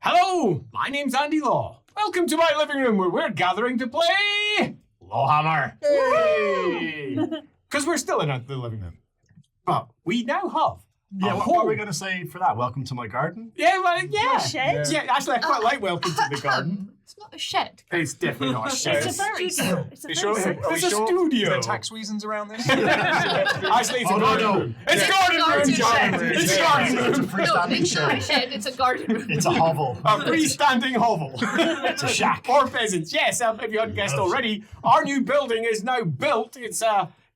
Hello, my name's Andy Law. Welcome to my living room where we're gathering to play LAWhammer. Yay! Because we're still in the living room. But we now have what are we going to say for that? Welcome to my garden? Yeah, well, yeah. Shed? Yeah, actually, I quite like welcome to the garden. It's not a shed. It's definitely not a shed. It's a very studio. It's a It's very a studio. Is there tax reasons around this? Actually, it's a garden room. It's garden room. It's garden room. It's a freestanding It's not a shed. shed, it's a garden room. It's a hovel. A freestanding hovel. It's a shack. For peasants. Yes, if you hadn't guessed already, our new building is now built. It's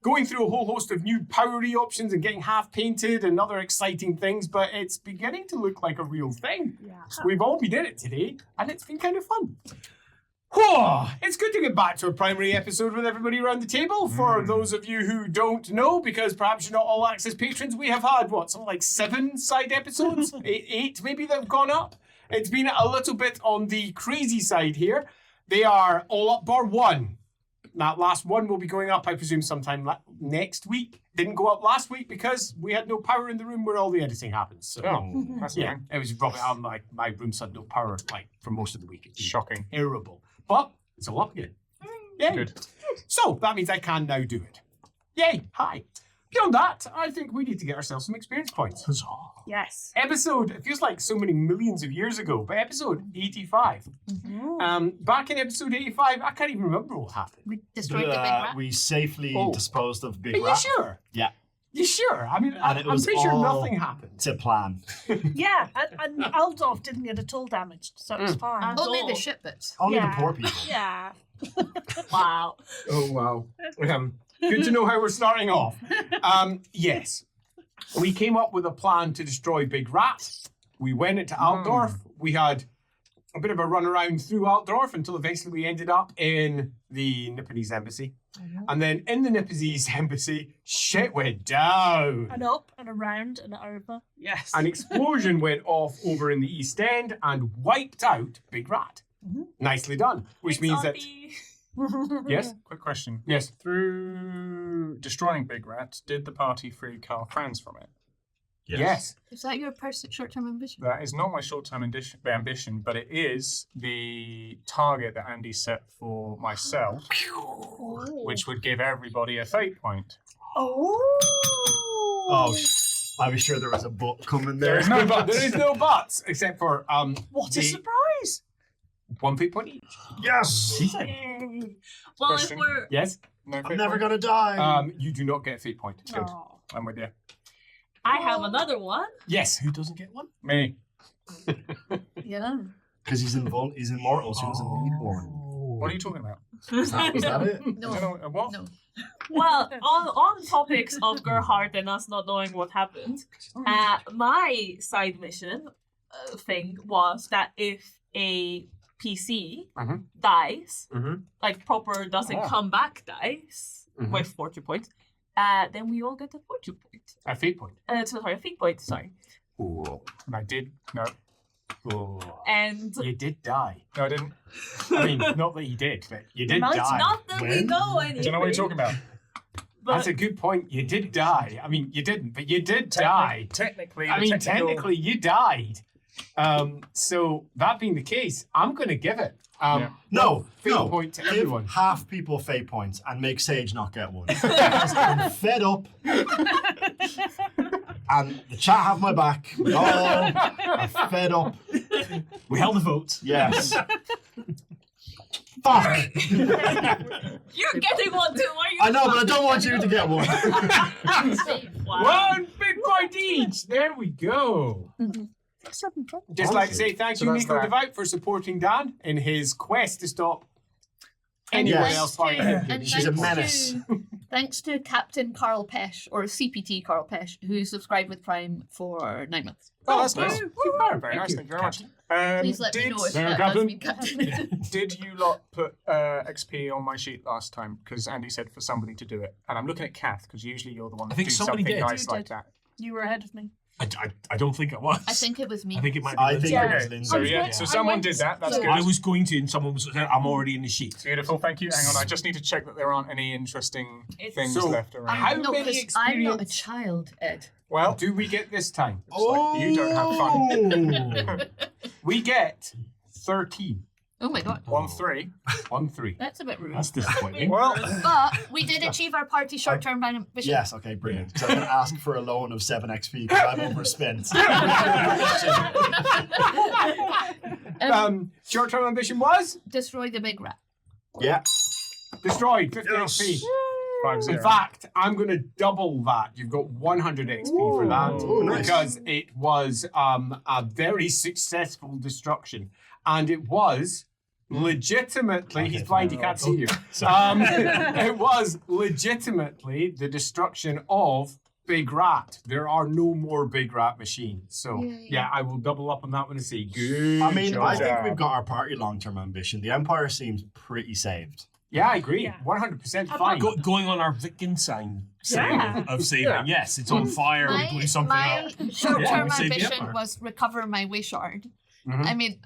going through a whole host of new powery options and getting half painted and other exciting things, but it's beginning to look like a real thing. Yeah. We've all been in it today, and it's been kind of fun. Whew, it's good to get back to a primary episode with everybody around the table. For those of you who don't know, because perhaps you're not all access patrons, we have had, something like 7 side episodes? 8 maybe that have gone up. It's been a little bit on the crazy side here. They are all up bar 1. That last one will be going up, I presume, sometime next week. Didn't go up last week because we had no power in the room where all the editing happens. So, That's yeah, annoying. it was rubbish. My room's had no power for most of the week. It's Shocking. terrible. But it's all up again. Yay. Good. So that means I can now do it. Yay. Hi. Beyond that, I think we need to get ourselves some experience points. Yes. It feels like so many millions of years ago, but episode 85. Back in episode 85, I can't even remember what happened. We destroyed the big rat. We safely disposed of Big Are you Rat. sure? Yeah. You sure? I mean, And it I'm was pretty sure all- nothing happened. It's a plan. Yeah, and Aldorf didn't get at all damaged, so it's fine. Only the ship bits. Only Yeah. the poor people. Yeah. Wow. Oh, wow. Good to know how we're starting off. Yes. We came up with a plan to destroy Big Rat. We went into Altdorf. We had a bit of a run around through Altdorf until eventually we ended up in the Nipponese embassy. And then in the Nipponese embassy, shit went down. And up and around and over. Yes. An explosion went off over in the East End and wiped out Big Rat. Nicely done. Which means that... Yes? Quick question. Yes. Through destroying Big Rat, did the party free Karl Franz from it? Yes. Is that your short-term ambition? That is not my short-term ambition, but it is the target that Andy set for myself, which would give everybody a fate point. Oh, I was sure there was a book coming There there. is no buts. There is no buts, except for What a the surprise! 1 fate point each. Yes! Yay. Well, Question. if we're... Yes. No I'm fate never point? going to die. You do not get a fate point. Good. Aw. I'm with you. I have another one. Yes. Who doesn't get one? Me. Yeah. Because he's immortal, so he doesn't need one. What are you talking about? Is that it? No. I don't know, what? No. Well, on topics of Gerhard and us not knowing what happened, my side mission thing was that if a PC dies, like proper doesn't come back dies with fortune points, then we all get a fortune point. A fate point. Sorry, a fate point. Sorry. Oh. And I did. No. Oh. And You did die. No, I didn't. I mean, not that you did, but you did Might die. not that we When? know anything. Do you know what you're talking about? But That's a good point. You did die. I mean, you didn't, but you did die. Technically, I the mean, technical- technically, you died. So that being the case, I'm going to give it. No, fate no. point to Give everyone. half people fate points and make Sage not get one. Because I'm fed up. And the chat have my back. We all are fed up. We held the vote. Yes. Fuck. you're getting one too. Are you? I know, but I don't want you to get one. Wow. 1 big point each. There we go. Just like to say thank So you, that's Nico that. Devout, for supporting Dan in his quest to stop anyone Yes. else firing him. And She's a thanks menace. Thanks to Captain Carl Pesh, or CPT Carl Pesh, who subscribed with Prime for 9 months. Oh, that's nice. Super. Very nice. Thank you very much. Please let me know if Sarah that Captain? has been Captain. Did you lot put XP on my sheet last time? Because Andy said for somebody to do it. And I'm looking at Kath, because usually you're the one that think do somebody something did. nice You like did. that. You were ahead of me. I don't think it was. I think it was me. I think it might be I Lindsay. think it Yeah. was Lindsay. So yeah, so someone did that. That's good. I was going to, and someone was saying, I'm already in the sheet. Beautiful, thank you. Hang on, I just need to check that there aren't any interesting things So, left around. how no, many 'cause I'm not a experience- child, Ed. Well, Do we get this time? Oh, you don't have fun. We get 13. Oh my god. 1-3. 1-3. That's a bit rude. That's disappointing. Well, But we did achieve our party short-term ambition. Yes, okay, brilliant. Because I'm going to ask for a loan of 7 XP because I've overspent. Short-term ambition was Destroy the big rat. Yeah. destroyed. 50 Yes. XP. 5-0. In fact, I'm going to double that. You've got 100 XP for that Ooh, nice. because it was a very successful destruction, and it was legitimately. He's blind; he can't see you. It was legitimately the destruction of Big Rat. There are no more Big Rat machines. So yeah, I will double up on that one and say good. I mean, I job. think we've got our party long-term ambition. The Empire seems pretty saved. Yeah, I agree. Yeah. 100% fine. Going on our Wittgenstein Yeah. of saving. Yeah. Yes, it's on fire. We're doing something my up. short-term Yeah, we saved the ambition Empire. was recover my way shard. Mhm. I mean,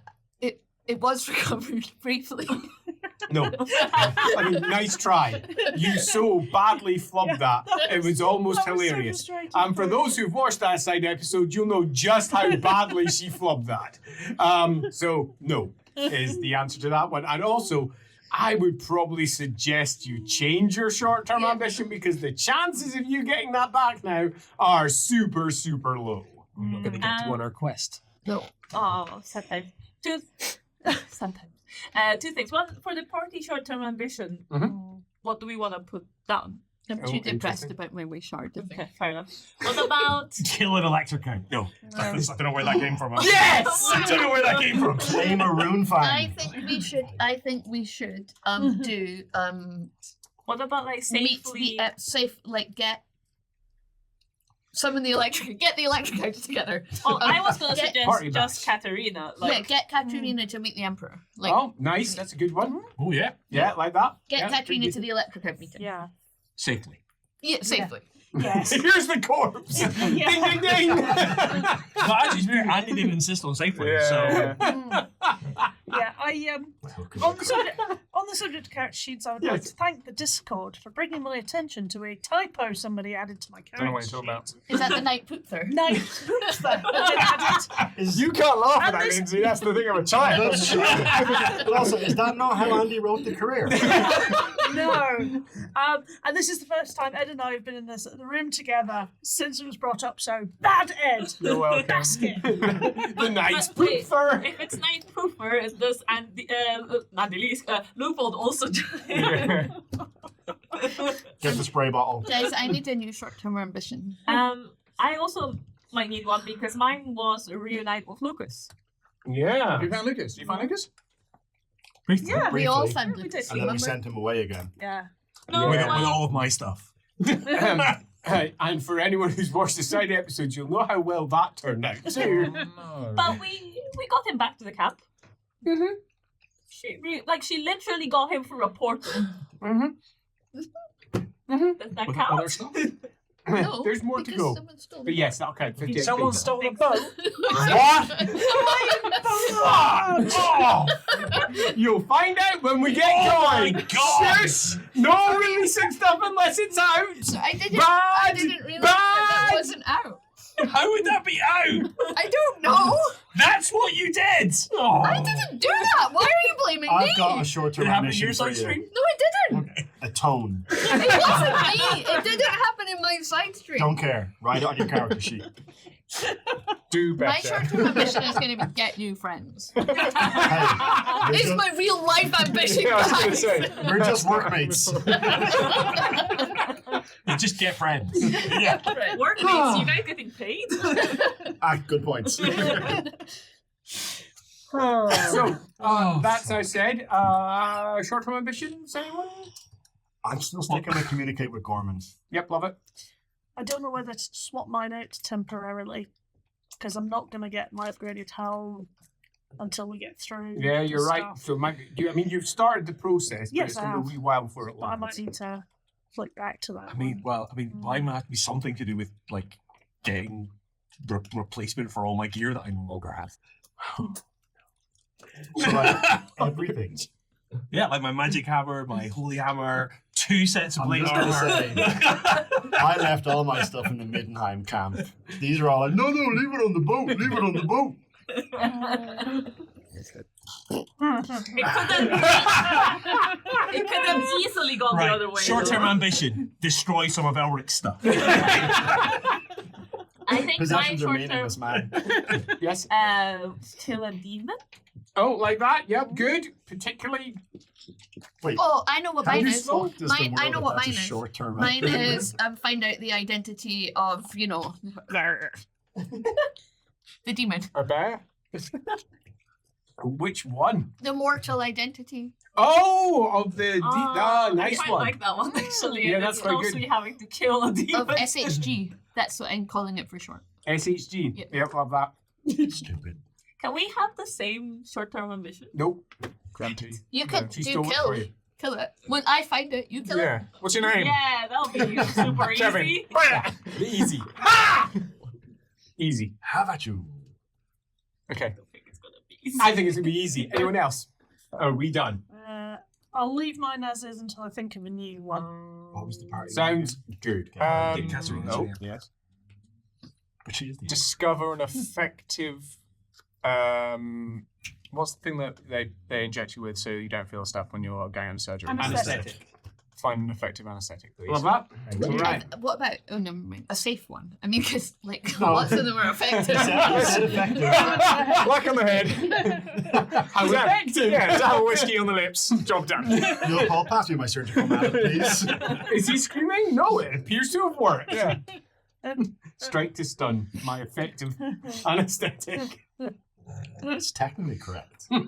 it was recovered briefly. No. I mean, nice try. You so badly flubbed that. It was almost That was so hilarious. frustrating. And for those who've watched that side episode, you'll know just how badly she flubbed that. So, no, is the answer to that one. And also, I would probably suggest you change your short-term ambition because the chances of you getting that back now are super, super low. We're not going to get to on our quest. No. Oh, sometimes. Sometimes. Two things. One, for the party short-term ambition, what do we want to put down? I'm Oh, too depressed interesting. about my way shard. I think. Okay, fair enough. What about... Kill an electric count. No. I don't know where that came from. Yes! I don't know where that came from. Claim a rune I find. think we should do What about, like, meet safely... the safe get the electric house together. Oh, I was going to Get- Party suggest just Katerina. Yeah, Like, get Katerina to meet the Emperor. Like Oh, nice. That's a good one. Oh, yeah. Yeah, like that. get Yeah, Katerina pretty to the electric house meeting. Yeah. Safely. Yeah, safely. Yes. good. Here's the corpse. Ding, ding, ding. But actually, it's weird. Andy didn't insist on safely. Yeah, So. yeah. Yeah, on the subject of character sheets, I would like Yes. to thank the Discord for bringing my attention to a typo somebody added to my I don't know what character you're talking about. Is that the night poopther? Night Poopster. I did Is, You can't laugh at And that, this- Lindsay. That's the thing of a child. that's true. But also, is that not how Andy wrote the career? No. And this is the first time Ed and I have been in the room together since it was brought up, so bad Ed. You're welcome. Basket. The night's But wait, pooper. if it's Night Pooper, is this Loofold also Yeah. Get the spray bottle. Guys, I need a new short-term ambition. I also might need one because mine was a reunite with Lucas. Yeah. You found Lucas? You found Lucas? Yeah. We all Briefly. found We Lucas. did. And then we Remember? sent him away again. Yeah. No, With well, all of my stuff. And for anyone who's watched the side episodes, you'll know how well that turned out too. but we got him back to the camp. Mhm. She literally got him through a portal. Mhm. Does that With count? other stuff. No, There's more to because go. someone stole But it. yes, that'll count. 50 Someone XP. stole a boat. What? Oh! You'll find out when we get Oh going. my God. Shush! No releasing stuff unless it's out. I didn't Bad! realize that Bad! wasn't out. How would that be out? I don't know. That's what you did. Oh. I didn't do that. Why are you blaming me? I've got a Did short-term it happen in ambition your for side you. stream? No, it didn't. A tone. It wasn't me. It didn't happen in my side stream. Don't care. Write it on your character sheet. Do My better. short-term ambition is going to be get new friends. Hey, It's my real life ambition, Yeah, I was gonna guys. say. we're just workmates. You just get friends. Yeah. Workmates, you guys getting paid? Good points. So, that's now said. Short-term ambitions, anyone? I'm still sticking to communicate with Gormans. Yep, love it. I don't know whether to swap mine out temporarily because I'm not going to get my upgraded hull until we get through. Yeah, the you're right. stuff. So, you've started the process, but Yes, it's I going to have. be a wee while before it But I might lands. need to flick back to that. I mean, mine might be something to do with like getting replacement for all my gear that I no longer have. So like everything. Yeah, like my magic hammer, my holy hammer, 2 sets of I'm plate just gonna armor. say, I left all my stuff in the Middenheim camp. These are all like, no, leave it on the boat, leave it on the boat. It could have easily gone the other way. Short-term ambition: destroy some of Elric's stuff. I think my Possessions are short meaningless, man. Yes. kill a demon. Oh, like that? Yep, good. Particularly. Wait, Oh, I know what how mine do is. you does the Mine, I world know if what that's mine a is. short-term Mine ambition? is find out the identity of, the demon. A bear? Which one? The mortal identity. Oh, of the... nice I quite one. like that one actually. Yeah, and that's it quite stops good. me having to kill a demon. Of SHG. That's what I'm calling it for short. SHG. Yep. Yep, love that. Stupid. Can we have the same short-term ambition? Nope. Grumpy. You could she do stole it kill. for you. Kill it. When I find it, you kill it. Yeah. What's your name? Yeah, that'll be super Kevin. easy. Easy. Easy. Have at you. Okay. I think it's gonna be easy. I think it's going to be easy. Anyone else? Are we done? I'll leave mine as is until I think of a new one. What was the party? Sounds good. Dick Catherine, no. Yes. But she is the Discover an effective. What's the thing that they inject you with so you don't feel stuff when you're going under surgery? Anesthetic. Find an effective anesthetic, please. Love that. All right. What about, oh, never mind, a safe one? I mean, because, No. lots of them are effective. He said effective. Whack on the head. How effective. Yeah, just have a whiskey on the lips. Job done. No, Paul, pass me my surgical mallet, please. Is he screaming? No, it appears to have worked. Yeah. Strike to stun. My effective anesthetic. That's technically correct. I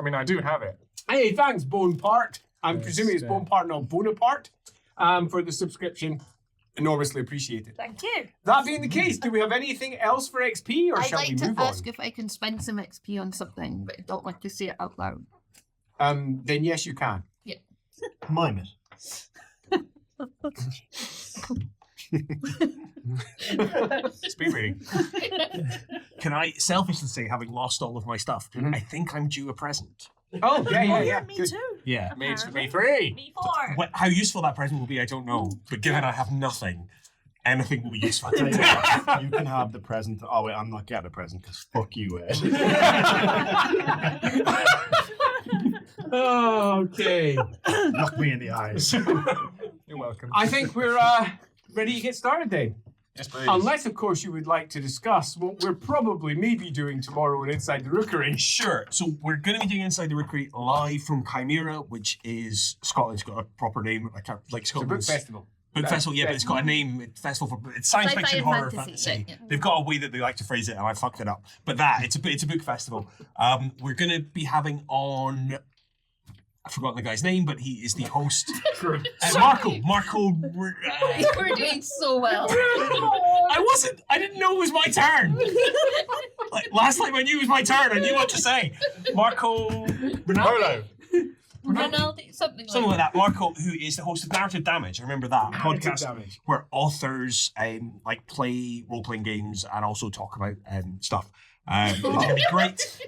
mean, I do have it. Hey, thanks, Bonaparte. I'm Yes, presuming it's Bonaparte, not Bonaparte, for the subscription. Enormously appreciated. Thank you. That being the case, do we have anything else for XP, or I'd shall like we to move ask on? if I can spend some XP on something, but I don't want to say it out loud. Then yes, you can. Mime it. Speed reading. Can I selfishly say, having lost all of my stuff, Mhm. I think I'm due a present. Oh, yeah. Me Good. too. Yeah. Me 3. Me 4. How useful that present will be, I don't know. But given I have nothing, anything will be useful. Tell you what, you can have the present. Oh wait, I'm not getting a present because fuck you, Ed. Okay. Look me in the eyes. You're welcome. I think we're ready to get started then. Yes, please. Unless, of course, you would like to discuss what we're probably maybe doing tomorrow in Inside the Rookery. Sure. So we're going to be doing Inside the Rookery live from Chimera, which is Scotland's got a proper name. I can't like It's a book Scotland's festival. book festival. Yeah, but it's got a name. Festival for it's science Sci-fi fiction, and horror, fantasy, fantasy. yeah. They've got a way that they like to phrase it, and I fucked it up. But it's a book festival. We're going to be having on. I've forgotten the guy's name, but he is the host. Marco. We're doing so well. I didn't know it was my turn. Like, last time I knew it was my turn, I knew what to say. Marco Ronaldo. Ronaldo, something Something like that. Marco, who is the host of Narrative Damage. I remember that podcast Damage. where authors like play role-playing games and also talk about stuff. It's going to be great.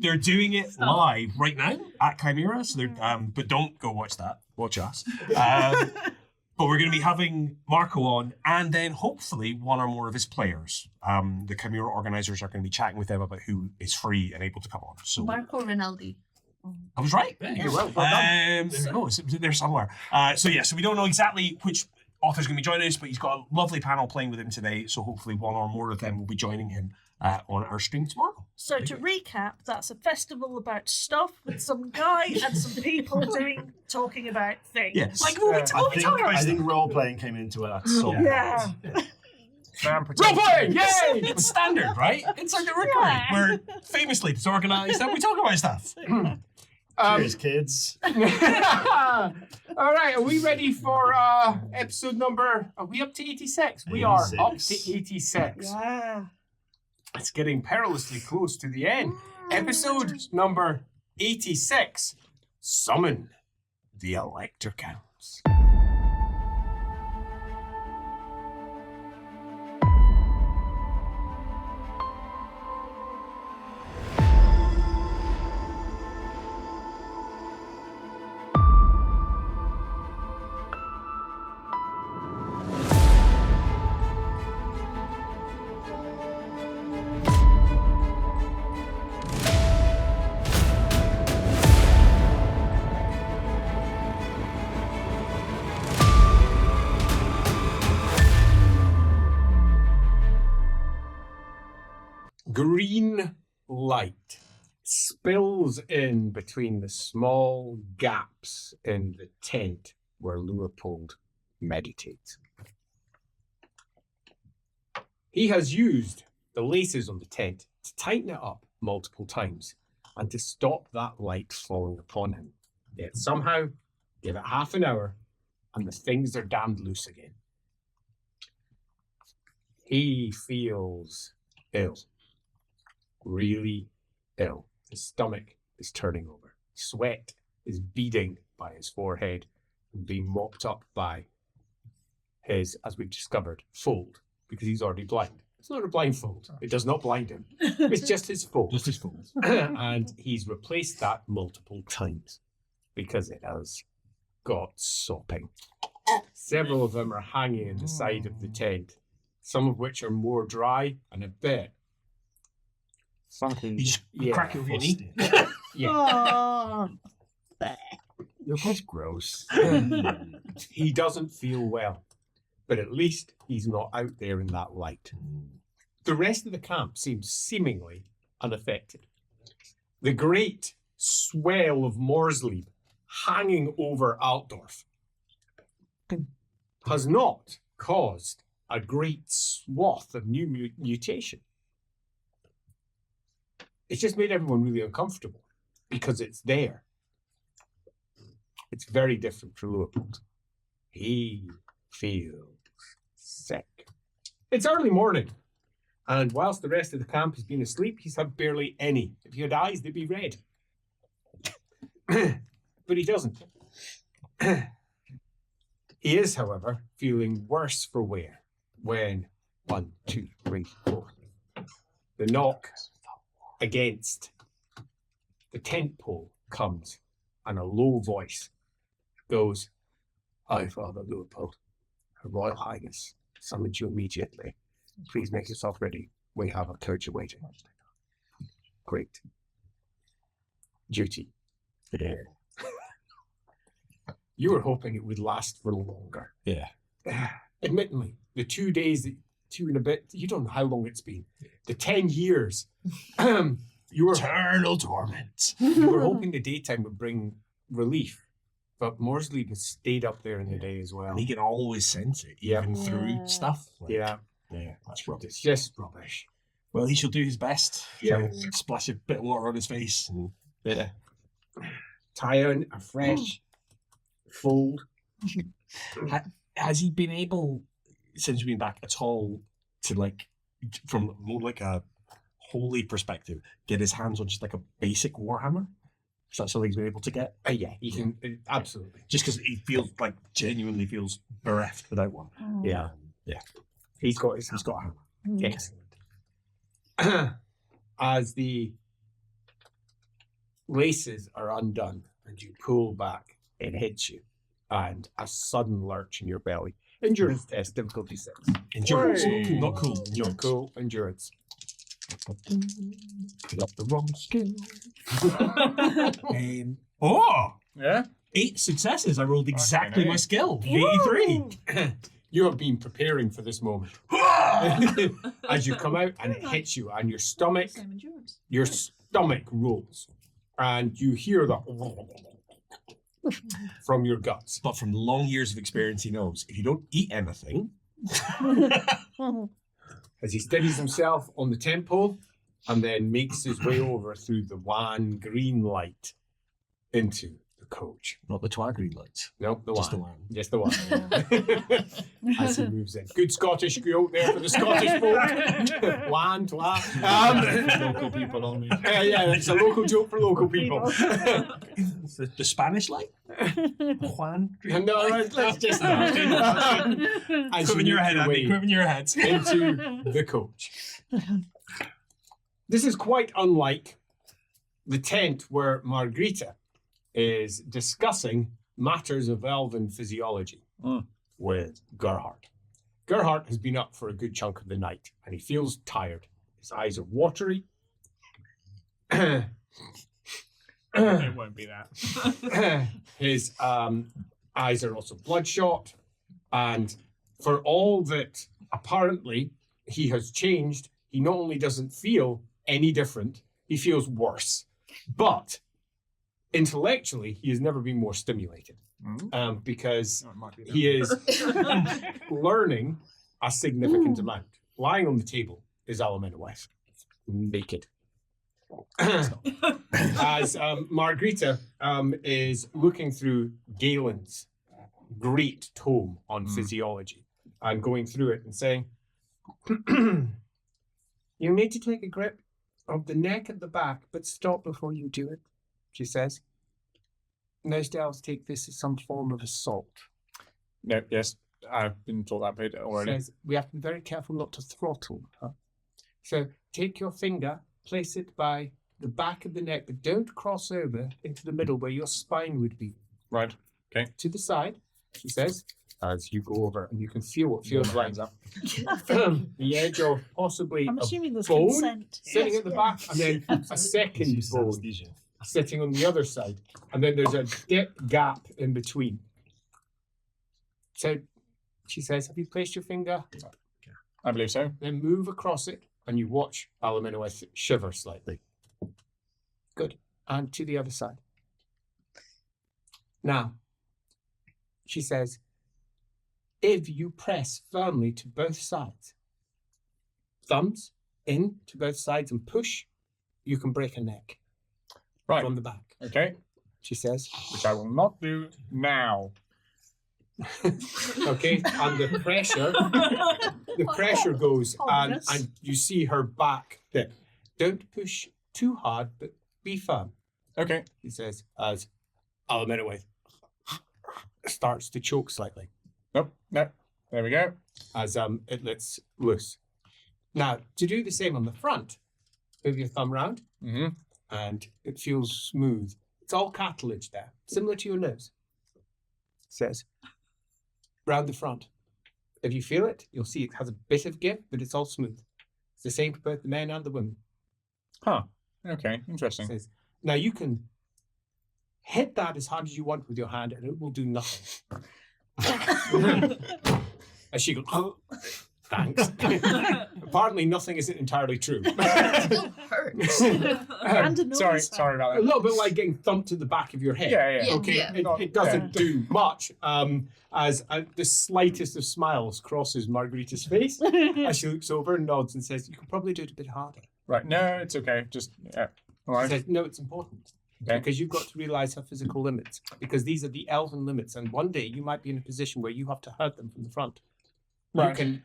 They're doing it live right now at Chimera, so but don't go watch that. Watch us. But we're going to be having Marco on, and then hopefully one or more of his players. The Chimera organisers are going to be chatting with them about who is free and able to come on. So Marco Rinaldi. I was right. You're well done. There we go. It's there somewhere. So we don't know exactly which author's going to be joining us, but he's got a lovely panel playing with him today. So hopefully one or more of them will be joining him on our stream tomorrow. So to recap, that's a festival about stuff with some guy and some people talking about things. Yes. Like what we I talking about? think role playing came into it at some Yeah. Role-playing! Yay! It's standard, right? Inside the Rookery. We're famously disorganized and we talk about stuff. Cheers, kids. All right, are we ready for episode number? Are we up to 86? We are up to 86. Yeah. It's getting perilously close to the end. Episode number 86. Summon the Elector Counts. green light spills in between the small gaps in the tent where Leopold meditates. He has used the laces on the tent to tighten it up multiple times and to stop that light falling upon him. Yet somehow, give it half an hour, and the things are damned loose again. He feels ill. Really ill. His stomach is turning over. Sweat is beading by his forehead and being mopped up by his, as we've discovered, fold, because he's already blind. It's not a blindfold. It does not blind him. It's just his fold. Just his fold. And he's replaced that multiple times because it has got sopping. Several of them are hanging in the side of the tent, some of which are more dry and a bit. You just crack it with your knee. Yeah. That's gross. He doesn't feel well, but at least he's not out there in that light. The rest of the camp seems seemingly unaffected. The great swell of Morsleep hanging over Altdorf has not caused a great swath of new mutation. It's just made everyone really uncomfortable because it's there. It's very different for Leopold. He feels sick. It's early morning, and whilst the rest of the camp has been asleep, he's had barely any. If he had eyes, they'd be red. But he doesn't. He is, however, feeling worse for wear when 1, 2, 3, 4. The knock against the tent pole comes, and a low voice goes, "Hi, Father Leopold. Her Royal Highness summons you immediately. Please make yourself ready. We have a coach awaiting." Great. Duty. Yeah. You were hoping it would last for longer. Yeah. Admittedly, the 2 days, 2 and a bit, you don't know how long it's been. The 10 years. You were Eternal torment. You were hoping the daytime would bring relief, but Morsleep has stayed up there in the day as well. And he can always sense it, even through stuff. Like, Yeah, that's it's rubbish. just rubbish. Well, he shall do his best. Yeah. Splash a bit of water on his face and bit of... Tie on a fresh fold. Has he been able, since we've been back at all, to like, from more like a holy perspective, get his hands on just like a basic Warhammer? Is that something he's been able to get? Yeah, you can, absolutely. Just because he feels like, genuinely feels bereft without one. Yeah. Yeah. He's got a hammer. Excellent. As the laces are undone and you pull back, it hits you, and a sudden lurch in your belly. Endurance test, difficulty 6. Endurance, Hooray. not cool. Not cool, endurance. Pick up the wrong skill. Yeah? 8 successes. I rolled exactly Okay. my skill. 83. You have been preparing for this moment. As you come out and it hits you, and your stomach rolls, and you hear the from your guts. But from long years of experience, he knows if you don't eat anything, As he steadies himself on the tent pole and then makes his way over through the wan green light into the coach. not the twag green lights, Nope, the just the wan. one. Just the one. As he moves in. Good Scottish quote there for the Scottish folk. Wan, twa. Local people only. Yeah, it's a local joke for local people. The Spanish light? Juan? No, let's just as Quit in your make head, your Andy. way Quit in your head. into the coach. This is quite unlike the tent where Margarita is discussing matters of elven physiology with Gerhard. Gerhard has been up for a good chunk of the night and he feels tired. His eyes are watery. It won't be that. His eyes are also bloodshot, and for all that apparently he has changed, he not only doesn't feel any different. He feels worse. But intellectually, he has never been more stimulated. Because he is learning a significant amount. Lying on the table is Alamanaweth, naked. As Margarita is looking through Galen's great tome on physiology and going through it and saying, you need to take a grip of the neck at the back, but stop before you do it, she says. Most elves take this as some form of assault. No, yes, I've been taught that bit already. Says we have to be very careful not to throttle her. So take your finger, place it by the back of the neck, but don't cross over into the middle where your spine would be. Right. Okay. To the side, she says, as you go over, and you can feel what feels like Hands up. the edge of possibly I'm a assuming there's bone consent. sitting at the back, and then a second Use bone anesthesia. sitting on the other side, and then there's a dip gap in between. So she says, have you placed your finger? I believe so. Then move across it, and you watch Alamanaweth shiver slightly. Good. And to the other side. Now, she says, if you press firmly to both sides, thumbs in to both sides and push, you can break a neck Right. from the back. Okay. She says, Which I will not do now. okay, and the pressure goes, and you see her back there. Don't push too hard, but be firm, Okay. he says, as Alamanaweth starts to choke slightly, Nope. No. There we go. as it lets loose. Now, to do the same on the front, move your thumb round, Mm-hmm. and it feels smooth. It's all cartilage there, similar to your nose. Says, round the front. If you feel it, you'll see it has a bit of give, but it's all smooth. It's the same for both the men and the women. Huh. Okay. Interesting. Says, now you can hit that as hard as you want with your hand, and it will do nothing. As she goes, oh, thanks. Apparently, nothing isn't entirely true. It still hurts. And a nose. Sorry about A that. little bit like getting thumped to the back of your head. Yeah. Yeah. Okay, it doesn't do much. As the slightest of smiles crosses Margarita's face as she looks over and nods and says, "You could probably do it a bit harder." Right. No, it's okay. Just yeah. All She right. says, "No, it's important Okay. because you've got to realize her physical limits because these are the elven limits, and one day you might be in a position where you have to hurt them from the front. Right. You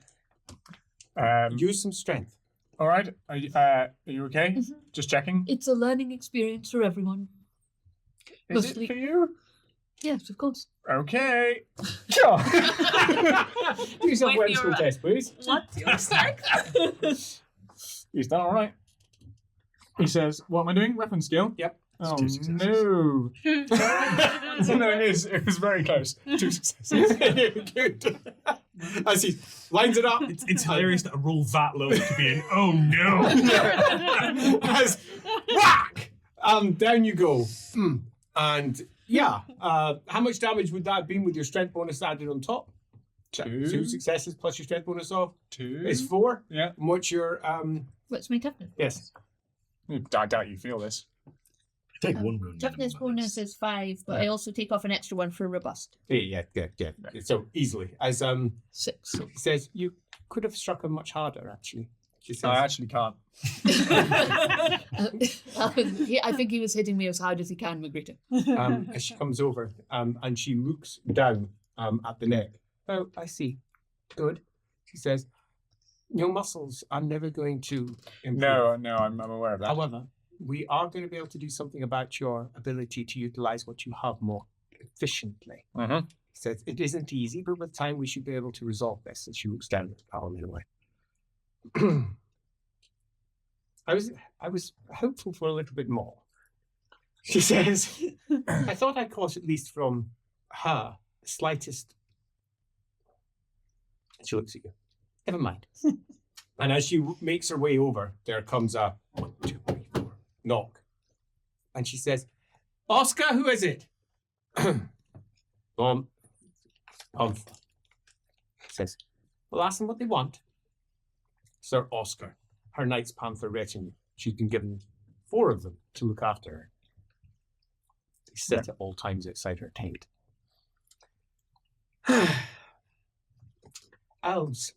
can Um. use some strength." All right. Are you okay? Mhm. Just checking. It's a learning experience for everyone. Is Mostly- it for you? Yes, of course. Okay. Sure. Do yourself a Wait, web school you're test, please. What looks like? He's done all right. He says, "What am I doing? Weapon skill." Yep. Oh Two successes. no! No, it is. It was very close. 2 successes. Good. As he lines it up, It's hilarious that a roll that low could be an oh no. as whack, down you go. And yeah, how much damage would that have been with your strength bonus added on top? 2 successes plus your strength bonus off 2. is 4. Yeah. And what's your What's my toughness? yes? I doubt you feel this. Take one wound. Toughness bonus is 5, but I also take off an extra one for robust. Yeah. So easily, as 6. he says, you could have struck her much harder. Actually, she says. I actually can't. I think he was hitting me as hard as he can, Margarita. As she comes over, and she looks down at the neck. Oh, I see. Good. She says, your muscles are never going to improve. No, I'm aware of that. However, we are going to be able to do something about your ability to utilize what you have more efficiently. Mm-hmm. He says, it isn't easy, but with time we should be able to resolve this. And she looks down at the palm in a way. I was hopeful for a little bit more. She says, I thought I caught at least from her the slightest. She looks at you. Never mind. And as she makes her way over, there comes a 1, 2, 3, 4 knock. And she says, Oscar, who is it? Says, well, ask them what they want. Sir Oscar, her Knights Panther retinue. She's been given 4 of them to look after her. They sit at all times outside her tent. Elves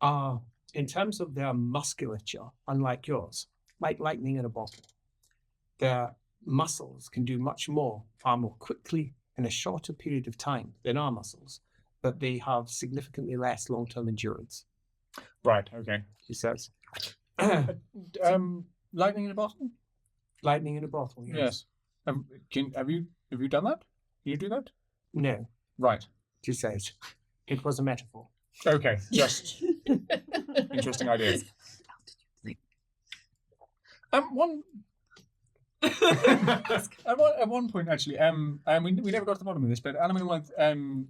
are, in terms of their musculature, unlike yours, like lightning in a bottle. Their muscles can do much more, far more quickly in a shorter period of time than our muscles, but they have significantly less long-term endurance, Right. Okay. she says. Lightning in a bottle. Lightning in a bottle, Yes. Have you done that? You do that? No, Right. she says. It was a metaphor. Okay. Just interesting idea. One. At one point, actually, we never got to the bottom of this, but Alan,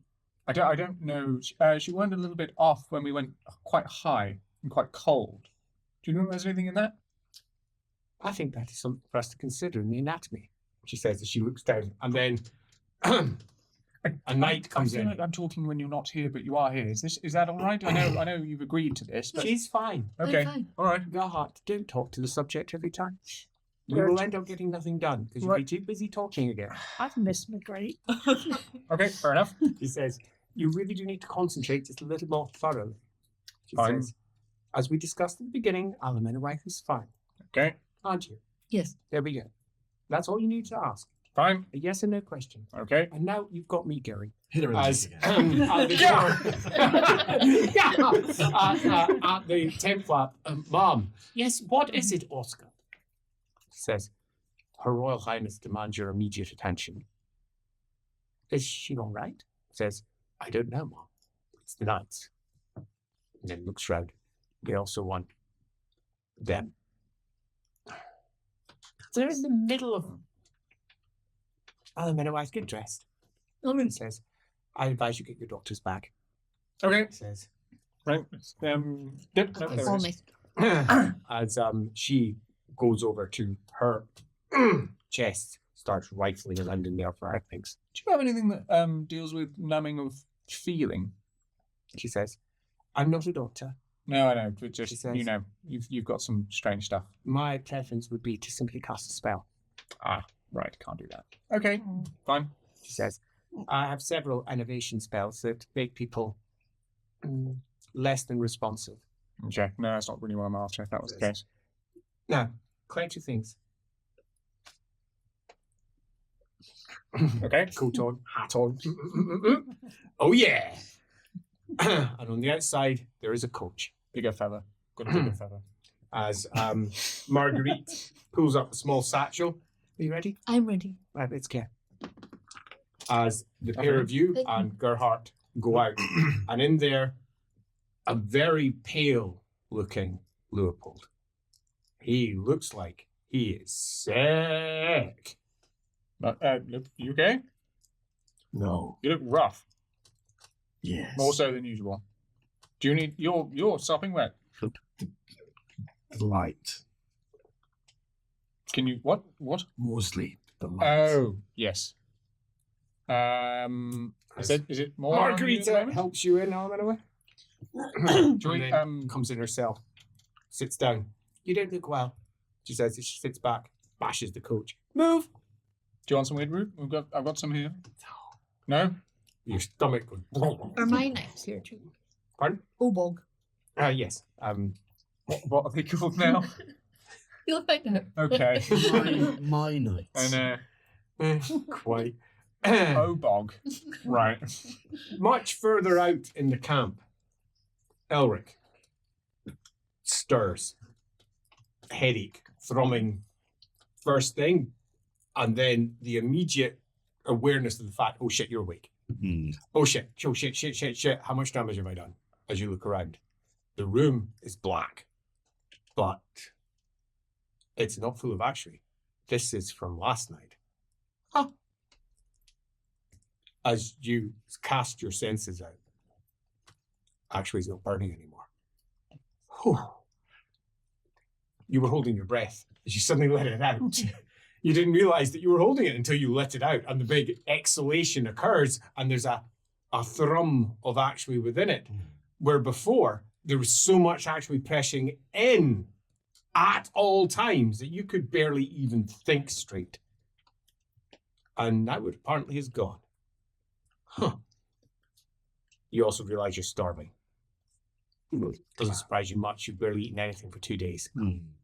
I don't know. She went a little bit off when we went quite high and quite cold. Do you know if there's anything in that? I think that is something for us to consider in the anatomy, she says as she looks down. And then a knight comes I feel in. like I'm talking when you're not here, but you are here. Is that all right? I know you've agreed to this, but She's fine. okay, fine. all right. Gerhardt, don't talk to the subject every time. We will end up getting nothing done because you'll be too busy talking again. I've missed my great. Okay, fair enough. She says, you really do need to concentrate just a little more thoroughly. She Fine. says, as we discussed at the beginning, Alan wife is fine, Okay, aren't you? Yes. There we go. That's all you need to ask. fine. A yes or no question. Okay. And now you've got me, Gary. Hit her in the As dick again. at the tent flap, Mom, yes, what is it, Oscar? She says, Her Royal Highness demands your immediate attention. Is she all right? Says, I don't know, Mom. It's the knights. And then looks round. They also want them. So they're in the middle of Alan wife, get dressed. Norman says, I advise you get your doctors back. Okay. Says, Right. Yep. No, there it is. Almost. as she goes over to her chest, starts rifling around in there for her things. Do you have anything that deals with numbing of feeling? She says, I'm not a doctor. No, I know. But She just says- you know, you've got some strange stuff. My preference would be to simply cast a spell. Ah, right. Can't do that. Okay, fine. She says, I have several innovation spells that make people less than responsive. Okay. No, that's not really what I'm after. If that was the case. Now, quite two things. Okay. Coat on, hat on. Oh yeah. And on the outside, there is a coach. Bigger feather. Got a bigger feather. As Marguerite pulls up a small satchel. Are you ready? I'm ready. Right, let's get. As the pair of you Thank you. and Gerhardt go out, and in there, a very pale looking Leopold. He looks like he is sick. Look, you okay? No. You look rough. Yes. More so than usual. Do you need you're sopping wet? Light. Can you what? Mostly the light. Oh, yes. Is it more on you at the Margarita moment? helps you in, anyway. Joy, Comes in herself, sits down. You don't look well, she says as she sits back, bashes the coach. Move! do you want some weird root? I've got some here. No? Your stomach goes. Are my knives here too? Pardon? Obog. Yes. What are they called now? You look like that. Okay. My nights. And Quite. Obog. Right. Much further out in the camp, Elric stirs. Headache, thrumming, first thing, and then the immediate awareness of the fact, oh shit, you're awake. Oh shit, shit. How much damage have I done? As you look around. The room is black, but it's not full of ash. This is from last night. Huh. As you cast your senses out, actually, it's not burning anymore. Whew. You were holding your breath as you suddenly let it out. You didn't realize that you were holding it until you let it out, and the big exhalation occurs, and there's a thrum of actually within it, where before there was so much actually pressing in at all times that you could barely even think straight. And now it apparently is gone. Huh. You also realize you're starving. Doesn't surprise you much. You've barely eaten anything for 2 days.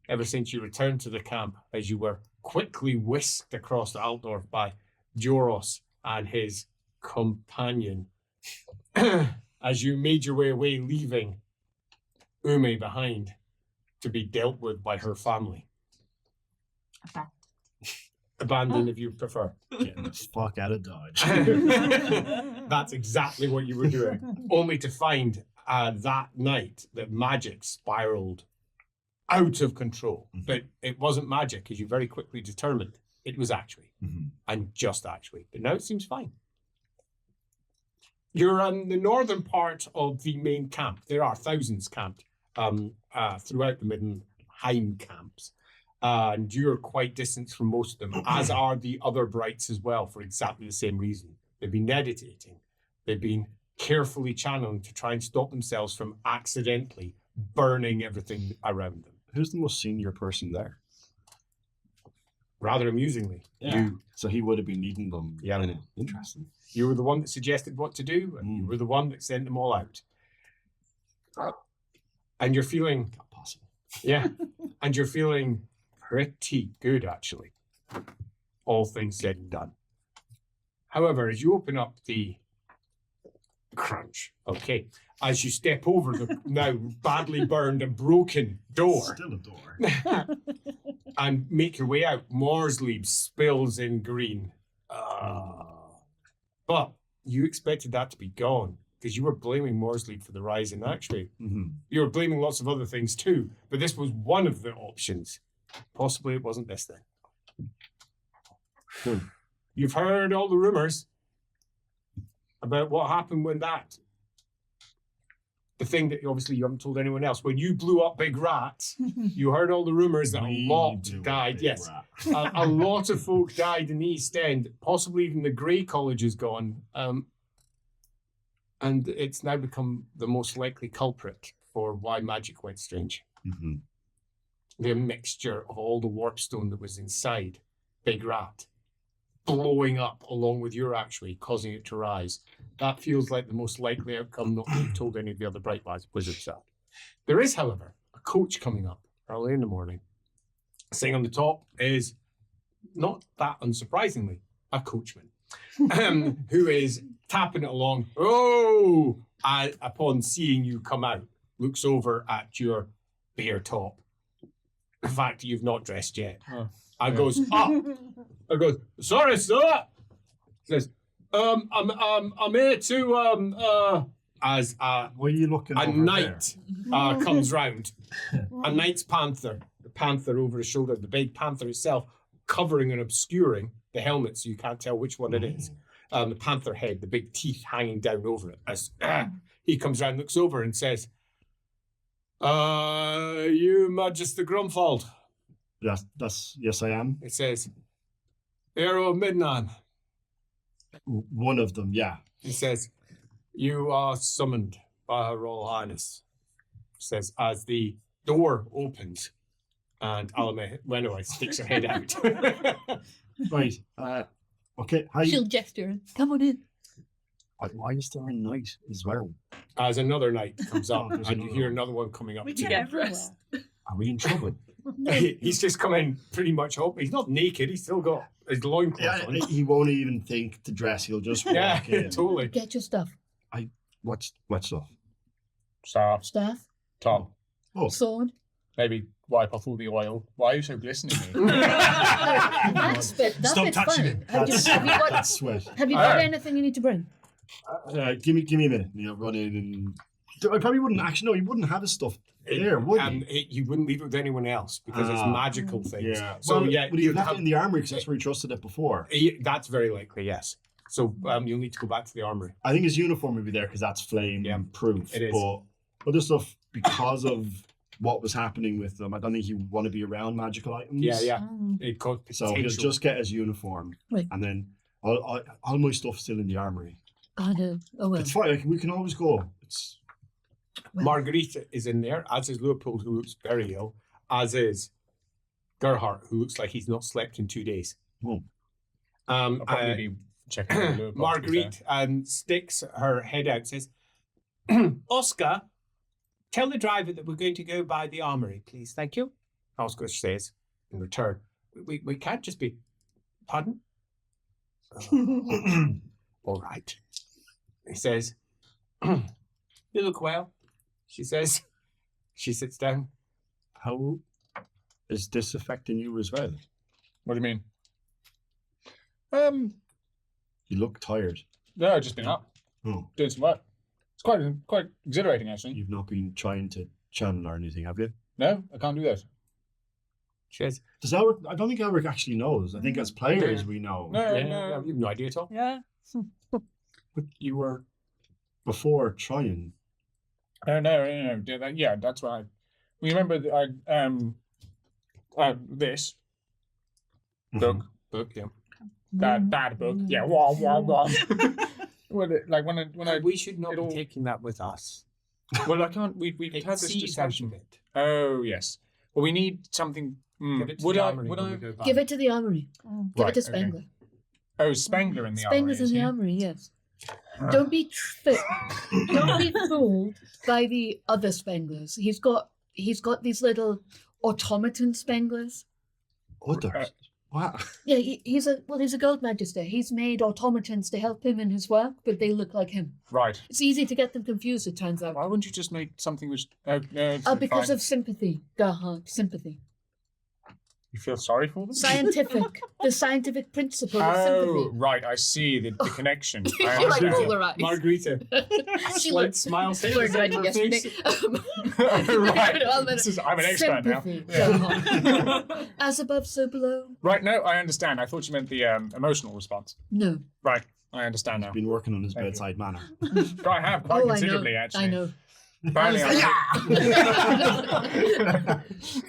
Ever since you returned to the camp, as you were quickly whisked across the Altdorf by Joros and his companion, as you made your way away, leaving Ume behind to be dealt with by her family. Abandoned, if you prefer. Getting the fuck out of Dodge. That's exactly what you were doing, only to find that night that magic spiraled out of control. But it wasn't magic, as you very quickly determined. It was actually, and just actually. But now it seems fine. You're on the northern part of the main camp. There are thousands camped throughout the Middenheim camps. And you're quite distant from most of them, as are the other Brights as well, for exactly the same reason. They've been meditating. They've been carefully channeling to try and stop themselves from accidentally burning everything around them. Who's the most senior person there? Rather amusingly, you. So he would have been leading them. Yeah. Interesting. You were the one that suggested what to do, and you were the one that sent them all out. And you're feeling... Not possible. Yeah. And you're feeling pretty good, actually. All things said and done. However, as you open up the crunch, okay, as you step over the now badly burned and broken door, Still a door. and make your way out, Morsley spills in green. But you expected that to be gone, because you were blaming Morsley for the rise in axe rate. You were blaming lots of other things too, but this was one of the options. Possibly it wasn't this then. You've heard all the rumors about what happened when the thing that obviously you haven't told anyone else. When you blew up Big Rat, you heard all the rumors that a lot died. Yes, a lot of folk died in the East End. Possibly even the Grey College is gone. And it's now become the most likely culprit for why magic went strange. The mixture of all the warpstone that was inside Big Rat blowing up along with your actually causing it to rise. That feels like the most likely outcome, not that you've told any of the other Bright Wizards that. There is, however, a coach coming up early in the morning. Sitting on the top is, not that unsurprisingly, a coachman who is tapping it along. Upon seeing you come out, looks over at your bare top. The fact that you've not dressed yet. And goes up. And goes, sorry, sir. Says, I'm here to as what are you looking a over knight comes round. A knight's panther, the panther over his shoulder, the big panther itself, covering and obscuring the helmet so you can't tell which one it is. The panther head, the big teeth hanging down over it. As he comes round, looks over and says, you Magister Grumfald. Yes, I am. It says, Hero of Midnan. One of them, yeah. He says, you are summoned by Her Royal Highness. Says, as the door opens and Alame Wenoway sticks her head out. Right. Okay. Hi. She'll gesture. Come on in. Why is there a knight as well? As another knight comes up, there's and you another hear one. another one coming up We too. can get dressed. Are we in trouble? He's just come in pretty much up. He's not naked. He's still got his loincloth on. He won't even think to dress. He'll just walk Yeah, in. totally. Get your stuff. What stuff? Staff. Tom, Sword. maybe wipe off all the oil. Why are you so glistening? That bit's Stop touching fine. it. Have you got That's sweat. anything you need to bring? Give me a minute. You'll run in and I probably wouldn't actually. No, he wouldn't have his stuff there, would he? You wouldn't leave it with anyone else because it's magical things. Yeah. So well, yeah, would he have you'd left have- it in the armory because that's where he trusted it before? That's very likely, yes. So you'll need to go back to the armory. I think his uniform would be there because that's flame proof. It is. But other stuff, because of what was happening with them, I don't think he would want to be around magical items. Yeah. It could So he'll just get his uniform, Right. and then all my stuff's still in the armory. I know. Oh well. It's fine. We can always go. It's Margarita is in there, as is Leopold, who looks very ill, as is Gerhardt, who looks like he's not slept in 2 days. Oh. I'll probably be checking the lure box, to be fair. Marguerite sticks her head out and says, Oscar, tell the driver that we're going to go by the armory, please. Thank you. Oscar says, in return, we can't just be... Pardon? All right. He says, you look well, she says. She sits down. How is this affecting you as well? What do you mean? You look tired. No, I've just been up Oh, doing some work. It's quite exhilarating, actually. you've not been trying to channel or anything, have you? No, I can't do that. She says, Does Elric? I don't think Elric actually knows. I think as players we know. No, yeah, no. you have no idea at all. Yeah. But you were before trying. No. Yeah, that's right. We remember this book, Yeah. that book. Yeah, wah. when I We should not it'll- be taking that with us. well, I can't. We've It had this sees discussion. out of it. Oh yes. Well, we need something. Give it to Would the I? armory Would when I? we go back. Give it to the armory. Give Right, it to okay. Spengler. Oh, Spengler in the armory. Spengler's in is the he? armory, yes. Don't be don't be fooled by the other Spenglers. He's got these little automaton Spenglers. Others. What? Yeah, he's a gold magister. He's made automatons to help him in his work, but they look like him. Right. It's easy to get them confused, it turns out. Why wouldn't you just make something which? Because of sympathy, Gerhard, sympathy. You feel sorry for them? The scientific principle of Oh, sympathy. right. I see the connection. I You like understand. roll her eyes. Margarita. She Slight looks smile. We're going to face. yesterday. Right. Well, I'm an expert now. sympathy, Yeah. Gerhard. As above, so below. Right. No, I understand. I thought you meant the emotional response. No. Right. I understand now. Been working on his Thank you. bedside manner. I have quite Oh, considerably, I know. actually. I know. Apparently,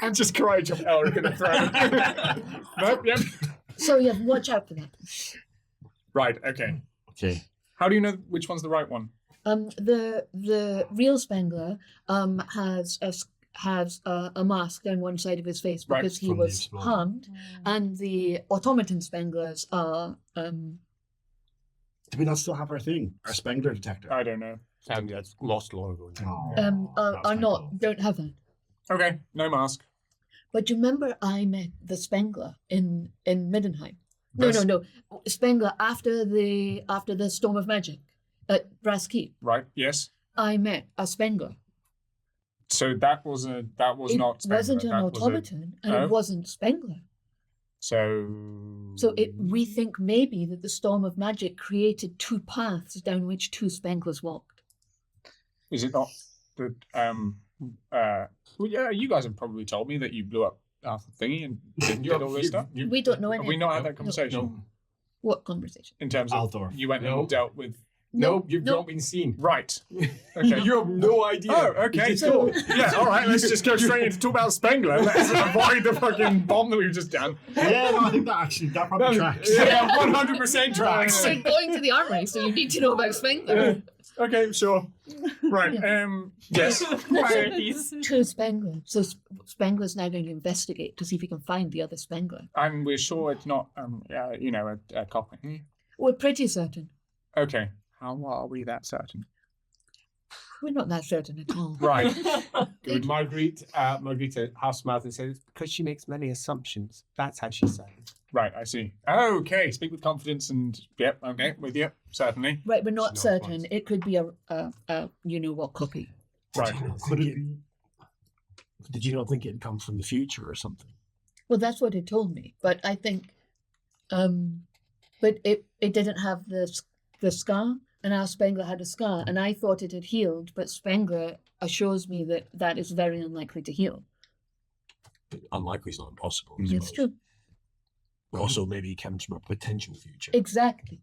I'm just courage of Elric in the throne. Nope. Yep. So yeah, watch out for that. Right. Okay. Okay. How do you know which one's the right one? The real Spengler has a mask down one side of his face Right, because he from the was explosion. harmed, and the automaton Spenglers are Do we not still have our thing? Our Spengler detector? I don't know. That's lost long ago. Oh, are my not fault. don't have that. Okay. No mask. But you remember I met the Spengler in Middenheim. Brass- No. Spengler after the Storm of Magic at Brass Keep. Right. Yes. I met a Spengler. So that was It not Spengler. wasn't an that was a- automaton, and Oh. it wasn't Spengler. So. So we think maybe that the Storm of Magic created two paths down which two Spenglers walked. Is it not that? Well, yeah, you guys have probably told me that you blew up half the thingy and didn't get all this stuff. We don't know Have anything. we not had that conversation What conversation? in terms of Aldorf. you went No. and dealt with? No, you've no. not been seen. Right. Okay. You have no idea. Oh, okay, cool. Yeah, all right, let's just go straight into talk about Spengler. Let's avoid the fucking bomb that we've just done. Yeah, no, I think that probably tracks. Yeah, 100% tracks. We're going to the armory, so you need to know about Spengler. Okay, sure. Right, yes. Two Spenglers. So Spengler's now going to investigate to see if he can find the other Spengler. And we're sure it's not, a copy. We're pretty certain. Okay, how are we that certain? We're not that certain at all. Right. Margarita half smiles and says, because she makes many assumptions. That's how she sounds. Right, I see. Okay, speak with confidence and, yep, okay, with you, certainly. Right, we're not It's not certain. once. It could be a you know what copy. Right. Could it be? Did you not think it'd come from the future or something? Well, that's what it told me. But I think, but it didn't have the scar, and our Spengler had a scar, and I thought it had healed, but Spengler assures me that that is very unlikely to heal. Unlikely is not impossible. I It's suppose. true. But also maybe it comes from a potential future. Exactly.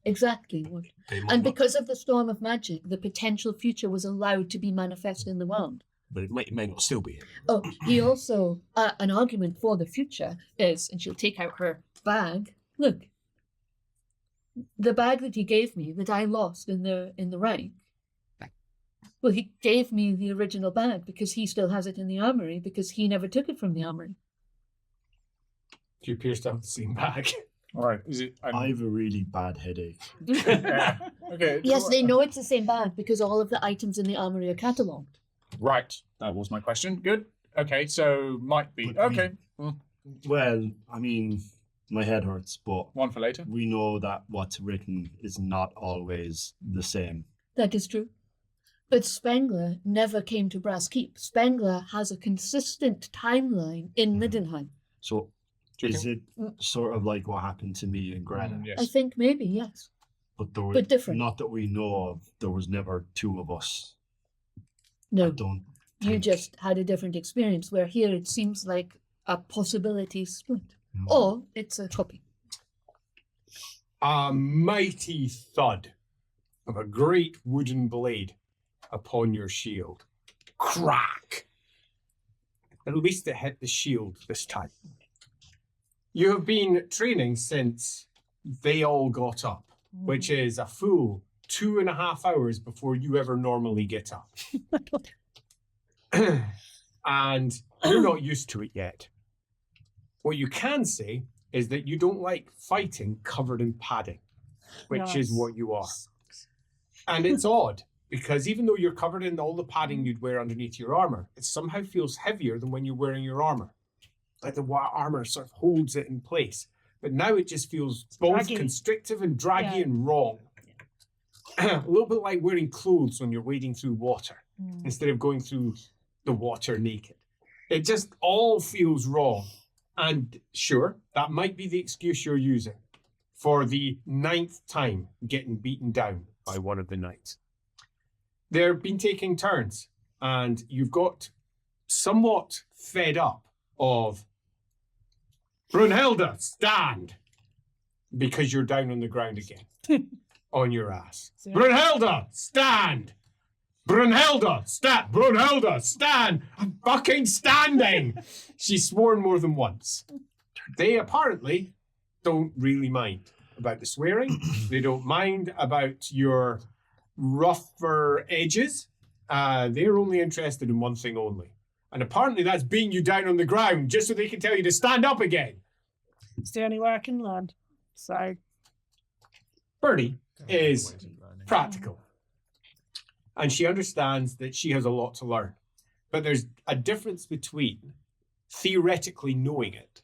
What. They might And not- because of the Storm of Magic, the potential future was allowed to be manifest in the world. but it may not still be. Oh, he also, an argument for the future is, and she'll take out her bag. Look, the bag that he gave me that I lost in the Reich. Well, he gave me the original bag because he still has it in the armory because he never took it from the armory. Do you appear to have the same bag? All right. Is it? I have a really bad headache. Yeah. Okay. Yes, they know it's the same bag because all of the items in the armory are catalogued. Right. That was my question. Good. Okay. So might be. But Okay. Well, Well, I mean, my head hurts, but one for later. we know that what's written is not always the same. That is true. But Spengler never came to Brass Keep. Spengler has a consistent timeline in Middenheim. So Do you is it sort of like what happened to me and Greta? Yes. I think maybe, yes. But there was, But different. not that we know of, there was never two of us. I No, don't you think. just had a different experience, where here it seems like a possibility split. No. Or it's a copy. A mighty thud of a great wooden blade upon your shield. Crack! At least it hit the shield this time. You have been training since they all got up, which is a full 2.5 hours before you ever normally get up. And you're not used to it yet. What you can say is that you don't like fighting covered in padding, which is Yes. what you are. And it's odd, because even though you're covered in all the padding you'd wear underneath your armor, it somehow feels heavier than when you're wearing your armor. Like the armor sort of holds it in place. But now it just feels both Draggy. constrictive and draggy Yeah. and wrong. A little bit like wearing clothes when you're wading through water instead of going through the water naked. It just all feels wrong. And sure, that might be the excuse you're using for the 9th time getting beaten down by one of the knights. They've been taking turns, and you've got somewhat fed up of Brunhilde, stand! Because you're down on the ground again, on your ass. So- Brunhilde, stand! Brunhilde, stand! Brunhilde, stand! I'm fucking standing! She's sworn more than once. They apparently don't really mind about the swearing. They don't mind about your rougher edges. They're only interested in one thing only. And apparently that's beating you down on the ground just so they can tell you to stand up again. It's the only way I can learn. So, Birdie is practical. And she understands that she has a lot to learn. But there's a difference between theoretically knowing it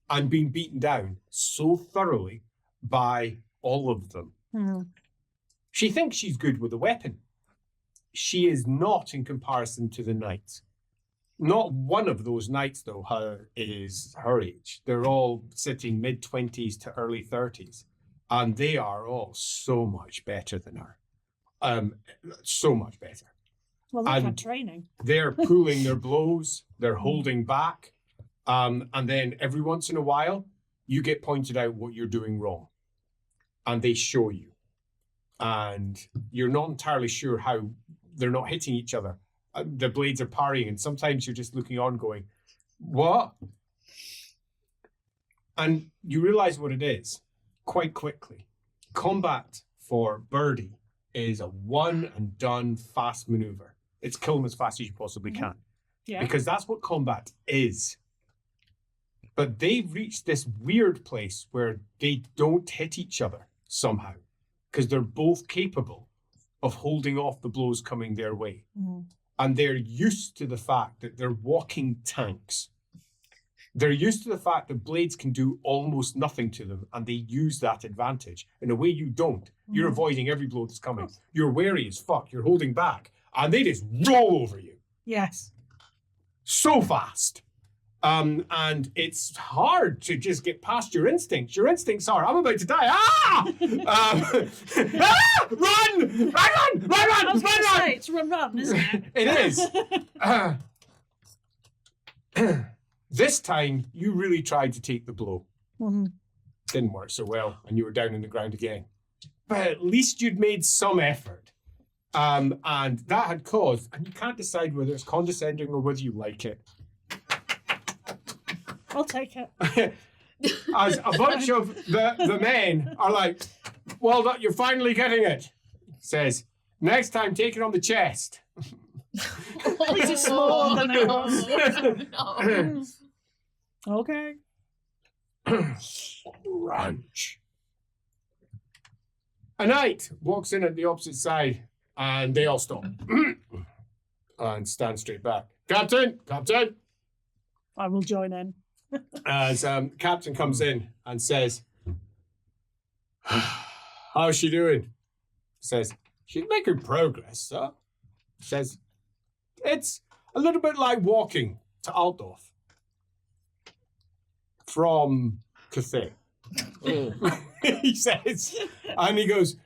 and being beaten down so thoroughly by all of them. She thinks she's good with a weapon. She is not in comparison to the knights. Not one of those knights, though, is her age. They're all sitting mid-20s to early 30s. And they are all so much better than her. So much better. well, they've And- had training. They're pulling their blows, they're holding back. And then every once in a while, you get pointed out what you're doing wrong. And they show you. And you're not entirely sure how they're not hitting each other. The blades are parrying, and sometimes you're just looking on going, what? And you realize what it is quite quickly. Combat for Birdie is a one and done fast maneuver. It's kill them as fast as you possibly can. Yeah. Because that's what combat is. But they've reached this weird place where they don't hit each other somehow, because they're both capable of holding off the blows coming their way. And they're used to the fact that they're walking tanks. They're used to the fact that blades can do almost nothing to them, and they use that advantage in a way you don't. You're avoiding every blow that's coming. You're wary as fuck. You're holding back, and they just roll over you Yes. so fast. And it's hard to just get past your instincts. Your instincts are, I'm about to die. Ah! Ah! Run! Run! I was going to Run! say, it's run, isn't it? It is. This time, you really tried to take the blow. Didn't work so well, and you were down on the ground again. But at least you'd made some effort. And that had caused, and you can't decide whether it's condescending or whether you like it. I'll take it. As a bunch of the men are like, well, you're finally getting it. Says, Next time, take it on the chest. This is smaller than it was. No. Okay. Ranch. A knight walks in at the opposite side, and they all stop and stand straight back. Captain, Captain. I will join in. As Captain comes in and says, "How's she doing?" Says, "She's making progress, sir." Says, "It's a little bit like walking to Altdorf from Cathay." He says, and he goes,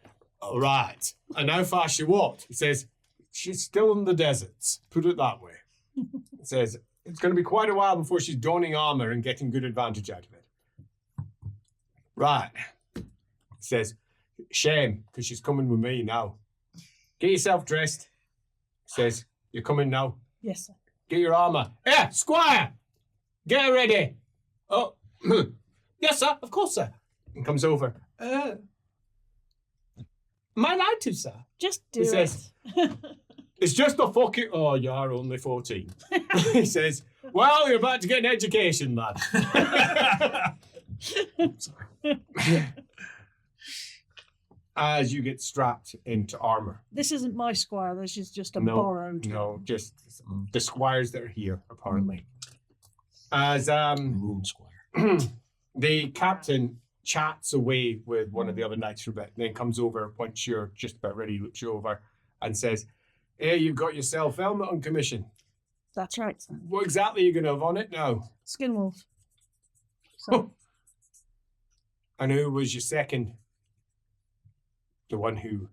"All right. And how far she walked?" He says, "She's still in the deserts. Put it that way." He says, "It's going to be quite a while before she's donning armor and getting good advantage out of it." Right. He says, "Shame, because she's coming with me now. Get yourself dressed." He says, "You're coming now. Yes, sir. Get your armor. Yeah, Squire! Get her ready." "Oh, yes, sir. Of course, sir." And comes over. Am I allowed to, sir?" Just do He it. says, "It's just a fucking..." "Oh, you're only 14. He says, "Well, you're about to get an education, lad." As you get strapped into armor. This isn't my squire. This is just a No, borrowed. No, just the squires that are here, apparently. As Moon Squire. the captain chats away with one of the other knights for a bit, then comes over once you're just about ready, looks you over and says, "Hey, you've got yourself helmet on commission. That's right, sir. What exactly are you going to have on it now?" Skin wolf. Oh. And who was your second? The one who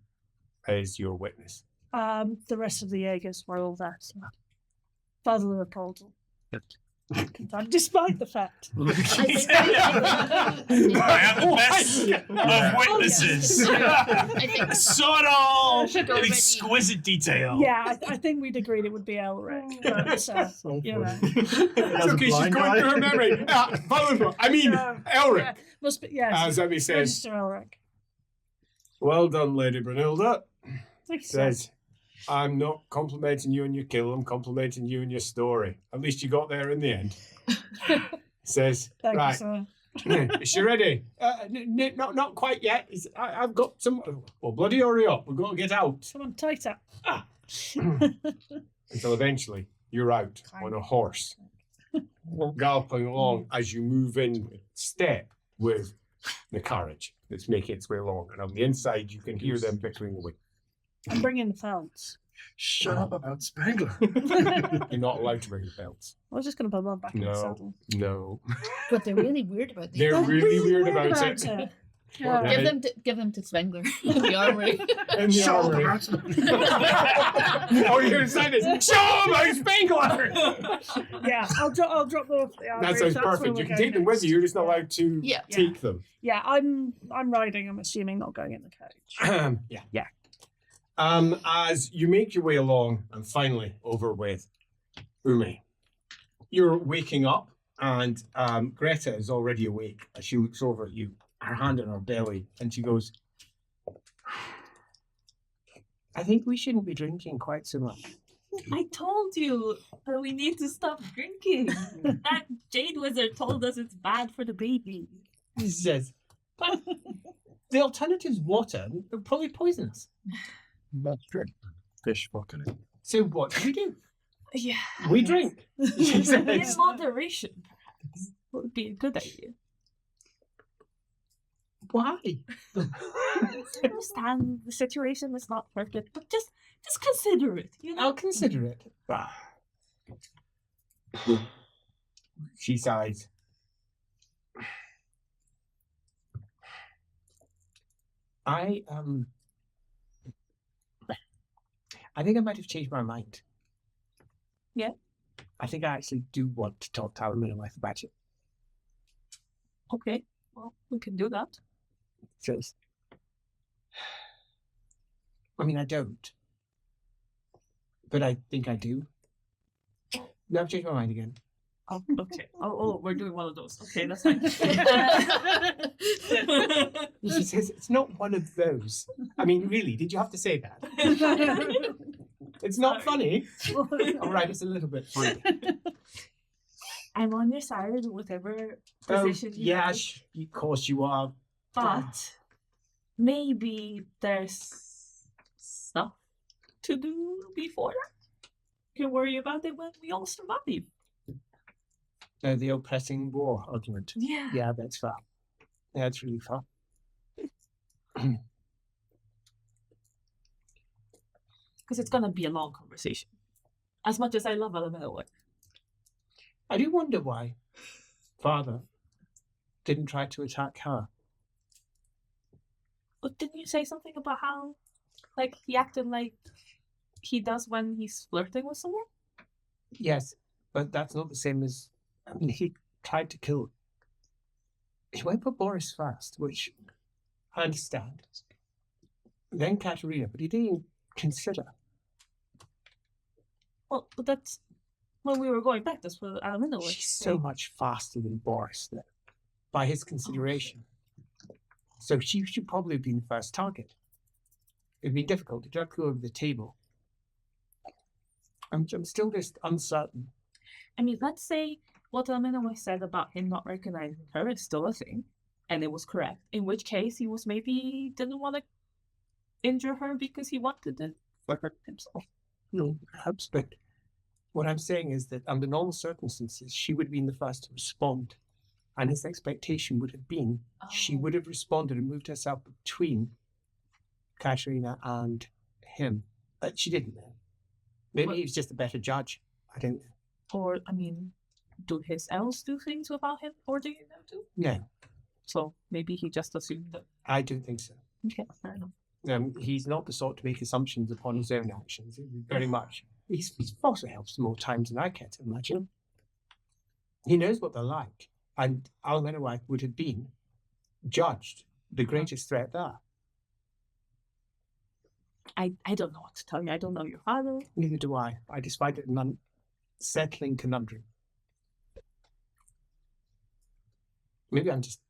is your witness. The rest of the Jaegers were all that. So. Father Leopold. Despite the fact. I am the best of witnesses. I think Saw it all Should in already- exquisite detail. Yeah, I think we'd agreed it would be Elric. But, So you know. funny. It's okay, she's blind going guy. through her memory. Elric. Yeah, must be, yes. As Emmy says, Register Elric. "Well done, Lady Brunilda." Thank you, sir. Says, "I'm not complimenting you on your kill, I'm complimenting you on your story. At least you got there in the end." Says, Thank "Right, you, sir. is she ready?" Not quite yet. I've got some..." "Well, bloody hurry up, we've got to get out." Come on, tighter. Until eventually, you're out on a horse, galloping along as you move in step with the carriage that's making its way along. And on the inside, you can hear them bickering away. I'm bringing the felts. Shut up about Spangler. You're not allowed to bring the belts. I was just going to put them back in the No. saddle. No. But they're really weird about this. They're really weird about it. it. Yeah. Yeah. give them to Spengler in the armory. In the Shut up armory. about Spangler. Oh, you're excited. Show them how Spangler! Yeah, I'll drop them off the armory. That sounds That's where perfect. we're You can going take them with next. you. You're just not allowed to Yeah. take them. Yeah, I'm riding. I'm assuming not going in the coach. Yeah. As you make your way along and finally over with Umi, you're waking up and Greta is already awake as she looks over at you, her hand on her belly, and she goes, "I think we shouldn't be drinking quite so much." I told you that we need to stop drinking. That Jade Wizard told us it's bad for the baby. He says, "But the alternative's water. They're probably poisonous. That's true. Fish fucking it. So what do we do? Yeah. We drink." She In says, moderation, perhaps, would be a good idea. "Why?" I understand the situation is not perfect, but just consider it. You know. I'll consider it. She sighs. I think I might have changed my mind. Yeah? I think I actually do want to talk to Alan Life about it. Okay. Well, we can do that. Says, I mean, I don't. But I think I do. No, I've changed my mind again. Oh, okay. Oh, we're doing one of those. Okay, that's fine. She says, it's not one of those. I mean, really, did you have to say that? It's not funny. All right, it's a little bit funny. I'm on your side, whatever Oh, position you yeah, take. of course you are. But maybe there's stuff to do before that. You can worry about it when we all survive. The old pressing war argument. Yeah. Yeah, that's fair. That's really fair. Because it's gonna be a long conversation. As much as I love Elemental, I do wonder why Father didn't try to attack her. but didn't you say something about how, like, he acted like he does when he's flirting with someone? Yes, but that's not the same as... I mean, he tried to kill... He went for Boris first, which I understand. Then Katerina, but he didn't consider. Well, but that's when we were going back. That's what Alamina was. She's so much faster than Boris, that, by his consideration. So she should probably have been the first target. It'd be difficult to drag her over the table. I'm still just uncertain. I mean, let's say what Alamina said about him not recognizing her is still a thing, and it was correct. In which case, he was maybe didn't want to injure her because he wanted it for her himself. No, perhaps, but what I'm saying is that under normal circumstances, she would have been the first to respond. And his expectation would have been she would have responded and moved herself between Katerina and him. But she didn't know. Maybe he was just a better judge. I don't know. Or, I mean, do his elves do things without him ordering them to? No, So maybe he just assumed that. I don't think so. Okay, fair enough. He's not the sort to make assumptions upon his own actions. Very much. He's also helped more times than I care to imagine. He knows what they're like. And Almenawai would have been judged the greatest threat there. I don't know what to tell you. I don't know your father. Neither do I. I just find it an unsettling conundrum. Maybe I'm just...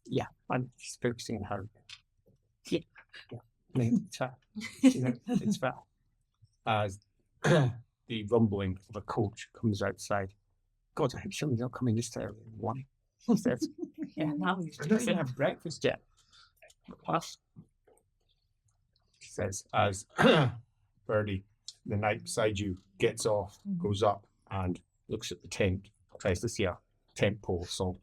Yeah, I'm just focusing on her. Yeah. No, it's fair. You know, it's fair. As the rumbling of a coach comes outside. God, I hope someone's not coming this early in the morning. He says, Yeah, now he's I don't even have breakfast yet. Plus, he says, as Birdie, the knight beside you, gets off, goes up, and looks at the tent, tries to see a tent pole, so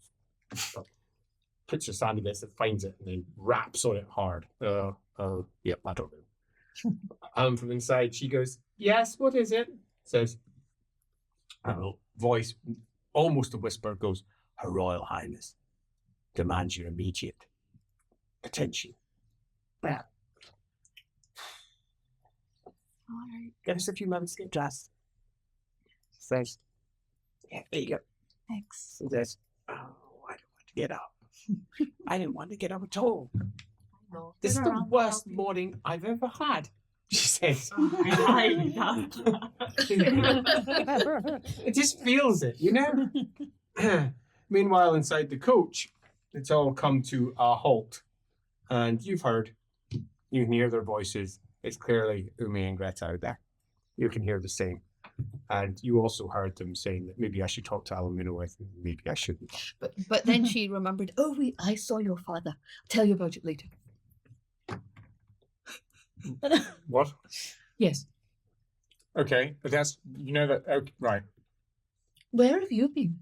puts her sand against it, finds it, and then raps on it hard. Yep, I don't know. From inside, she goes, yes, what is it? Says, I don't know, voice, almost a whisper, goes, Her Royal Highness demands your immediate attention. Well, all right. give us a few moments to get dressed. Says, yeah, there you go. Thanks. Says, oh, I don't want to get up. I didn't want to get up at all. No, This is been the around worst for a morning I've ever had. She says. I doubt that. It just feels it, you know? Meanwhile, inside the coach, it's all come to a halt. And you've heard, you can hear their voices. It's clearly Umi and Greta out there. You can hear the same. And you also heard them saying that maybe I should talk to Alamina with, and maybe I shouldn't. But then she remembered, oh, wait, I saw your father. I'll tell you about it later. What? Yes. Okay, but that's, you know that, okay, right. Where have you been?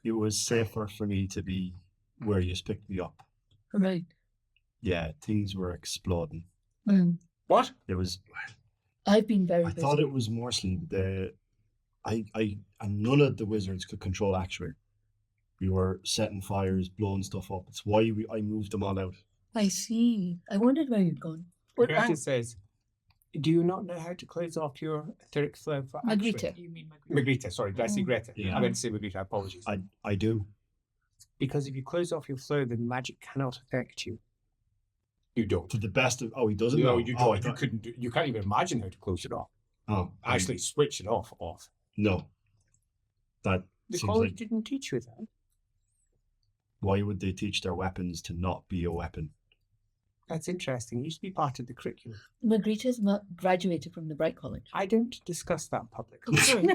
It was safer for me to be where you picked me up. Right. Yeah, things were exploding. What? It was. I've been very I busy. thought it was mostly and none of the wizards could control actually. We were setting fires, blowing stuff up. It's why I moved them all out. I see. I wondered where you'd gone. Greta says, do you not know how to close off your etheric flow for action? Margarita. You mean Margarita? Margarita, sorry, did I say Greta? Yeah. I meant to say Margarita, apologies. I do. Because if you close off your flow, then magic cannot affect you. You don't. To the best of. Oh, he doesn't. No, know? you Oh, don't. You couldn't. You can't even imagine how to close it off. Oh, Actually, switch it off. no. That The seems college like didn't teach you that. Why would they teach their weapons to not be a weapon? That's interesting. It used to be part of the curriculum. Margarita's not graduated from the Bright College. I don't discuss that publicly. Sorry.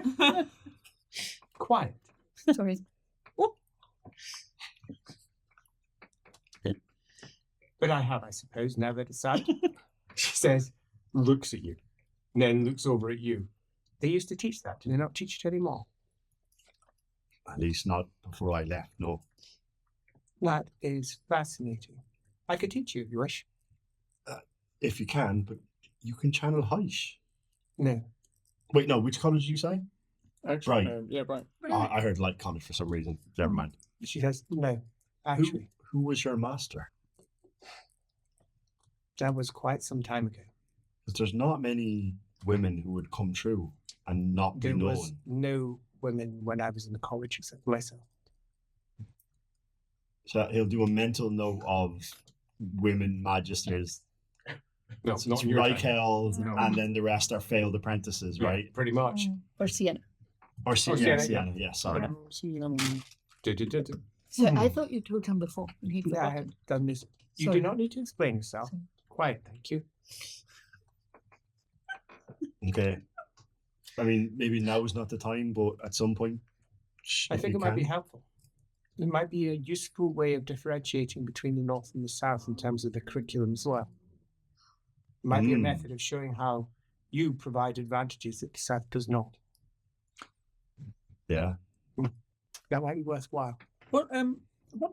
Quiet. Sorry. But I have, I suppose, now that it's out. She says, looks at you, and then looks over at you. They used to teach that. Do they not teach it anymore? At least not before I left, no. That is fascinating. I could teach you if you wish. If you can, but you can channel Heish. No. Wait, no, which college did you say? Actually, Right. yeah, right. I heard Light College for some reason. Never mind. She says, no, actually. Who was your master? That was quite some time ago. Because there's not many women who would come through and not be There known. was no women when I was in the college except myself. So he'll do a mental note of women magisters. No, It's not in your time. Rykel, No. and then the rest are failed apprentices, Yeah, right? pretty much. Or Sienna. Or Sienna, Sienna, yeah, sorry. So I thought you told him before, and he Yeah, I forgot. have done this. You Sorry. do not need to explain yourself. Quiet, thank you. Okay. I mean, maybe now is not the time, but at some point, I if think you it might be can. helpful. It might be a useful way of differentiating between the North and the South in terms of the curriculum as well. It might be a Mm. method of showing how you provide advantages that the South does not. Yeah. That might be worthwhile. What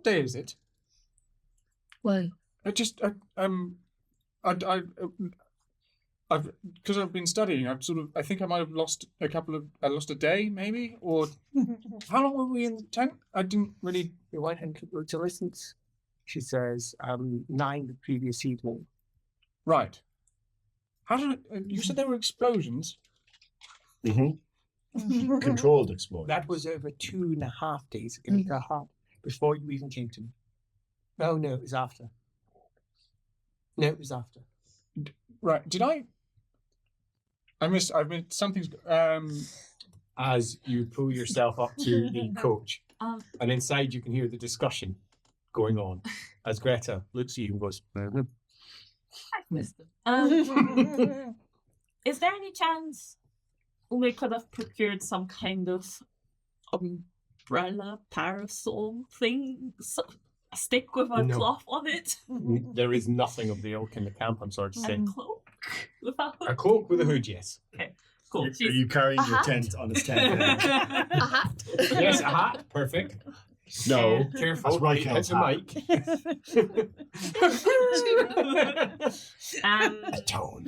day is it? Well, I've because I've been studying. I think I might have lost I lost a day maybe, or how long were we in the tent? I didn't really. We went into to listen. She says 9 the previous evening. Right. How did you said there were explosions? Mm-hmm. Controlled explosion. That was over 2.5 days ago, Gerhard, before you even came to me. Oh, no, it was after. No, it was after. Right. Did I missed something's As you pull yourself up to the coach, and inside you can hear the discussion going on as Greta looks at you and goes, I missed them. Is there any chance we could have procured some kind of umbrella parasol thing? A stick with a No. cloth on it? there is nothing of the ilk in the camp, I'm sorry to say. A cloak? With a A hood? cloak with a hood, yes. Cool. Are you carrying A your hat? tent on his tent? a hat. Yes, a hat. Perfect. No. Careful. That's right, It's a mic. Tone.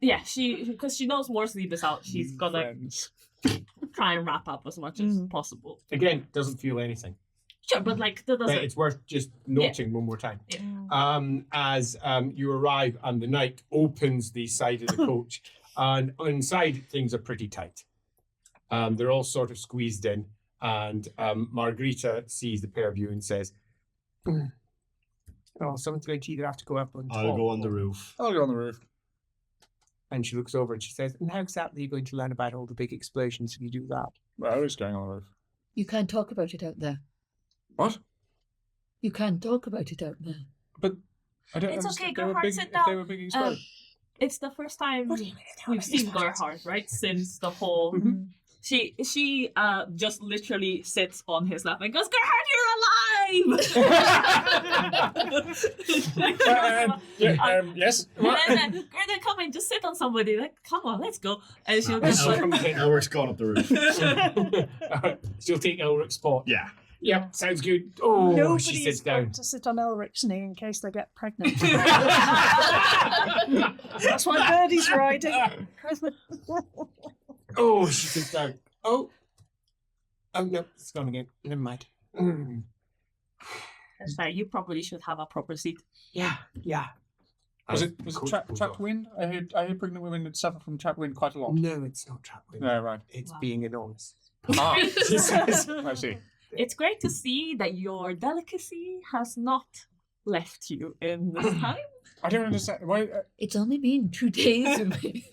Yeah, because she knows more sleep is out. She's gonna friends? try and wrap up as much as possible. Again, doesn't feel anything. Sure, but like that But doesn't. it's worth just noting one more time. Yeah. As you arrive and the knight opens the side of the coach, and inside things are pretty tight. They're all sort of squeezed in, and Margarita sees the pair of you and says, Oh, someone's going to either have to go up on top. I'll go on the roof. I'll go on the roof. And she looks over and she says, and how exactly are you going to learn about all the big explosions if you do that? Well, I was going on the roof. You can't talk about it out there. What? You can't talk about it out there. But I don't It's understand okay, if they were Gerhard, big, sit if they down. were big explosions. It's the first time we've seen Gerhard, right? Since the whole. She just literally sits on his lap and goes, Gerhard, you're alive! Yes. And then Gerda, come and just sit on somebody. Like, come on, let's go. And she'll just like, Elric's gone up the roof. she'll take Elric's spot. Yeah. Yep, sounds good. Oh, she Nobody sits is going down. to sit on Elric's knee in case they get pregnant. That's why Birdie's riding. Oh, she sits down. Oh no, it's gone again. Never mind. sorry, you probably should have a proper seat. Yeah. Was it trapped wind? I heard pregnant women that suffer from trapped wind quite a lot. No, it's not trap wind. No, right. It's Wow. being enormous. Ah, She says, I see. it's great to see that your delicacy has not left you in this time? I don't understand. Why? It's only been 2 days. Yeah,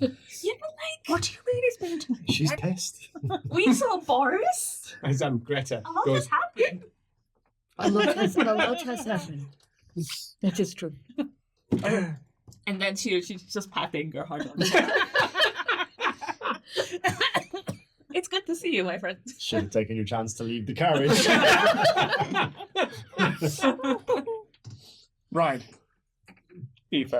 but like, What do you mean it's been 2 days? She's pissed. we saw Boris. As Greta A lot goes, has happened. a lot has happened. That is true. And then she's just patting her heart on the head. It's good to see you, my friend. Should have taken your chance to leave the carriage. Right. Aoife.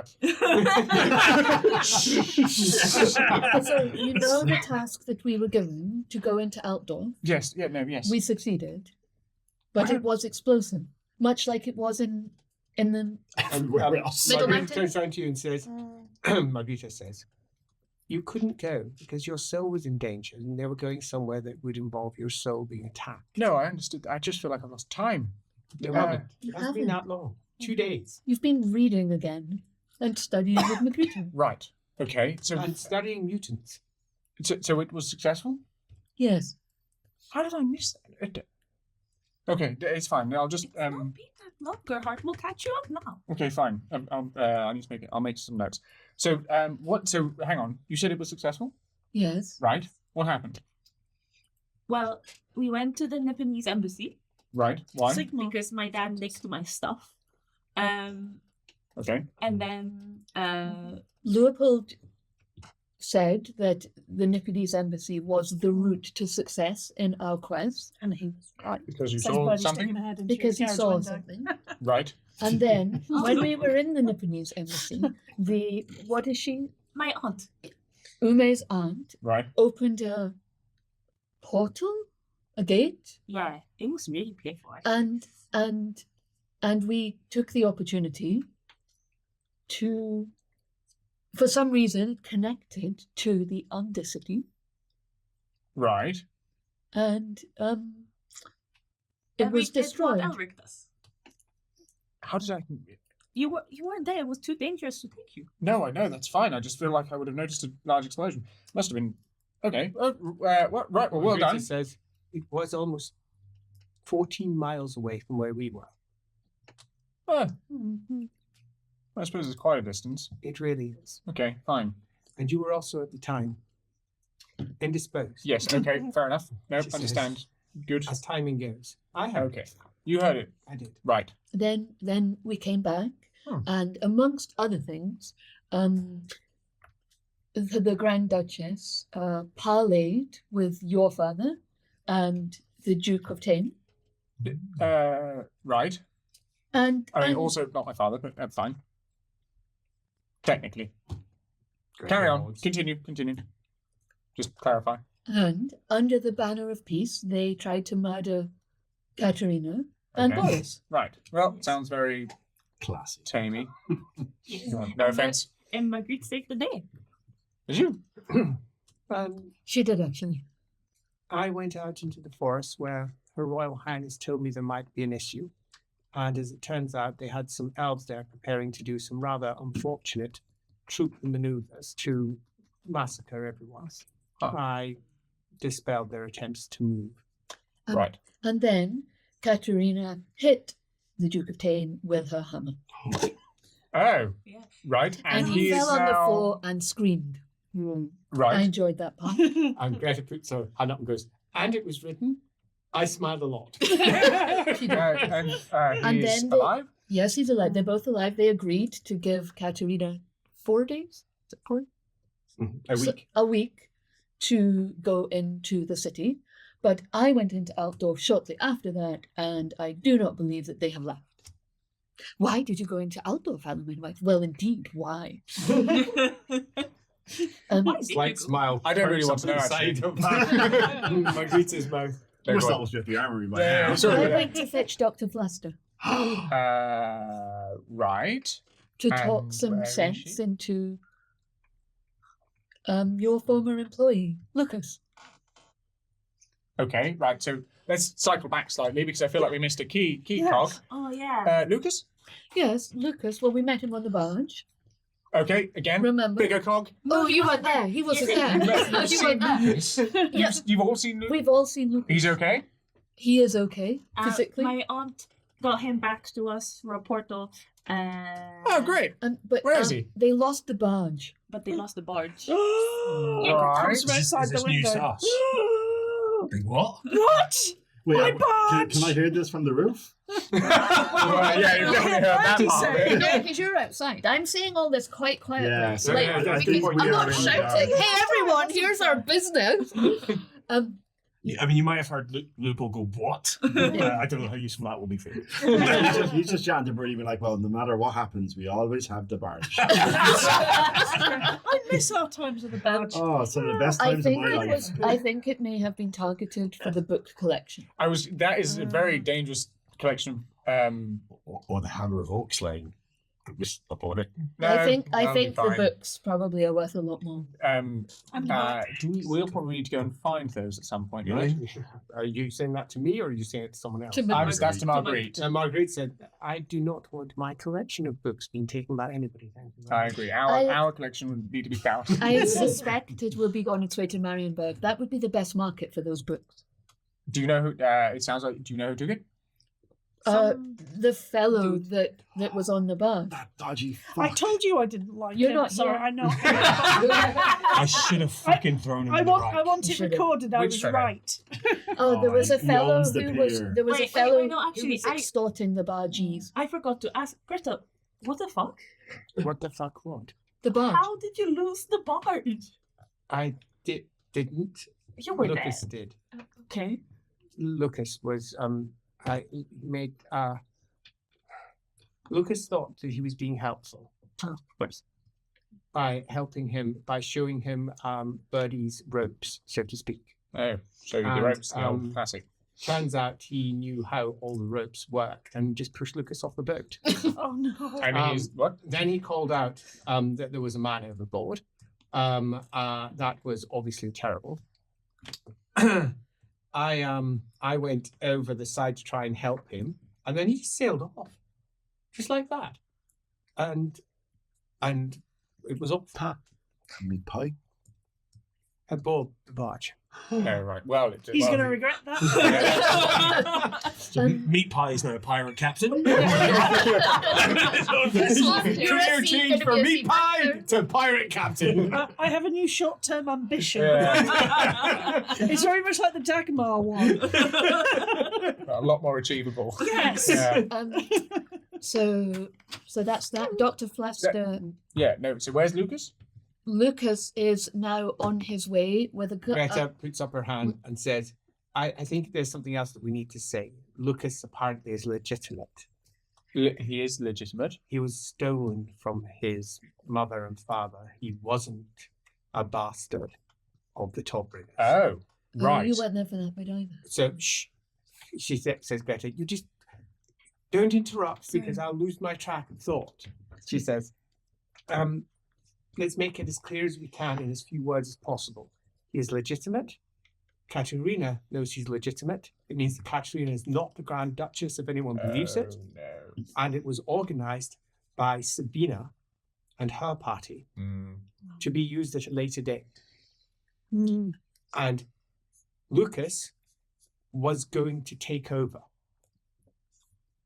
So you know the task that we were given to go into outdoor? Yes. Yeah. No. Yes. We succeeded. But it was explosive. Much like it was in the and Where else? Middle Margarita mountain? turns around to you and says, Margarita says, you couldn't go because your soul was in danger and they were going somewhere that would involve your soul being attacked. No, I understood. I just feel like I've lost time. You Uh, haven't. You It hasn't been haven't. that long. 2 days. You've been reading again and studying with Magritte. Right. Okay. So, And studying mutants. so it was successful. Yes. How did I miss that? Okay, it's fine. I'll just Don't be that long, Gerhard. We'll catch you up now. Okay, fine. I need to make it. I'll make some notes. So, what? So, hang on. You said it was successful, Yes. right? What happened? Well, we went to the Nipponese embassy Right. Why? because my dad nicked my stuff. Okay. And then Leopold said that the Nipponese embassy was the route to success in our quest. And he was right. Because you Says saw Birdie sticking something. her head into Because the he carriage saw window. something. Right. And then, when we were in the Nipponese embassy, what is she? my aunt. Ume's aunt Right. opened a portal, a gate, Yeah, it was really beautiful. and we took the opportunity to, for some reason, connected to the Undercity, Right. and it And we was did what destroyed. Elric does. How did I? You weren't there. It was too dangerous to take you. No, I know that's fine. I just feel like I would have noticed a large explosion. Must have been. Okay. Right. Well, well Margarita done. says it was almost 14 miles away from where we were. Mhm. I suppose it's quite a distance. It really is. Okay. Fine. And you were also at the time indisposed. Yes. Okay. Fair enough. No, She says- understand. Good. As timing goes. I heard Okay. it. You heard it. I did. Right. Then we came back, and amongst other things, the Grand Duchess parlayed with your father and the Duke of Tame, Right. and I mean, and- also not my father, but fine. Technically. Carry on. Continue. Just clarify. And under the banner of peace, they tried to murder Katerina and Okay. Boris. Right. Well, sounds very Classy. tamey. No offense. And Marguerite saved the day. Did you? She did actually. I went out into the forest where Her Royal Highness told me there might be an issue. And as it turns out, they had some elves there preparing to do some rather unfortunate troop maneuvers to massacre everyone. Huh. I dispelled their attempts to move. Right. And then Katerina hit the Duke of Tame with her hammer. Oh. Yeah. Right. And he he is fell on the now- floor and screamed. I Right. enjoyed that part. And Greta puts her hand up and goes, and it was written, I smiled a lot. She did. And And he's then they- alive? Yes, he's alive. They're both alive. They agreed to give Katerina 4 days? Is it 4? A week. A week to go into the city. But I went into Altdorf shortly after that, and I do not believe that they have left. Why did you go into Altdorf, Alan, my wife? Well, indeed, why? Slight smile. I don't really want to know, perks up actually. the side of Margarita's mouth. No, Must go on. almost be at the armory by Yeah, now. sorry. I went to fetch Dr. Flaster Right. to talk And some where is sense she? into your former employee, Lucas. Okay. Right. So let's cycle back slightly because I feel like we missed a key cog. Oh yeah. Lucas. Yes, Lucas. Well, we met him on the barge. Okay. Again. Remember? Bigger cog. Oh, you weren't there. He wasn't Yes, there. You've You seen weren't there. Lucas. Yes. You've all seen Lucas. We've all seen Lucas. He's okay. He is okay physically. My aunt got him back to us for a portal. Oh, great. But Where is he? They lost the barge. But they lost the barge. Right. Comes from outside the news to window. us? What? What? Wait, My can barge! I hear this from the roof? Well, yeah, you definitely heard that Bertie part of say- it. No, because you're outside. I'm saying all this quite quietly. Yeah, so like, I because think I'm we're not in shouting, the- hey everyone, here's our business. I mean, you might have heard Lupo go, what? I don't know how useful that will be for you. He's just chatting to Bertie, being like, well, no matter what happens, we always have the barge. I miss our times with the barge. Oh, some of the best I times of think my it life. was. I think it may have been targeted for the book collection. That is a very dangerous collection. Or the Hammer of Oak slaying. Was upon it. I think that'll be the fine. books probably are worth a lot more. We'll probably need to go and find those at some point, Really? right? Are you saying that to me or are you saying it to someone else? To me. That's to Marguerite. Marguerite said, I do not want my collection of books being taken by anybody. Thank you. I agree. I- Our collection would need to be found. I suspect it will be on its way to Marienburg. That would be the best market for those books. Do you know who? It sounds like. Do you know who took it? The fellow that was on the barge. That dodgy I fuck. told you I didn't like You're him, not so here. I know. I should have fucking thrown him I in the want rack. I want it Should've. recorded. I Which was fellow? right. Oh, there was a he fellow owns the who was pier. there was Wait, a fellow wait, no, who actually, was extorting the bargees. I forgot to ask Greta, what the fuck? What the fuck what? The barge. How did you lose the barge? I didn't. You were Lucas there. did. Okay. Lucas was I made Lucas thought that he was being helpful. course. By helping him, by showing him Birdie's ropes, so to speak. Oh, show you the And, ropes. The old classic. Turns out he knew how all the ropes work and just pushed Lucas off the boat. Oh no. And he's what? Then he called out that there was a man overboard. That was obviously terrible. I went over the side to try and help him, and then he just sailed off, just like that. And it was up. Meat pie. Aboard the barge. Oh, right. Well, He's well, going to regret that. So Meat Pie is now a pirate captain. You're Career a sea- change gonna from be a meat sea pie factor. to pirate captain. I have a new short-term ambition. Yeah. It's very much like the Dagmar one. A lot more achievable. Yes. Yeah. So that's that. Dr. Flaster. Yeah. No. So where's Lucas? Lucas is now on his way with a Greta puts up her hand and says, I think there's something else that we need to say. Lucas apparently is legitimate. He is legitimate. He was stolen from his mother and father. He wasn't a bastard of the Torbreakers. Oh, right. You weren't there for that bit either. So, shh, she says, Greta, you just don't interrupt because I'll lose my track of thought. She says, let's make it as clear as we can in as few words as possible. He is legitimate. Katerina knows he's legitimate. It means that Katerina is not the Grand Duchess if anyone believes it. No. And it was organized by Sabina and her party to be used at a later date. And Lucas was going to take over.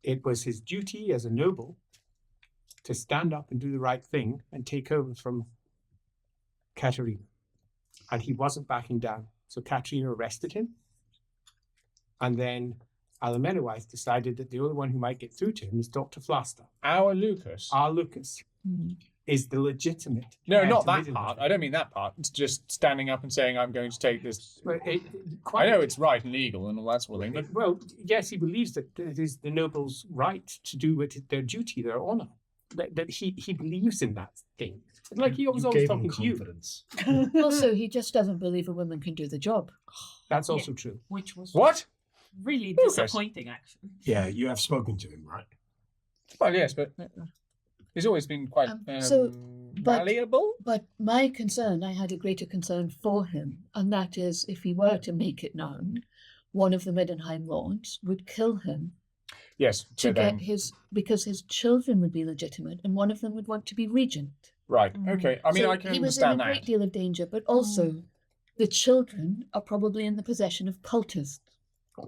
It was his duty as a noble to stand up and do the right thing and take over from Katerina. And he wasn't backing down. So Katerina arrested him. And then Alamenowitz decided that the only one who might get through to him is Dr. Flaster. Our Lucas. Our Lucas is the legitimate. No, heir not to that Middenheim. part. I don't mean that part. It's just standing up and saying, I'm going to take this. But I know it's right and legal and all that sort of thing, but Well, yes, he believes that it is the nobles' right to do what is their duty, their honor. That he believes in that thing. Like he was You always gave him talking to you. confidence. Also, he just doesn't believe a woman can do the job. That's also true. Which was what? really Lucas. disappointing, actually. Yeah, you have spoken to him, right? Well, yes, but he's always been quite but- malleable. But my concern, I had a greater concern for him, and that is if he were to make it known, one of the Middenheim lords would kill him Yes. to So get then, his, because his children would be legitimate, and one of them would want to be regent. right. Okay. I mean, So I can he was in a understand great that. deal of danger, but also the children are probably in the possession of cultists.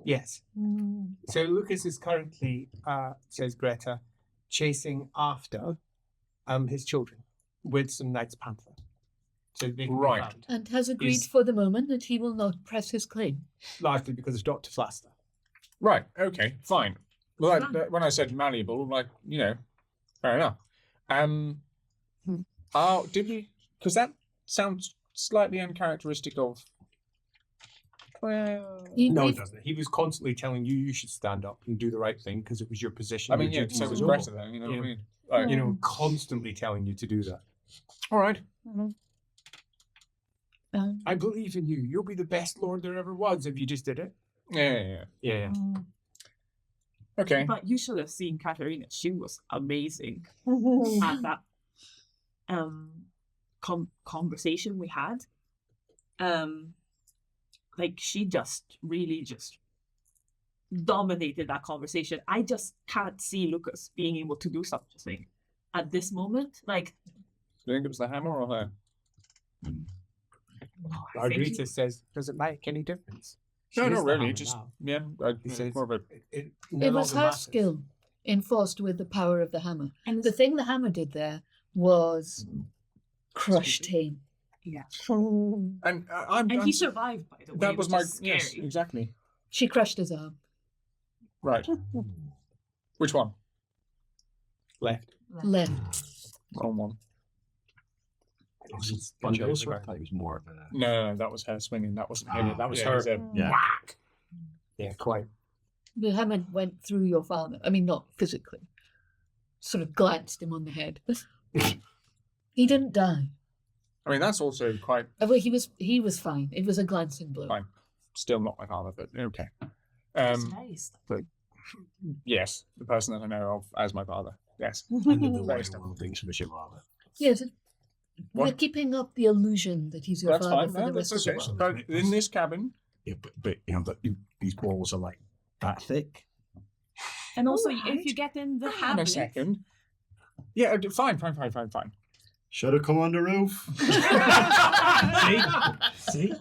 Yes. So Lucas is currently, says Greta, chasing after his children with some Knights Panther. So they can be Right. found, And has agreed Is- for the moment that he will not press his claim. largely because of Dr. Flaster. Right. Okay. Fine. Well, when I said malleable, like, you know, fair enough. Did we? Because that sounds slightly uncharacteristic of. No, it doesn't. He was constantly telling you should stand up and do the right thing because it was your position. I mean, your yeah, duty so as was a Greta, noble. though. You know what Yeah. I mean? Like, You know, constantly telling you to do that. all right. I believe in you. You'll be the best lord there ever was if you just did it. Yeah. Yeah. Okay. But you should have seen Katarina. She was amazing at that conversation we had. Like she just really just dominated that conversation. I just can't see Lucas being able to do such a thing at this moment. Like, Do you think it was the hammer or her? I think Margarita says, does it make any difference? She No, is not the really. hammer Just now. yeah. He says, More of a. it It was her skill enforced with the power of the hammer. And the thing the hammer did there was crushed him. yeah. And I'm. And he survived, by the way. That was which my is scary. yes, exactly. She crushed his arm. Right. Which one? left. Left. Wrong one. I thought it was more of a... No, that was her swinging. That wasn't him. That was yeah, her. it was Yeah. Yeah, quite. The hammer went through your father. I mean, not physically. Sort of glanced him on the head. He didn't die. I mean, that's also quite Well, he was fine. It was a glancing blow. fine. Still not my father, but okay. That's nice. Yes, the person that I know of as my father. Yes. And the Very wider world thinks of a shit rather. Yes. We're What? keeping up the illusion that he's your That's father fine. for No, the that's rest okay. of the world. But in this cabin, Yeah, but you know, these walls are like that thick. And also, Alright. if you get in the hang on a habit, second. Yeah, fine. Should have come on the roof. See?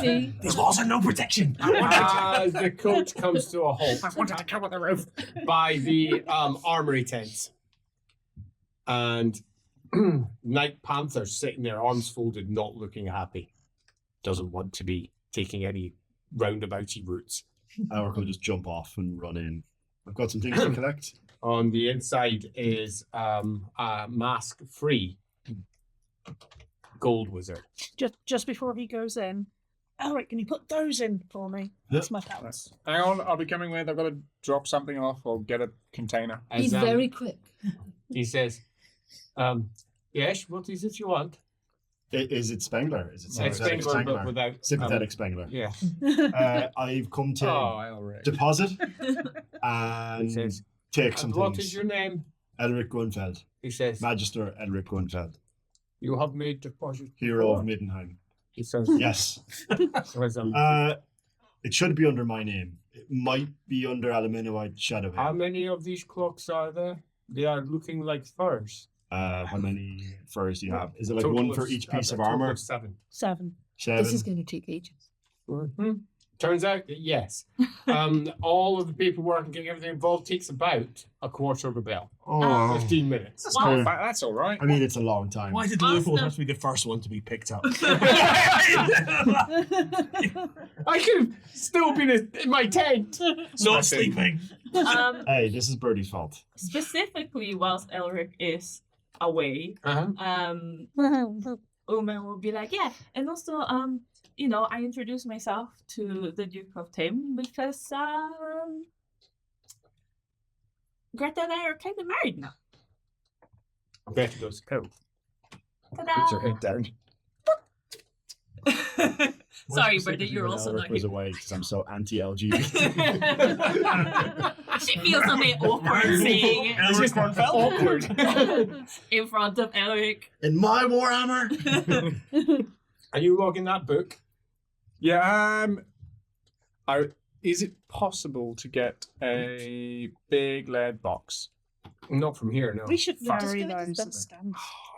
See? These walls have no protection. As the coach comes to a halt I wanted to cover the roof. by the armory tents. And Night Panther's sitting there, arms folded, not looking happy. Doesn't want to be taking any roundabouty routes. Our will just jump off and run in. I've got some things to collect. On the inside is a mask-free gold wizard. Just before he goes in, Alric, can you put those in for me? That's my pants. Hang on, I'll be coming with. I've got to drop something off or get a container. He's very quick. He says, yes, what is it you want? Is it Spengler? Is it It's sympathetic Spengler, but Spengler? without... Sympathetic Spengler. Yeah. I've come to Elric. deposit He and says, take and some what things. is your name? Elric Gunfeld. He says, Magister Elric Gunfeld. you have made deposit. Hero of before." Middenheim. He says, Yes. was, It should be under my name. It might be under Aluminiumite Shadowhead. how many of these cloaks are there? They are looking like furs. How many furs do you have? Is it like Total one for of- each piece a of total armor? of 7. 7. 7. This is going to take ages. Turns out that yes. All of the paperwork and getting everything involved takes about a quarter of a bell. Oh. 15 minutes. That's, Well, that's all right. I mean, it's a long time. Why did Awesome. Leopold have to be the first one to be picked up? I could have still been in my tent. Not sleeping. Hey, this is Birdie's fault. Specifically, whilst Elric is away, Uma will be like, yeah, and also, I introduced myself to the Duke of Tim because Greta and I are kind of married now. Greta goes, oh. Puts her head down. Sorry, Berta, you're also not was here. away because I'm so anti-LGBT. She feels a bit awkward saying it Elric Gunfeld? Awkward. in front of Elric. In my Warhammer? Are you logging that book? Yeah. Is it possible to get a big lead box? Not from here, no. We should Fuck. vary Just gonna those keep and stand.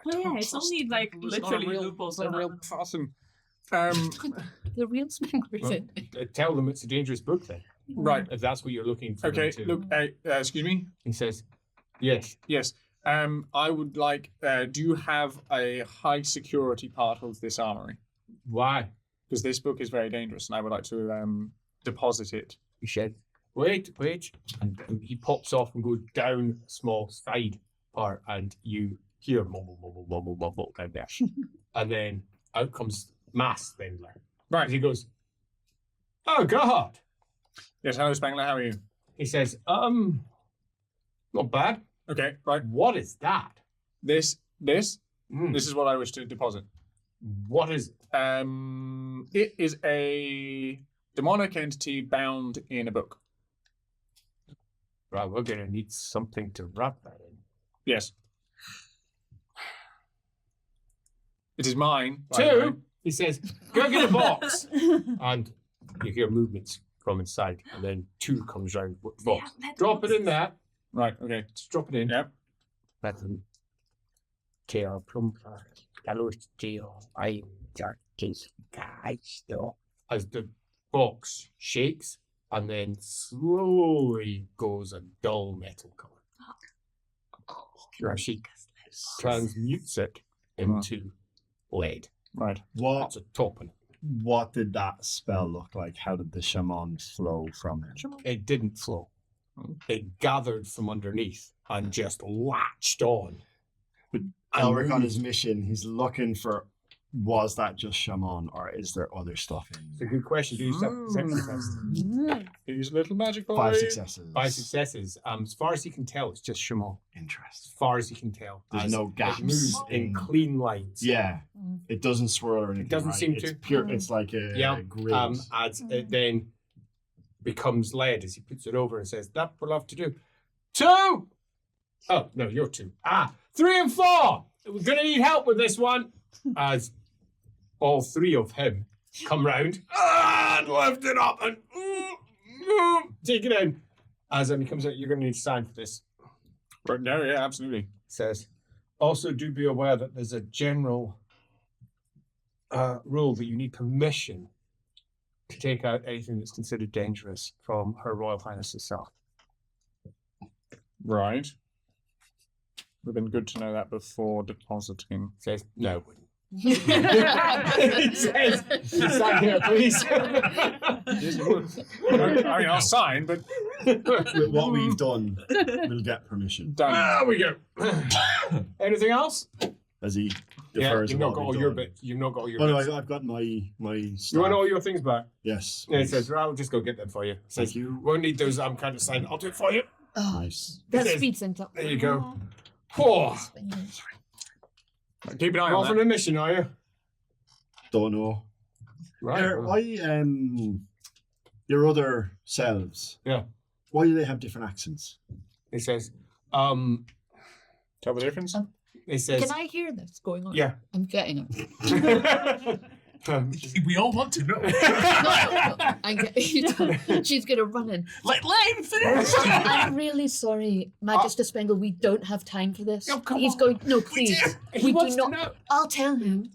Oh yeah, it's only like He's not literally a real, loopholes. he's not a real person. The real Spengler's Well, in. tell them it's a dangerous book then. Right. If that's what you're looking for. Okay. them to- Look. Excuse me. He says, yes. Yes. I would like. Do you have a high security part of this armory? Why? Because this book is very dangerous, and I would like to deposit it. He said, wait. And he pops off and goes down a small side part, and you hear mumble down there. And then out comes Mass Spengler. Right. He goes, oh, God. Yes. Hello, Spengler. How are you? He says, not bad. Okay. Right. What is that? This. Mm. This is what I wish to deposit. What is it? It is a demonic entity bound in a book. Right, we're going to need something to wrap that in. Yes. It is mine. by the way. Two, he says, go get a box. And you hear movements from inside. And then two comes round with the box. Drop it in there. Right. Okay. Just drop it in. Yep. Let them tear plum yellow steel. I as the box shakes and then slowly goes a dull metal color. She transmutes it into lead. Right. That's a top in it. What did that spell look like? How did the shaman flow from it? It didn't flow. It gathered from underneath and just latched on. Elric on his mission, he's looking for, was that just shaman or is there other stuff It's in a good question. Do you have perception test? Use a little magic boy. 5 successes. 5 successes. As far as he can tell, it's just Shaman. Interesting. As far as he can tell. There's As no gaps. It moves in clean lines. Yeah. It doesn't swirl or anything. doesn't right? seem It's to. pure. It's like a Yeah. grid. As it then becomes lead as he puts it over and says, that will have to do. 2! Oh, no, you're 2. 3 and 4! We're going to need help with this one. As all 3 of him come round and lift it up and take it in. As he comes out, you're going to need to sign for this. Right. No. Yeah. Absolutely. Says, also do be aware that there's a general rule that you need permission to take out anything that's considered dangerous from Her Royal Highness herself. Right. Would have been good to know that before depositing. Says, no. He says, sign here, please. I mean, I'll sign, but With what we've done, we'll get permission. done. There we go. Anything else? As he Yeah, defers you've not what got we've all your done. bits. You've not got all your Oh no, bits. I've got my You stuff. want all your things back? Yes. Yeah, he please. says, well, I'll just go get them for you. Says, Thank you. won't need those kind of sign. I'll do it for you. Oh, Nice. that It is. speeds things up. There you go. Whoa. Keep an eye You're on off on that. a mission, are you? Don't know. Right. Why your other selves? Yeah. Why do they have different accents? He says, Tell the difference. he says, Can I hear this going on? yeah. I'm getting it. We all want to know. She's gonna run in. Let him finish. I'm really sorry, Magister Spengler. We don't have time for this. Oh, come He's on. going. No, please. He We wants do to not. know. I'll tell him.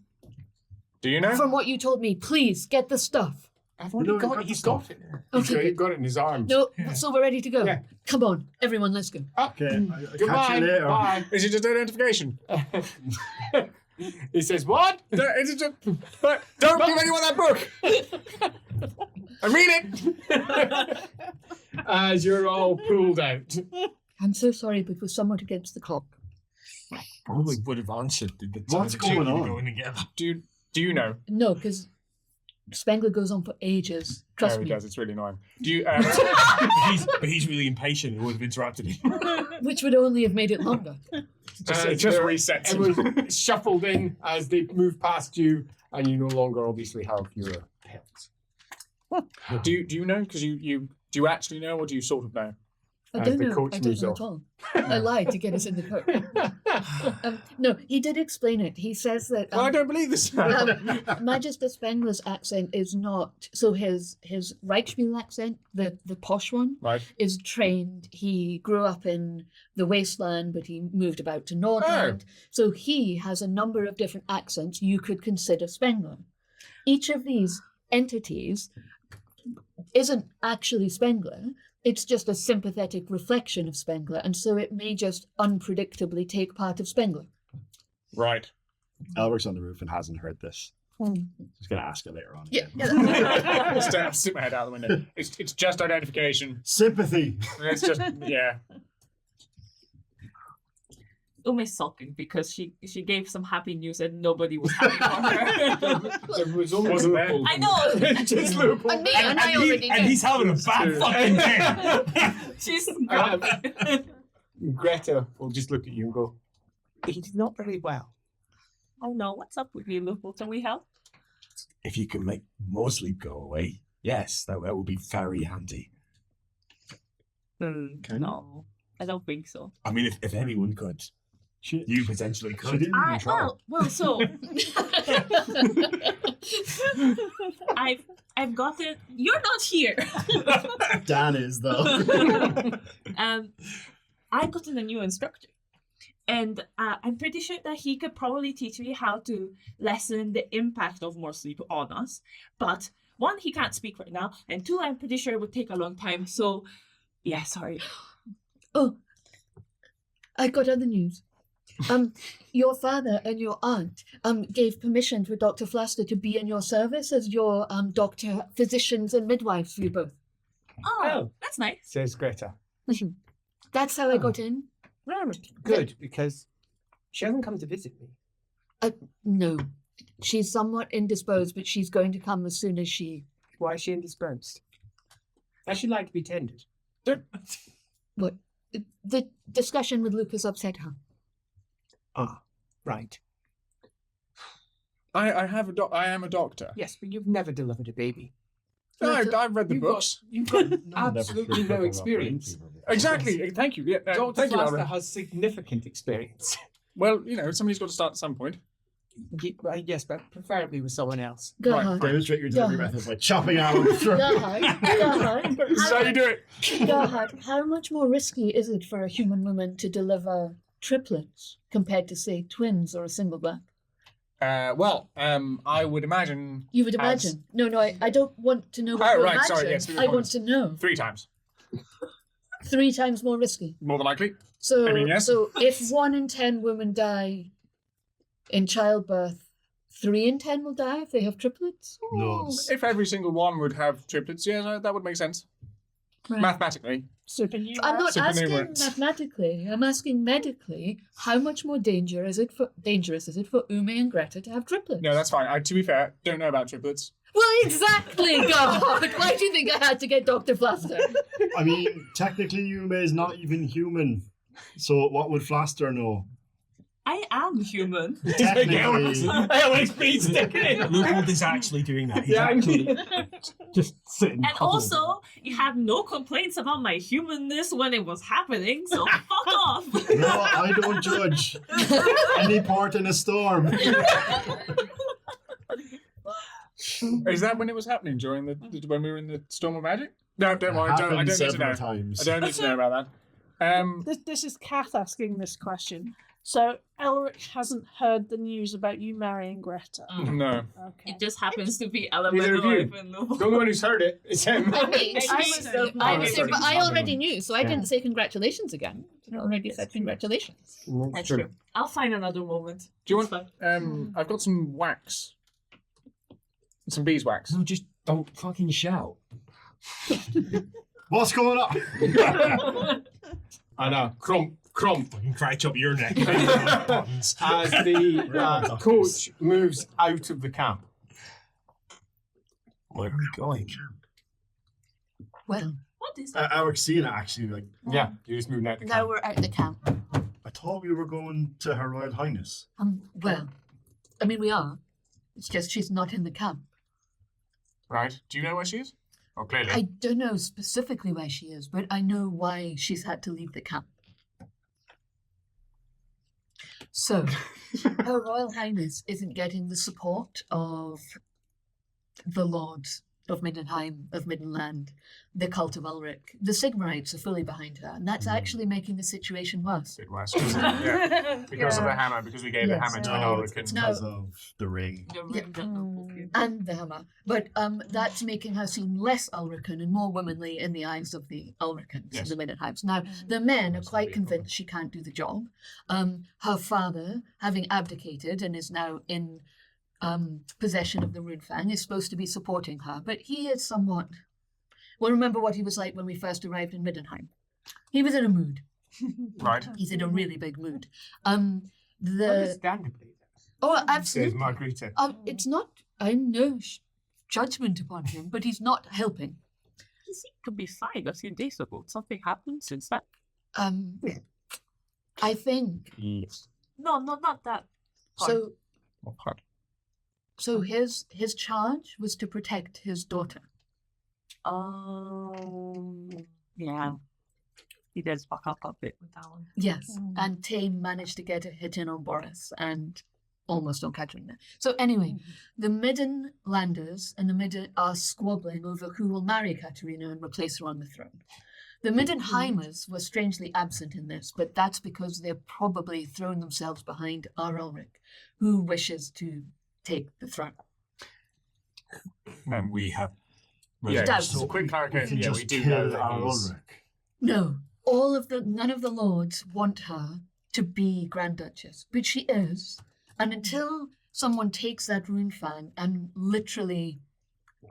Do you know? From what you told me, please get the stuff. I've already No, got got it. He's the got stuff. it. Okay. He's got it in his arms. No, so we're ready to go. Yeah. Come on, everyone, let's go. Okay. Mm. I'll catch Goodbye. you later. Bye. Is it just identification? He says, what? Is it just, don't give anyone that book. I read it. As you're all pulled out. I'm so sorry, but we're somewhat against the clock. Probably would have answered. What's going on? Going together. Do you know? No, because Spengler goes on for ages. Trust No, he me. does. It's really annoying. Do you? but he's really impatient and would have interrupted him. Which would only have made it longer. it just they're- resets. Everyone shuffled in as they move past you, and you no longer obviously have your pets. Do you know? Because you do you actually know, or do you sort of know? I As don't the know. coach I don't moves know off. at all. I lied to get us in the coach. No, he did explain it. He says that Well, I don't believe this. Magister Spengler's accent is not so. His Reichspiel accent, the posh one, Right. is trained. He grew up in the wasteland, but he moved about to Nordland. So he has a number of different accents you could consider Spengler. each of these entities isn't actually Spengler. It's just a sympathetic reflection of Spengler, and so it may just unpredictably take part of Spengler. Right. Elric's on the roof and hasn't heard this. Hmm. He's going to ask it later on. Yeah. Stick my head out the window. It's just identification. Sympathy. It's just, yeah. Ume's sulking because she gave some happy news and nobody was happy for her. There was only Wasn't there? loophole. I know. Just loophole. And me, and I already and did. he's having a bad fucking day. She's Greta will just look at you and go, he's not very well. Oh no, what's up with you, Lupo? Can we help? If you can make more sleep go away, yes, that would be very handy. No, I don't think so. I mean, if anyone could, you potentially She could. didn't even try. Well, so I've got it. You're not here. Dan is, though. I've gotten a new instructor. And I'm pretty sure that he could probably teach me how to lessen the impact of more sleep on us. But one, he can't speak right now. And two, I'm pretty sure it would take a long time. So, yeah, sorry. Oh, I got other news. Your father and your aunt gave permission for Dr. Flaster to be in your service as your doctor, physicians, and midwives for you both. Oh, that's nice. Says Greta. That's how I got in. Good, because she hasn't come to visit me. No, she's somewhat indisposed, but she's going to come as soon as she. Why is she indisposed? I should like to be tended. What? The discussion with Lucas upset her. Ah, right. I am a doctor. Yes, but you've never delivered a baby. No, I've read the books. You've got absolutely no experience. Exactly. Thank you. Yeah, Dr. thank you, Flaster Alvin. has significant experience. Well, somebody's got to start at some point. Yes, but preferably with someone else. Gerhard. Demonstrate your delivery method by chopping out on the throat. Gerhard. This is how you do it. Gerhard, how much more risky is it for a human woman to deliver triplets compared to, say, twins or a single black? I would imagine. You would imagine. No, I don't want to know what Oh, you right, imagine. sorry, yes, I want to know. 3 times. 3 times more risky. More than likely. So, I mean, yes. so if 1 in 10 women die in childbirth, 3 in 10 will die if they have triplets? No. If every single one would have triplets, yeah, that would make sense. Right. Mathematically. I'm not asking Supernumerate. mathematically. I'm asking medically. How much more dangerous is it for Ume and Greta to have triplets? No, that's fine. To be fair, don't know about triplets. Well, exactly, God. Why do you think I had to get Dr. Flaster? I mean, technically, Yume is not even human. So what would Flaster know? I am human. Technically, LHB sticking it. Lupo is actually doing that. He's Yeah, I actually just sitting. And huddled. also, you had no complaints about my humanness when it was happening, so fuck off. no, I don't judge any part in a storm. Is that when it was happening during when we were in the Storm of Magic? No, don't worry. It I don't happened need to know. several times. I don't need to know about that. This is Kath asking this question. So Elric hasn't heard the news about you marrying Greta. No. Okay. It just happens to be Neither elemental of you. even though. The only one who's heard it is him. I mean, But I already knew, so I didn't say congratulations again. I already said congratulations. That's true. I'll find another moment. Do you It's want? fine. I've got some wax. Some beeswax. No, just don't fucking shout. What's going on? I know. Crump. Fucking crack up your neck. Buttons. As the coach moves out of the camp. Where are we going? Well, What is that? Eric's seen it actually. Like, Yeah, you just moved out the now camp. we're at the camp. I thought we were going to Her Royal Highness. Well, I mean, we are. It's just she's not in the camp. Right. Do you know where she is? Oh, clearly. I don't know specifically where she is, but I know why she's had to leave the camp. So, Her Royal Highness isn't getting the support of the Lords of Middenheim, of Middenland, the cult of Ulrich. The Sigmarites are fully behind her, and that's actually making the situation worse. Bit worse. Yeah. Because of the hammer, because we gave the Yes. hammer to an No, Ulrich. it's and- because of the ring. And the hammer. But that's making her seem less Ulrican and more womanly in the eyes of the Ulricans, Yes. the Middenheims. Now, the men are quite convinced she can't do the job. Her father, having abdicated and is now in possession of the Runefang, is supposed to be supporting her, but he is somewhat... Well, remember what he was like when we first arrived in Middenheim. He was in a mood. Right. He's in a really big mood. Understandably. Oh, Says absolutely. Margarita. It's not... I'm no judgment upon him, but he's not helping. He seemed to be fine a few days ago. Something happened since that. I think... Yes. No, not that. part. So... What part? So his charge was to protect his daughter. Yeah. He does fuck up a bit. With that one. Yes, and Tame managed to get a hit in on Boris and almost on Katrina. So anyway, the Middenlanders and the Midden are squabbling over who will marry Katerina and replace her on the throne. The Middenheimers were strangely absent in this, but that's because they're probably thrown themselves behind our Ulrich, who wishes to take the throne. And We have. yeah, Doubts. so quick We clarification. can Yeah, just we do kill know that our he's... Ulrich. No, none of the lords want her to be Grand Duchess, but she is. And until someone takes that Runefang and literally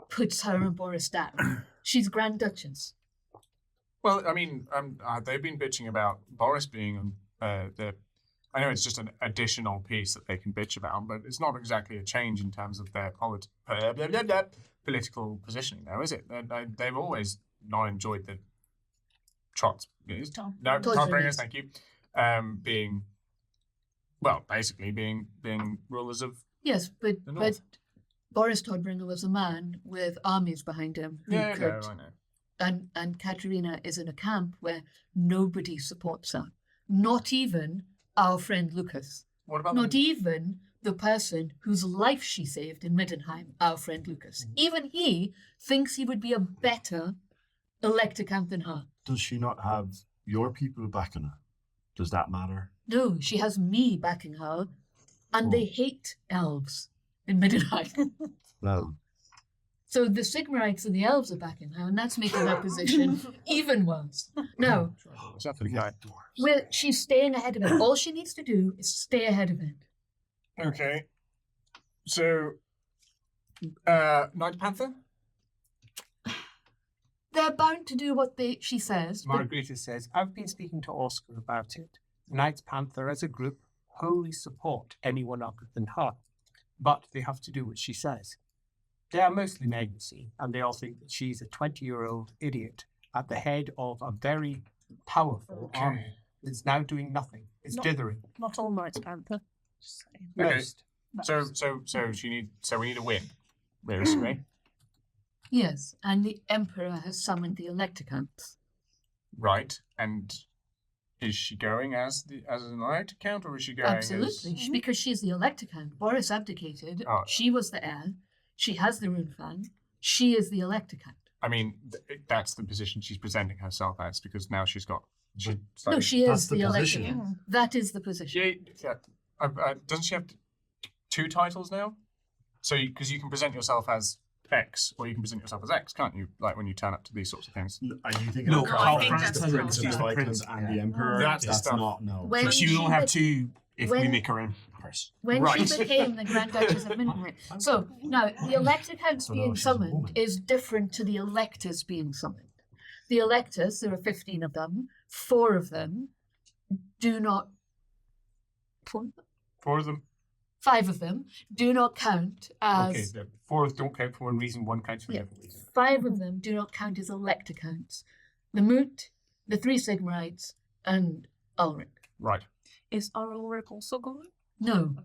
puts her and Boris down, she's Grand Duchess. Well, I mean, they've been bitching about Boris being the... I know it's just an additional piece that they can bitch about, but it's not exactly a change in terms of their political positioning, though, is it? They've always not enjoyed the Trots. No, Todbringers, thank you. Being, well, basically being rulers of... Yes, but The North. Boris Todbringer was a man with armies behind him who Yeah, could... no, I know. And Katerina is in a camp where nobody supports her. Not even our friend Lucas. What about Not the... even the person whose life she saved in Middenheim, our friend Lucas. Even he thinks he would be a better Elector Count than her. Does she not have your people backing her? Does that matter? No, she has me backing her, and they hate elves in Middenheim. Well, So the Sigmarites and the elves are backing her, and that's making her position even worse. No, Is that the guy? well, she's staying ahead of it. All she needs to do is stay ahead of it. Okay. So, Night Panther? They're bound to do what she says. But Margarita says, I've been speaking to Oscar about it. Knights Panther as a group wholly support anyone other than her, but they have to do what she says. They are mostly legacy, and they all think that she's a 20-year-old idiot at the head of a very powerful army that's now doing nothing. It's dithering. not all Knights Panther. Just saying. Okay. Most. So we need a win, basically. Yes, and the Emperor has summoned the Electicants. Right. And is she going as an Elector Count, or is she going Absolutely, as... because she's the Electicant. Boris abdicated. Oh. She was the heir. She has the Runefang. She is the Electicant. I mean, that's the position she's presenting herself as, because now she's got... No, she That's is the the position. Electicant. That is the position. Doesn't she have two titles now? So, because you can present yourself as X, or you can present yourself as X, can't you? Like when you turn up to these sorts of things. Are you thinking No, of Carl Carl Francis the has Prince it. of The Vikings Prince, and the yeah. Emperor? That's the stuff. not no. When So she will she have be- two if we when- make her Empress. When Right. she became the Grand Duchess of Middenheim. So now the Electicants So now being she's a summoned woman. is different to the Electors being summoned. The Electors, there are 15 of them. 4 of them do not. 4 of them. 5 of them do not count as. Okay, the 4 don't count for one reason, 1 counts for Yeah. the other reason. 5 of them do not count as Electicounts. The Moot, the 3 Sigmarites, and Ulrich. Right. Is our Ulrich also going? No,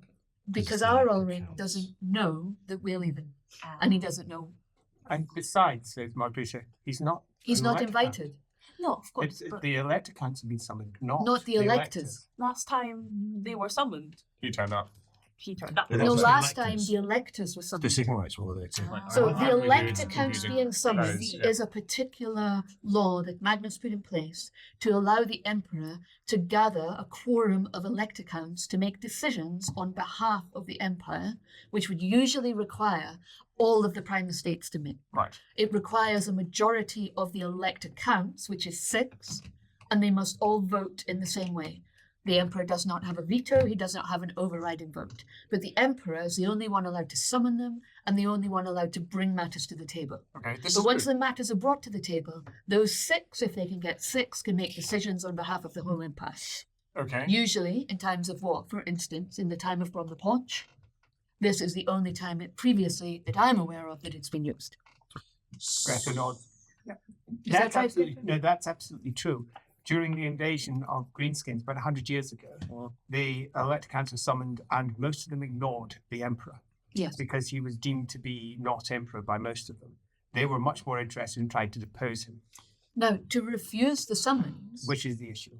because the our Elector Ulrich counts. doesn't know that we're leaving, and he doesn't know. And besides, says Margarita, he's not. He's an not Elector Count. invited. No, of course. It's, But the Elector Counts have been summoned, not Not the Electors. last time they were summoned. He turned up. Peter. No, last time the electors were The summoned. Sigmarites were the So I the think we elector did counts confusing being summoned those, yeah. is a particular law that Magnus put in place to allow the emperor to gather a quorum of elector counts to make decisions on behalf of the empire, which would usually require all of the prime estates to meet. Right. It requires a majority of the elector counts, which is 6, and they must all vote in the same way. The emperor does not have a veto, he does not have an overriding vote. But the emperor is the only one allowed to summon them and the only one allowed to bring matters to the table. Okay. This But is once good. the matters are brought to the table, those 6, if they can get 6, can make decisions on behalf of the whole empire. Okay. Usually, in times of war, for instance, in the time of Brom the Paunch, this is the only time previously that I'm aware of that it's been used. Greta nod. Is That's that right? absolutely no. That's absolutely true. During the invasion of Greenskins about 100 years ago, the Elector Council summoned, and most of them ignored the emperor Yes. because he was deemed to be not emperor by most of them. They were much more interested in trying to depose him, Now, to refuse the summons which is the issue.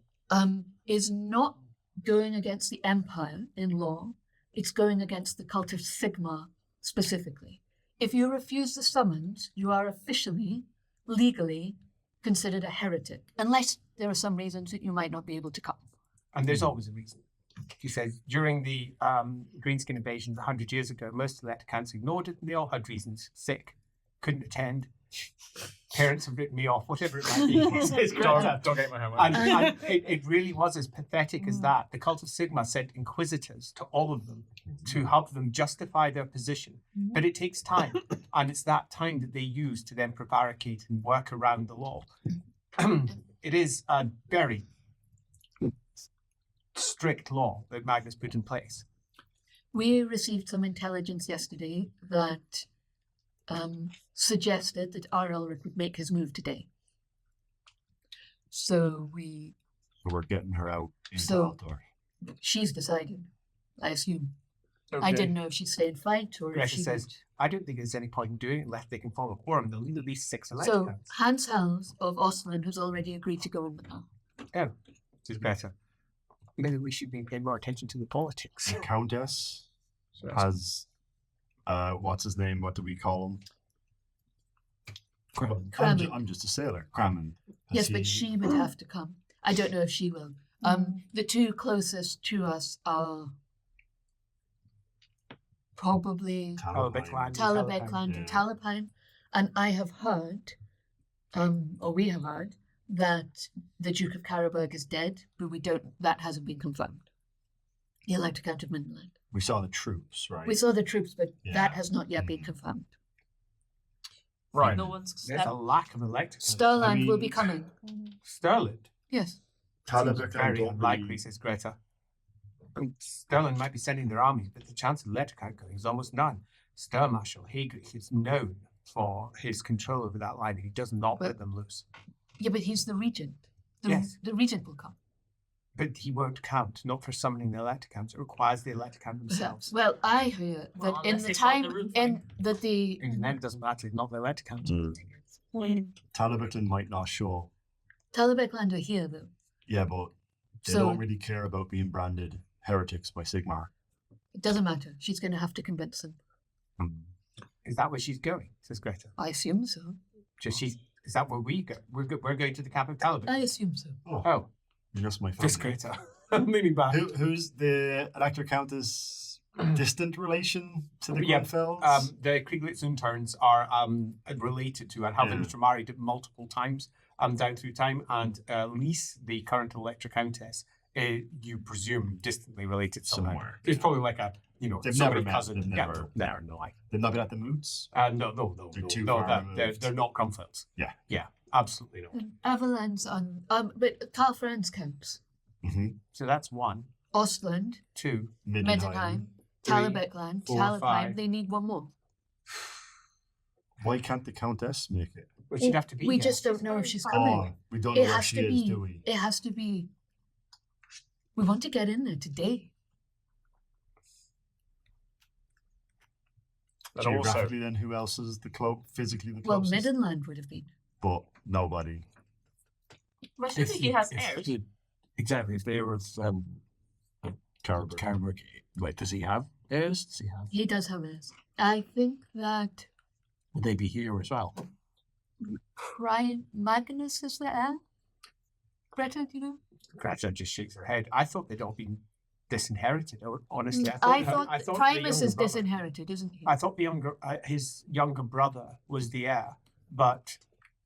is not going against the empire in law, it's going against the cult of Sigma specifically. If you refuse the summons, you are officially, legally, considered a heretic, unless there are some reasons that you might not be able to come. And there's always a reason. He says during the Greenskin invasion 100 years ago, most of the Elector Counts ignored it, and they all had reasons. Sick, couldn't attend, parents have written me off, whatever it might be. He says, Greta. Don't get my hammer. And it really was as pathetic as that. The cult of Sigma sent inquisitors to all of them to help them justify their position. But it takes time, and it's that time that they use to then prevaricate and work around the law. It is a very strict law that Magnus put in place. We received some intelligence yesterday that suggested that R. Elric would make his move today. So We're getting her out into So- Eldor. she's decided, I assume. I Okay. didn't know if she'd stay and fight or if Greta she says, would. I don't think there's any point in doing it unless they can form a quorum. They'll need at least 6 Elector So Counts. Hans Hals of Osland has already agreed to go in with her. Oh, this is better. Maybe we should be paying more attention to the politics. The Countess So that's- has, what's his name? What do we call him? Crammon. I'm just a sailor. Crammon. Yes, but she would have to come. I don't know if she will. The 2 closest to us are probably Talabecland. Talabecland and Talapine. And I have heard, or we have heard, that the Duke of Carroburg is dead, but that hasn't been confirmed. The Elector Count of Midland. We saw the troops, right? We saw the troops, but Yeah. that has not yet been confirmed. Right. No one's There's a lack of Elector Counts. Stirland will mean- be coming. Sterling. Yes. Talabecland Very don't unlikely, really- says Greta. Stirling might be sending their armies, but the chance of Elector Count going is almost none. Stirmarshal Hagrich is known for his control over that line. He does not let them loose. Yeah, but he's the regent. Yes. The regent will come. But he won't count, not for summoning the Elector Counts. It requires the Elector Count themselves. Well, I hear that Well, in unless the they shut time the roof in that the And then it doesn't matter, it's not the Elector Count. Talabecland might not show. Talabecland are here though. Yeah, but they So- don't really care about being branded heretics by Sigmar. It doesn't matter. She's going to have to convince them. Is that where she's going? Says Greta. I assume so. Is that where we go? We're going to the camp of Talabot. I assume so. Oh, You're just my this family. Greta. I'm leaning back. Who's the Elector Countess' distant relation to the Yeah, Grunfelds? the Krieglitz Unterns are related to and have been Yeah. intermarried multiple times down through time. And Lise, the current Elector Countess, you presume distantly related somehow. Somewhere. It's probably like a, They've somebody never met, cousin. they've Yeah, never- no. They've not been at the moots? No. They're too No, far they're removed. not Grunfelds. Yeah. Absolutely not. Avalan's on. But Karl Franz counts. Mm-hmm. So that's 1, Ostland, 2, Middenheim, 3, Talabecland, 4, Talapine. 5. They need one more. Why can't the Countess make it? But she'd have to be We here. just don't know if she's coming. Oh, we don't It know where has she to is, be. do we? It has to be. We want to get in there today. But also, Geographically, then who else is physically the Well, closest? Middenland would have been. But nobody. But I think he has If heirs. Exactly. If they were Carberg. Carberg, like, does he have heirs? Does he have? He does have heirs. I think that Would they be here as well? Magnus is the heir. Greta, do you know? Greta just shakes her head. I thought they'd all been disinherited. Honestly, I thought the Primus younger is brother- disinherited, isn't he? I thought the his younger brother was the heir, but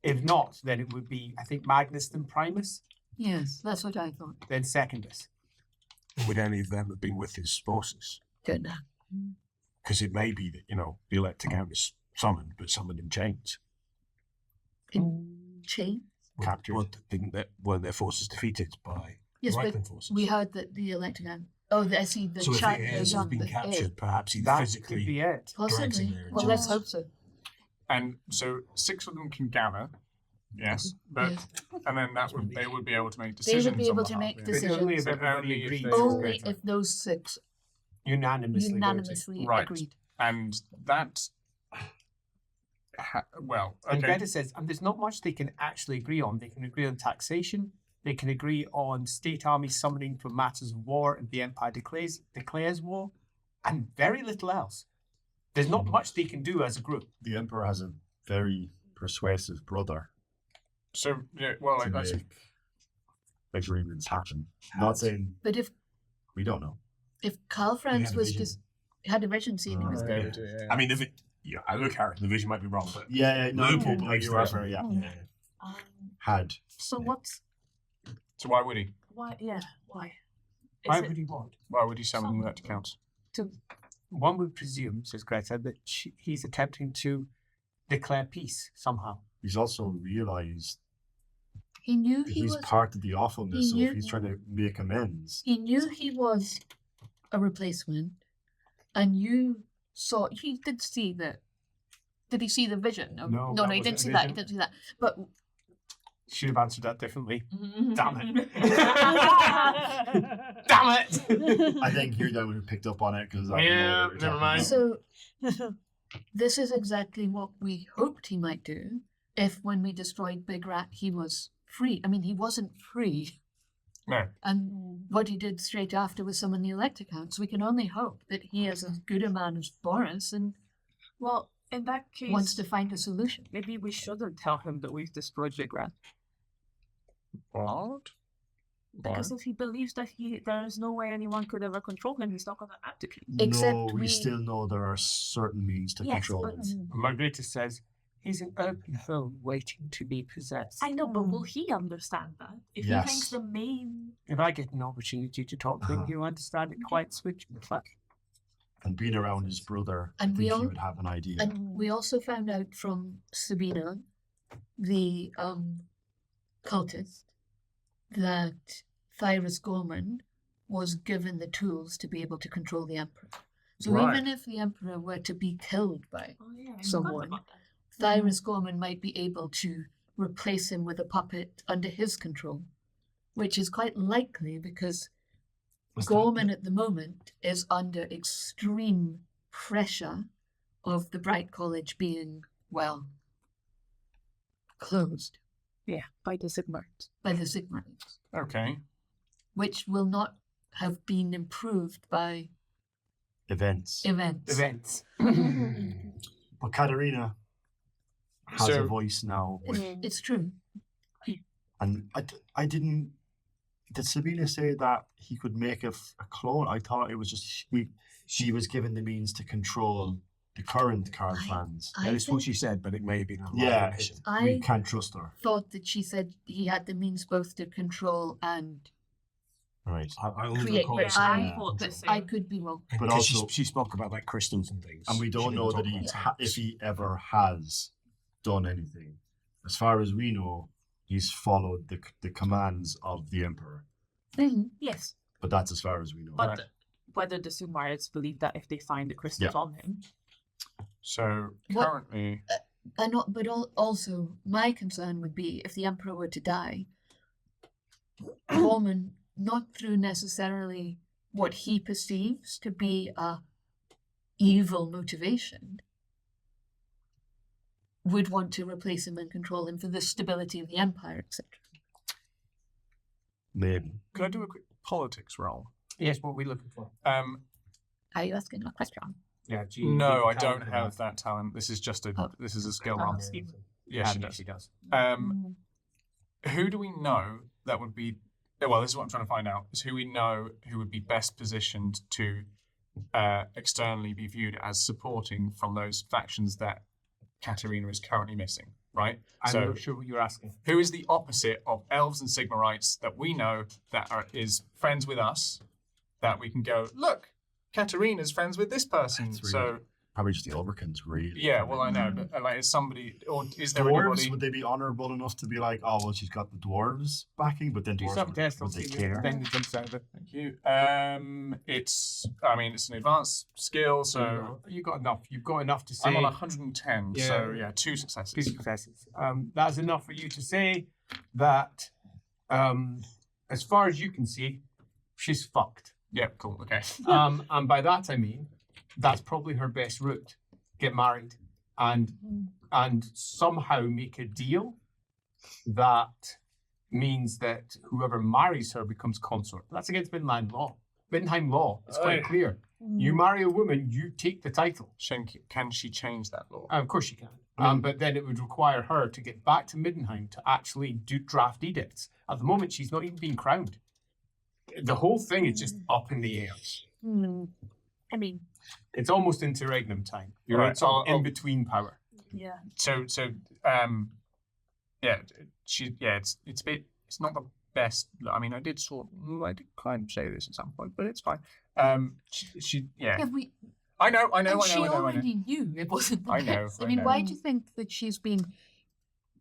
if not, then it would be, I think, Magnus then Primus, Yes, that's what I thought. then Secondus. Would any of them have been with his forces? Don't know. Because it may be that, the Elector Count is summoned, but summoned in chains. In chain? Captured. Weren't their forces defeated by Yes, the but Reichland forces? we heard that the Elector Count. Oh, I see. The So if the chat heirs have been captured, perhaps he That physically could be it. drags in Possibly. there. and Well, just- let's hope so. And so 6 of them can gather. Yes, but Yes. and then they would be able to make They decisions. would be on able to behalf, make yeah. decisions. Only if But everybody only if agrees. they- Only if those 6 Unanimously. unanimously Right. agreed. And that. Well, And okay. Greta says, and there's not much they can actually agree on. They can agree on taxation. They can agree on state armies summoning for matters of war if the Empire declares war, and very little else. There's not much they can do as a group. The Emperor has a very persuasive brother So yeah, well, to that's make agreements happen. Not saying But if we don't know. Karl Franz had a was vision. just had a vision scene, he was Oh, there. yeah. I mean, I look at it, the vision might be wrong, but Yeah, no, Leopold no, makes you're the right, effort. yeah. Um, Had. so Yeah. what's So why would he? why? Yeah, why? Is Why it- would he want? Why would he summon that to count? One would presume, says Greta, that he's attempting to declare peace somehow. He's also realised He knew that he he's was. part of the awfulness, he so knew- if he's trying to make amends. He knew he was a replacement, and you saw. He did see that. Did he see the vision? No, no, that he wasn't didn't a see that. He vision. didn't see that. But Should have answered that differently. Damn it. Damn it! I think you're the one who picked up on it because Yeah, never mind. so, this is exactly what we hoped he might do. If when we destroyed Big Rat, he was free. I mean, he wasn't free. No. And what he did straight after was summon the Elector Count. So we can only hope that he is as good a man as Boris and Well, in that case, wants to find a solution. Maybe we shouldn't tell him that we've destroyed Big Rat. What? because if he believes that there is no way anyone could ever control him, he's not going to abdicate. Except no, we we- still know there are certain means to Yes, control but- it. Margarita says, he's an open home waiting to be possessed. I know, but will he understand that? If Yes. he thinks the main... If I get an opportunity to talk to him, he'll understand it quite swiftly. And being around his brother, And I we think all- he would have an idea. And we also found out from Sabina, the cultist, that Thyras Gorman was given the tools to be able to control the Emperor. So Right. even if the Emperor were to be killed by Oh, yeah, I forgot someone, about that. Thyras Gorman might be able to replace him with a puppet under his control, which is quite likely because Gorman at the moment is under extreme pressure of the Bright College being, well, closed Yeah, by the Sigmarts. by the Sigmarits, Okay. which will not have been improved by Events. events. But Katerina has So- a voice now. It's true. And I didn't. Did Sabina say that he could make a clone? I thought it was just she was given the means to control the current Karl Franz. I That is what think- she said, but it may have been a lot Yeah, of it. we I can't trust her. thought that she said he had the means both to control and Right. I only create, recall but it saying I, thought the but same. I could be wrong. But because also- she spoke about like crystals and things. And we She don't didn't know talk that about if he ever has done anything. As far as we know, he's followed the commands of the Emperor. Mhm. Yes, But that's as far as we know. But whether the Sigmarits believe that if they find the crystals Yeah. on him, So What- currently, Also, my concern would be if the Emperor were to die, Gorman, not through necessarily what he perceives to be a evil motivation, would want to replace him and control him for the stability of the Empire, etc. Maybe. could I do a quick politics roll? Yes, what are we looking for? Are you asking a question? Yeah, do No, need I talent don't for have that talent. This is just a Oh. this is a skill Oh. roll. Yeah, she Yeah, does. she does. Who do we know that would be? Well, this is what I'm trying to find out: is who we know who would be best positioned to externally be viewed as supporting from those factions that Katerina is currently missing. Right. I'm not sure what you're asking. Who is the opposite of elves and Sigmarites that we know that is friends with us? That we can go look. Katerina's friends with this person, That's so. really- Probably just the Overkins, really. Yeah, well, I know, but like, is somebody or is there Dwarves, anybody? would they be honourable enough to be like, oh, well, she's got the dwarves backing, but then Do dwarves some test. I'll would they see care? if Ben jumps out of it. Thank you. It's an advanced skill, so You got enough. You've got enough to say. I'm on 110, so Yeah. yeah, 2 successes. 2 successes. That's enough for you to say that, as far as you can see, she's fucked. Yeah, cool. Okay. And by that I mean that's probably her best route. Get married and somehow make a deal that means that whoever marries her becomes consort. That's against Middenheim law. Middenheim law is quite clear. You marry a woman, you take the title. Can she change that law? Of course she can. But then it would require her to get back to Middenheim to actually draft edicts. At the moment, she's not even being crowned. The whole thing is just up in the air. I mean, It's almost interregnum time. You're Right, sort of I'll- in between power. yeah. It's a bit. It's not the best. I mean, I did kind of say this at some point, but it's fine. Yeah, we. I know. And she already knew it wasn't the I know, best. I I mean, know. why do you think that she's been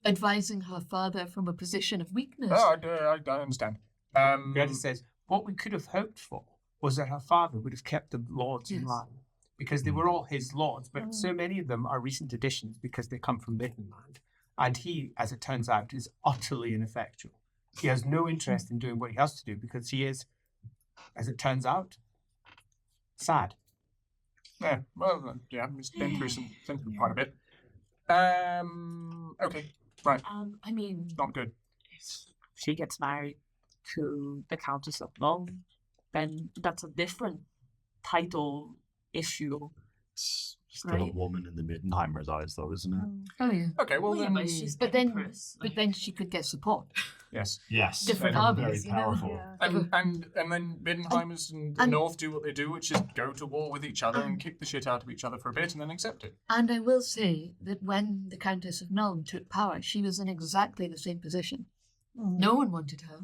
advising her father from a position of weakness? Oh, I understand. Greta says, what we could have hoped for was that her father would have kept the lords in Yes. line. Because they were all his lords, but so many of them are recent additions because they come from Middenland. And he, as it turns out, is utterly ineffectual. He has no interest in doing what he has to do because he is, as it turns out, sad. Yeah. Well, yeah. It's been through quite a bit. Okay. Right. I mean, Not good. If she gets married to the Countess of Long, then that's a different title issue. Still a woman in the Middenheimer's eyes, though, isn't it? oh yeah. Okay. Well, Yeah, then. but she's But then, empress. but then she could get support. Yes. Yes. Different very armies, you know? powerful. Yeah. And then Middenheimers and the and- North do what they do, which is go to war with each other and kick the shit out of each other for a bit and then accept it. And I will say that when the Countess of Nuln took power, she was in exactly the same position. No one wanted her.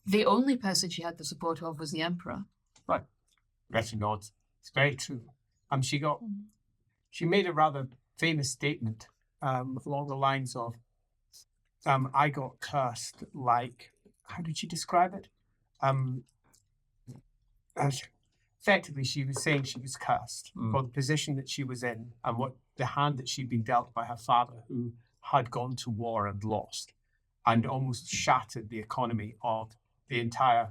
The only person she had the support of was the Emperor. Greta nods. It's very true. She made a rather famous statement along the lines of, I got cursed like, how did she describe it? Effectively, she was saying she was cursed for the position that she was in and what the hand that she'd been dealt by her father, who had gone to war and lost, and almost shattered the economy of the entire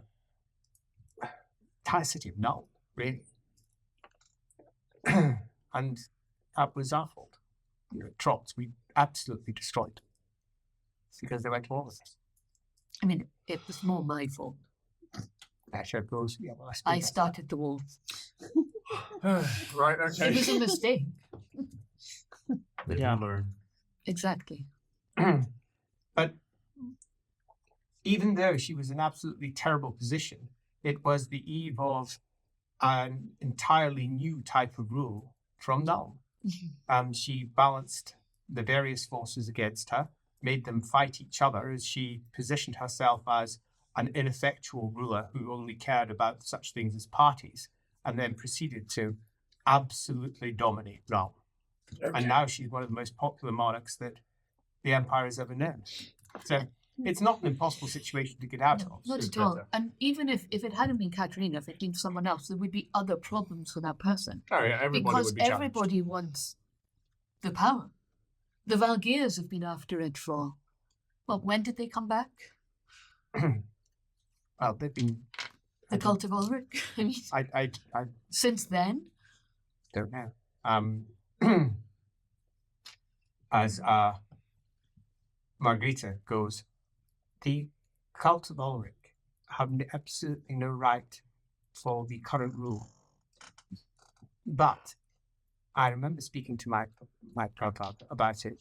city of Null, really. And that was our fault. Trolls, we absolutely destroyed them. It's because they went to war with us. I mean, it was more my fault. That sure goes. Yeah, well, I started the war. Right. Okay. It was a mistake. Live Yeah. and learn. Exactly. But even though she was in an absolutely terrible position, it was the eve of an entirely new type of rule from Null. She balanced the various forces against her, made them fight each other as she positioned herself as an ineffectual ruler who only cared about such things as parties, and then proceeded to absolutely dominate Null. And now she's one of the most popular monarchs that the Empire has ever known. So it's not an impossible situation to get out of. Not so at all. Greta. And even if it hadn't been Katerina, if it had been someone else, there would be other problems for that person. Oh yeah. Everybody Because would be challenged. everybody wants the power. The Valgears have been after it for, well, when did they come back? Well, they've been. The Cult of Ulrich? I mean, I since then? don't know. As Margarita goes, the Cult of Ulrich have absolutely no right for the current rule. But I remember speaking to my brother about it,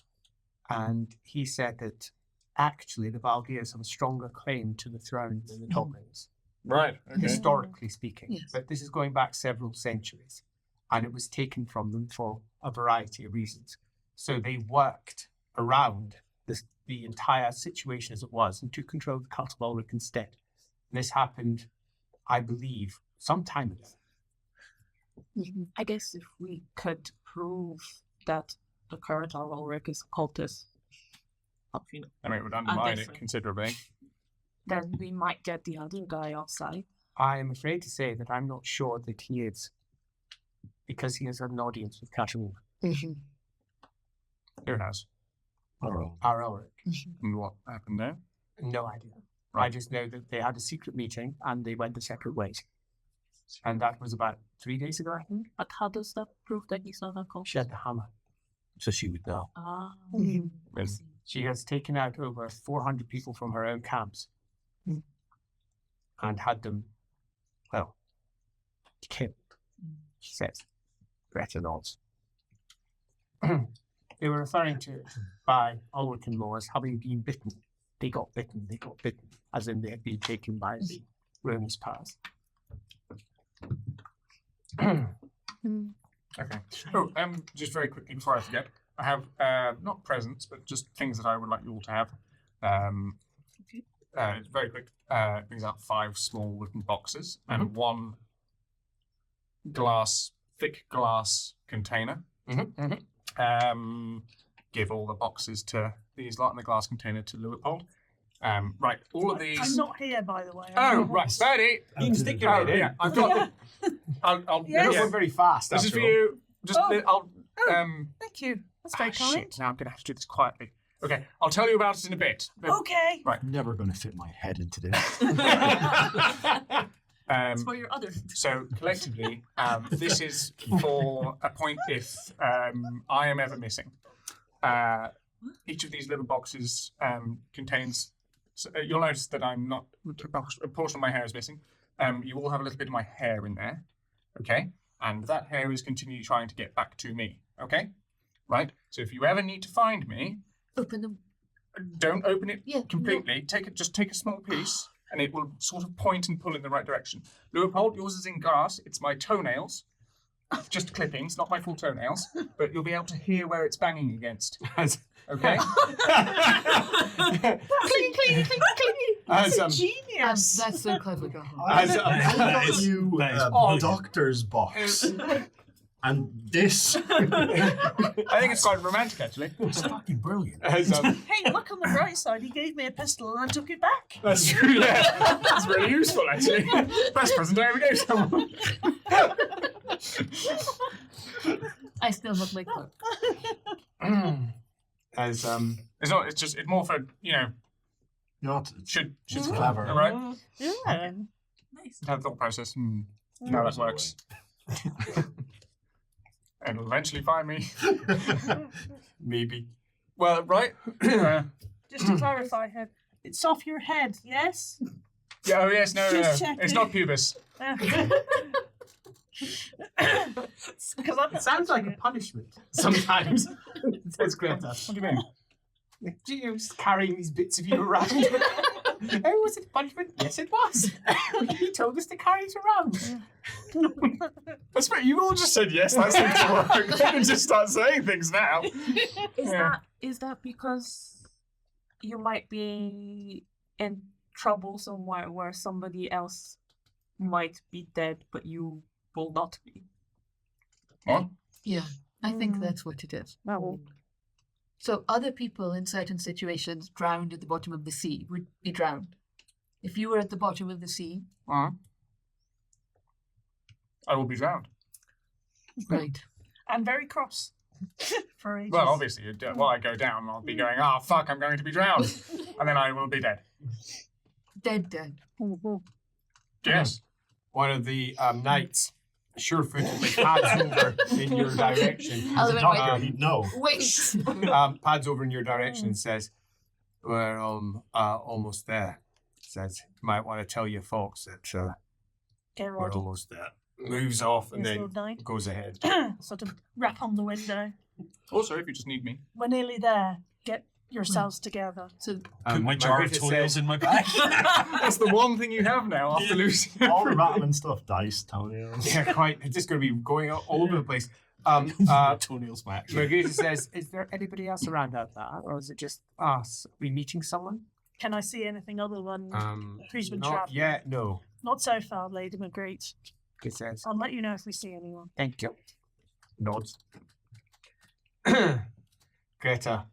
and he said that actually the Valkyries have a stronger claim to the throne than the Goblins, Right. Okay. historically speaking. Yes. But this is going back several centuries, and it was taken from them for a variety of reasons. So they worked around the entire situation as it was and took control of the Castle of Ulrich instead. And this happened, I believe, some time ago. I guess if we could prove that the current Ulrich is a cultist, you know, I mean, it would undermine it different. considerably. then we might get the other guy offside. I am afraid to say that I'm not sure that he is, because he has had an audience with Castle Who knows? our Ulrich. And what happened there? No idea. I Right. just know that they had a secret meeting and they went their separate ways. And that was about 3 days ago, I think. But how does that prove that he's not a cultist? She had the hammer. So she would know. Ah, Yes. She has taken out over 400 people from her own camps and had them, well, killed, she says. Better odds. They were referring to by Ulrich and Law as having been bitten. They got bitten, as in they had been taken by the Romish powers. Okay. Oh, just very quickly before I forget, I have not presents, but just things that I would like you all to have. It's very quick. It brings out 5 small wooden boxes and 1 thick glass container. Give all the boxes to these lot and the glass container to Leopold. Right, all of these. I'm not here, by the way. Oh, right, Bertie. You can stick your head in. Yeah, I've got. I'll Yes. You're not very fast. This is after for all. you. Just Oh. I'll. Thank you. That's very kind. Shit. Now I'm gonna have to do this quietly. Okay, I'll tell you about it in a bit. But, Okay. Never going to fit my head into this. that's for your other. So collectively, this is for a point if I am ever missing. Each of these little boxes contains. So, you'll notice that I'm not. A portion of my hair is missing. You all have a little bit of my hair in there, okay? And that hair is continually trying to get back to me, okay? Right. So if you ever need to find me, Open them. don't open it Yeah, completely. Just take a small piece, and it will sort of point and pull in the right direction. Leopold, yours is in glass. It's my toenails, just clippings, not my full toenails. But you'll be able to hear where it's banging against. Okay. Cling, cling, cling, cling. As, That's genius. That's so clever, girl. as, I got you that is doctor's box. And this. I think it's quite romantic, actually. It's fucking brilliant. As, Hey, look on the bright side. He gave me a pistol and I took it back. that's true. Yeah, that's really useful, actually. Best present I ever gave someone. I still look like her. As it's not. It's just. It's more for Not should clever. all right. Yeah. Nice. Have thought process. How that works. And it'll eventually find me. Maybe. Well, right. Just to clarify, Head, it's off your head, yes? Yeah, oh yes, no, Just no, checking. it's not pubis. Because I'm It sounds like a punishment sometimes. Says Greta. What do you mean? You know, just carrying these bits of you around. Oh, was it a punishment? Yes, it was. He told us to carry it around. That's what you all just said. Yes, that seems to work. We can just start saying things now. Is that because you might be in trouble somewhere where somebody else might be dead, but you will not be? What? Yeah, I think that's what it is. Well, So other people in certain situations drowned at the bottom of the sea would be drowned. If you were at the bottom of the sea, I will be drowned. right? I'm very cross. For ages. Well, obviously, while I go down, I'll be going, "Ah, fuck, I'm going to be drowned," and then I will be dead. Dead. Yes. One of the knights sure-footedly pads over in your direction. I'll As a wait, doctor, he'd know. Wait. Pads over in your direction and says, "We're almost there." Says, "You might want to tell your folks that Get we're ready. almost there." moves off and Yes, then Lord Knight. goes ahead. Sort of rap on the window. Also, if you just need me. We're nearly there. Get yourselves together. So my jar of Margarita toenails says- in my bag. That's the one thing you have now after losing. All the rattling stuff, dice, toenails. Yeah, quite. It's just going to be going all over the place. Toenails back. Margarita says, "Is there anybody else around out there, or is it just us? Are we meeting someone?" Can I see anything other than who's been Not trapped? yet, no. Not so far, Lady Magritte. It says, I'll let you know if we see anyone. "Thank you." Nods. Greta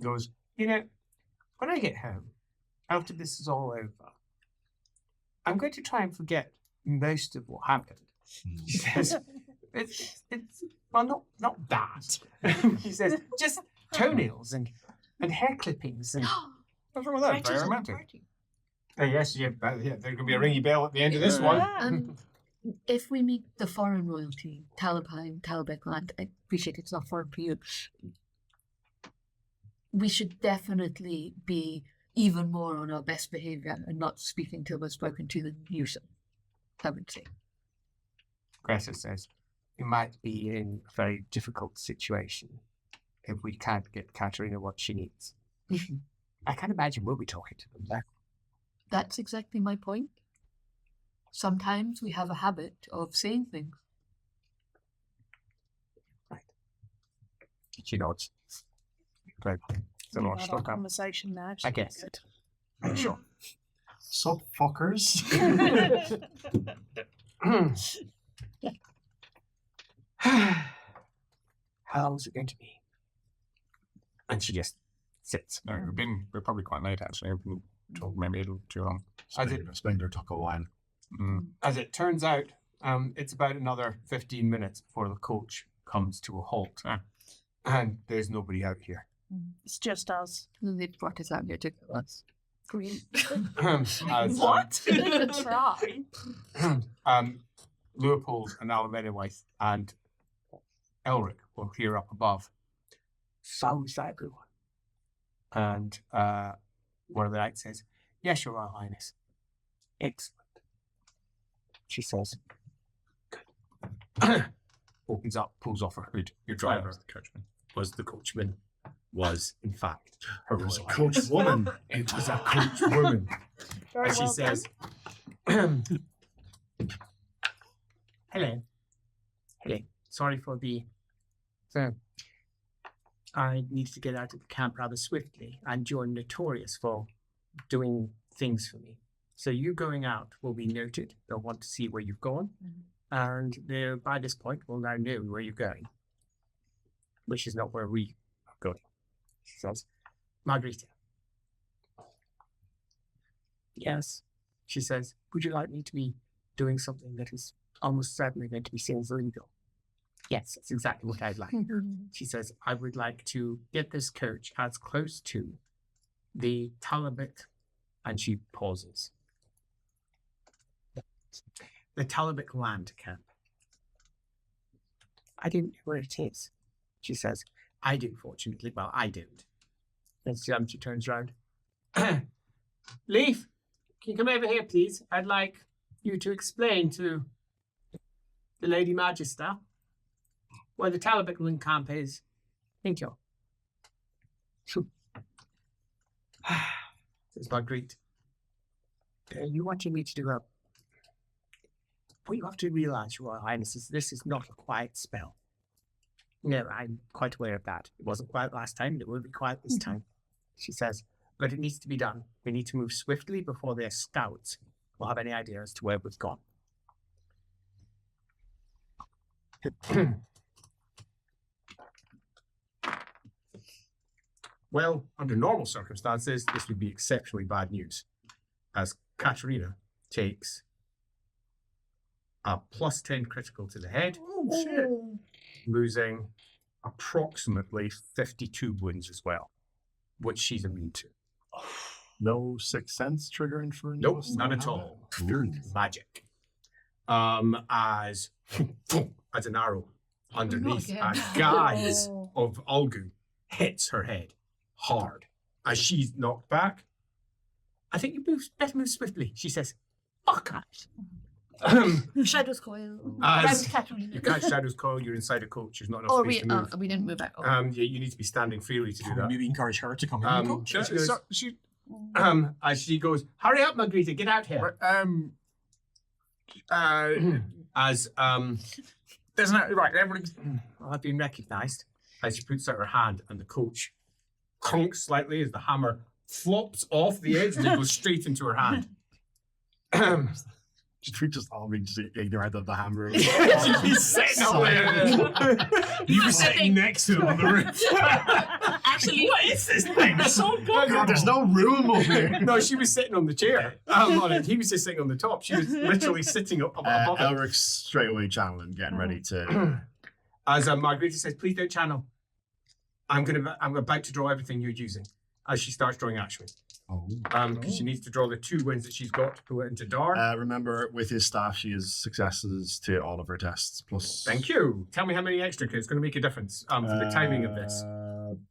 goes, When I get home, after this is all over, I'm going to try and forget most of what happened. She says, it's well, not that. She says, just toenails and hair clippings and What's wrong with that? Very romantic. yes, yeah, there's going to be a ringy bell at the end of this one. if we meet the foreign royalty, Talabheim, Talabekland, I appreciate it's not foreign for you. We should definitely be even more on our best behaviour and not speaking till we've spoken to the nuisance, I would say. Greta says, we might be in a very difficult situation if we can't get Katerina what she needs. I can't imagine we'll be talking to them there. That's exactly my point. Sometimes we have a habit of saying things. She nods. Right. It's a We've lot had of our stuff. conversation now. I guess. Sure. Sup, fuckers? How long is it going to be? And she just sits. No, we're probably quite late actually. We've been talking maybe a little too long. Spender took a while. As it turns out, it's about another 15 minutes before the coach comes to a halt. And there's nobody out here. It's just us. They brought us out here to kill us. Green. As, What? Try. Leopold and Alameda and Elric will hear up above. Sounds like everyone. And one of the knights says, yes, Your Royal Highness. Excellent. She says, good. Opens up, pulls off her hood. Your driver the coachman. was the coachman. Was, in fact, her It was a Royal coach Highness. woman. It was a coach woman. Very And she well says, hello. Hello. Sorry for the... So, I needed to get out of the camp rather swiftly, and you're notorious for doing things for me. So you going out will be noted. They'll want to see where you've gone. And by this point, we'll now know where you're going. Which is not where we are going. She says, Margarita. Yes. She says, would you like me to be doing something that is almost certainly going to be seen as illegal? Yes, that's exactly what I'd like. She says, I would like to get this coach as close to the Talabot, and she pauses. The Talabot land camp. I don't know where it is. She says, I do, fortunately. Well, I don't. And she turns around. Leaf, can you come over here, please? I'd like you to explain to the Lady Magister where the Talabot camp is. Thank you. Says Marguerite. You wanted me to do a... What you have to realise, Your Royal Highness, is this is not a quiet spell. No, I'm quite aware of that. It wasn't quiet last time, and it won't be quiet this time. She says, but it needs to be done. We need to move swiftly before their scouts will have any idea as to where we've gone. Well, under normal circumstances, this would be exceptionally bad news, as Katerina takes a +10 critical to the head, losing approximately 52 wounds as well, which she's immune to. No Sixth Sense triggering for Nope, none at all. Magic. As an arrow underneath again. a guise of Ulgu hits her head hard as she's knocked back. I think you better move swiftly, she says. Fuck it. Shadow's Coil. As Round Katarina. you catch Shadow's Coil, you're inside a coach. There's not enough Oh, space to move. we didn't move back. Oh. Yeah, you need to be standing freely to do Can we that. maybe encourage her to come in? the coach? She goes, She, as she goes, hurry up, Margarita, get out here. As there's no right. Everybody, I've been recognised. As she puts out her hand, and the coach crunks slightly as the hammer flops off the edge and it goes straight into her hand. Should we just all be just ignorant of the hammer? She's sitting up there. You were sitting next to him on the roof. Actually, What is this thing? it's so good. There's no room over here. No, she was sitting on the chair. On it. He was just sitting on the top. She was literally sitting up above it. Elric's straight away channeling, getting ready to. As Margarita says, please don't channel. I'm about to draw everything you're using. As she starts drawing Ashwin. Because she needs to draw the 2 wins that she's got to put it into Dar. Remember, with his staff, she has successes to all of her tests. Plus. Thank you. Tell me how many extra, because it's going to make a difference for the timing of this.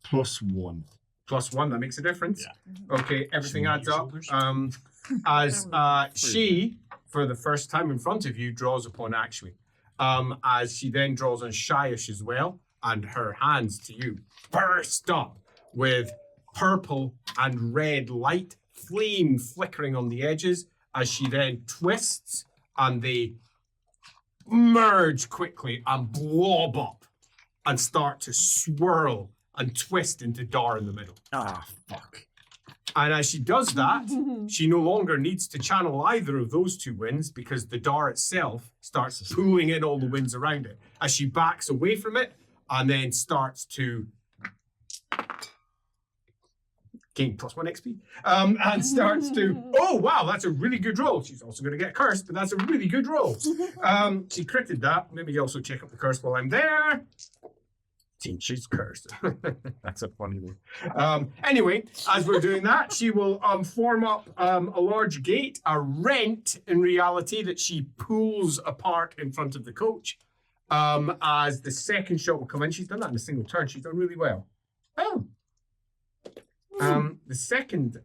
+1. +1, that makes a difference. Yeah. Okay, everything Should we adds up. use As she, for the first time in front of you, draws upon Ashwin. As she then draws on Shyish as well, and her hands to you burst up with purple and red light, flame flickering on the edges, as she then twists and they merge quickly and blob up and start to swirl and twist into Dar in the middle. Ah, fuck. And as she does that, she no longer needs to channel either of those 2 winds because the Dar itself starts pulling in all the winds around it as she backs away from it and then starts to gain +1 XP, and starts to, oh wow, that's a really good roll. She's also going to get cursed, but that's a really good roll. She critted that. Maybe also check up the curse while I'm there. She's cursed. That's a funny one. Anyway, as we're doing that, she will form up a large gate, a rent in reality, that she pulls apart in front of the coach. As the second shot will come in. She's done that in a single turn. She's done really well. Oh. The second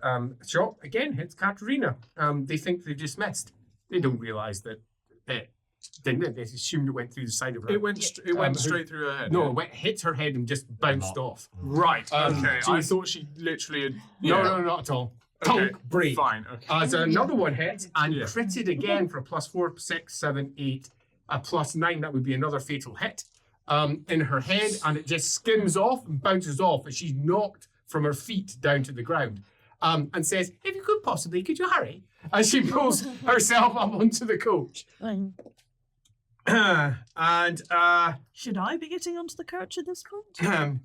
shot again hits Katarina. They think they've just missed. They don't realise that it didn't. They assumed it went through the side of her. it went straight through her head. No, yeah? it hit her head and just bounced off. Right. Okay. I Jeez. thought she literally had. No, not at all. Okay, Tonk break. Fine. Okay. As another one hits and Yeah. critted again for a +4, 6, 7, 8, a +9. That would be another fatal hit in her head, and it just skims off and bounces off as she's knocked from her feet down to the ground. And says, if you could possibly, could you hurry? As she pulls herself up onto the coach. And Should I be getting onto the coach at this point?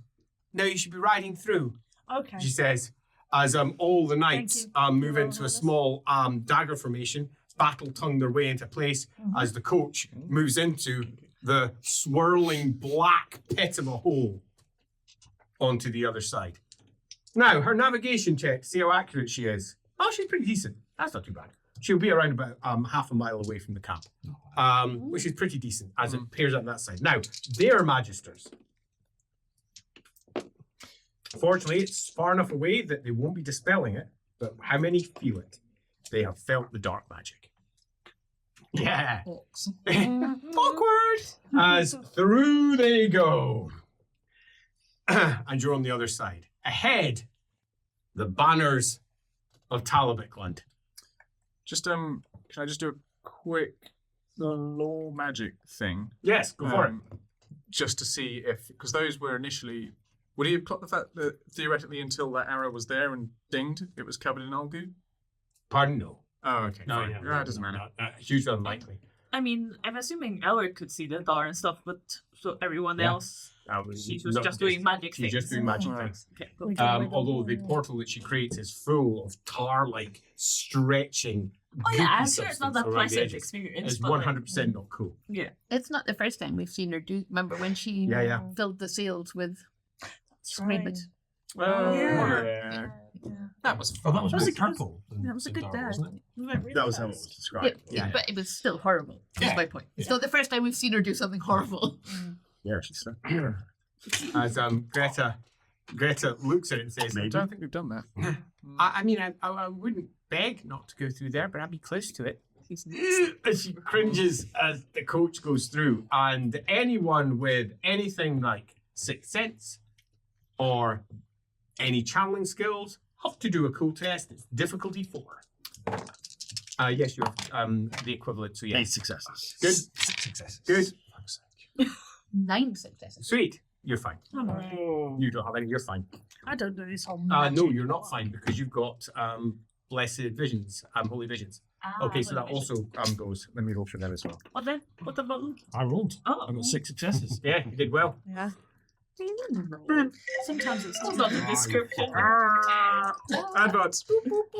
no, you should be riding through, Okay. she says, as all the knights you. move into a small dagger formation, battle tongue their way into place as the coach moves into the swirling black pit of a hole onto the other side. Now, her navigation check to see how accurate she is. Oh, she's pretty decent. That's not too bad. She'll be around about half a mile away from the camp, which is pretty decent as it appears on that side. Now, their magisters. Fortunately, it's far enough away that they won't be dispelling it, but how many feel it? They have felt the dark magic. Yeah. Awkward. As through they go. And you're on the other side. Ahead, the banners of Talabicland. Just can I just do a quick law magic thing? Yes, go for it. Just to see if, because those were initially, would he have clocked the fact that theoretically until that arrow was there and dinged, it was covered in Olgu? Pardon? No. Oh, okay. Fine. yeah, It doesn't matter. Hugely unlikely. I mean, I'm assuming Elric could see the Dar and stuff, but so everyone else, she was just doing magic She's things. just doing magic things. Okay, cool. Although the portal that she creates is full of tar-like stretching. Oh yeah, I'm goopy sure it's not substance that around the pleasant edges. experience. It's but, like, 100% not cool. Yeah. It's not the first time we've seen her do. Remember when she Yeah. filled the seals with right. screaming? Oh, Yeah. That was Oh, fun. that was That was really a purple. That was a good day. wasn't it? We went really That was how it fast. was described. Yeah, but it was still horrible. Yeah. That's my point. It's not the first time we've seen her do something horrible. Yeah, she's stuck. As Greta looks at it and says, I don't think we've done that. I mean, I wouldn't beg not to go through there, but I'd be close to it. She cringes as the coach goes through, and anyone with anything like Sixth Sense or any channeling skills have to do a cool test. It's difficulty 4. Yes, you have the equivalent. So yeah, 8 successes. Good. 6 successes. Good. 9 successes. Sweet. You're fine. Oh, You don't have any. You're fine. I don't know this whole No, magic. you're not fine because you've got blessed visions, holy visions. Okay, so that also goes. Let me roll for that as well. What then? What the button? I rolled. Oh. I got 6 successes. Yeah, you did well. Yeah. Sometimes it's That's not the description. Adverts.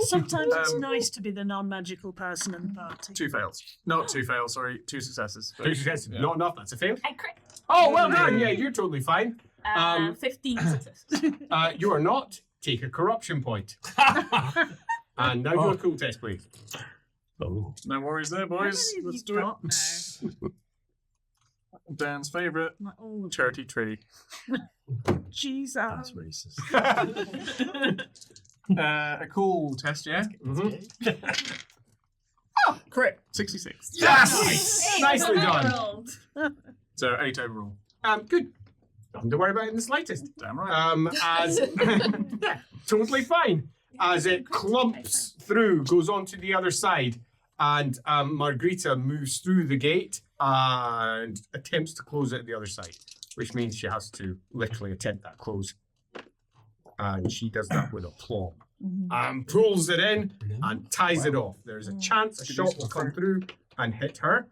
Sometimes it's nice to be the non-magical person in the party. 2 fails. Not 2 fails, sorry. 2 successes. 2 successes. Yeah. Not enough. That's a fail. I crit. Oh, well done. Yeah, you're totally fine. 15 successes. You are not. Take a corruption point. And now do a cool test, please. Oh. No worries there, boys. How many Let's have do you it. got now? Dan's favourite. Like, oh, Charity tree. Jesus. That's racist. A cool test, yeah? Mm-hmm. Oh, crit. 66. Yes! Nicely done. So 8 overall. Good. Nothing to worry about in the slightest. Damn right. As yeah, totally fine. As it clumps through, goes on to the other side, and Margarita moves through the gate and attempts to close it at the other side, which means she has to literally attempt that close. And she does that with a claw. Pulls it in and ties it off. There's a chance a shot will come through and hit her.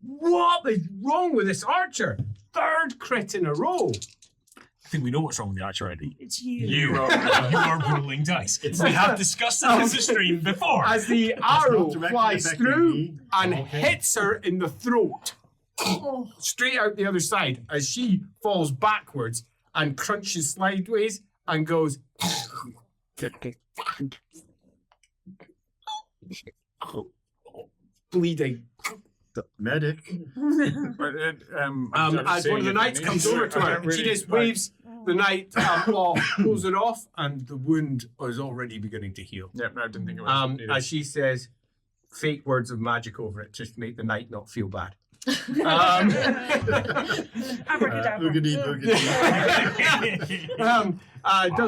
What is wrong with this archer? 3rd crit in a row. I think we know what's wrong with the archer already. It's you. You are rolling dice. We have discussed this on the stream before. As the arrow flies through and hits her in the throat. Straight out the other side as she falls backwards and crunches sideways and goes bleeding. Medic. As one of the knights comes over to her, she just waves the knight off, pulls it off, and the wound is already beginning to heal. Yep, no, I didn't think it was. As she says fake words of magic over it just to make the knight not feel bad. Does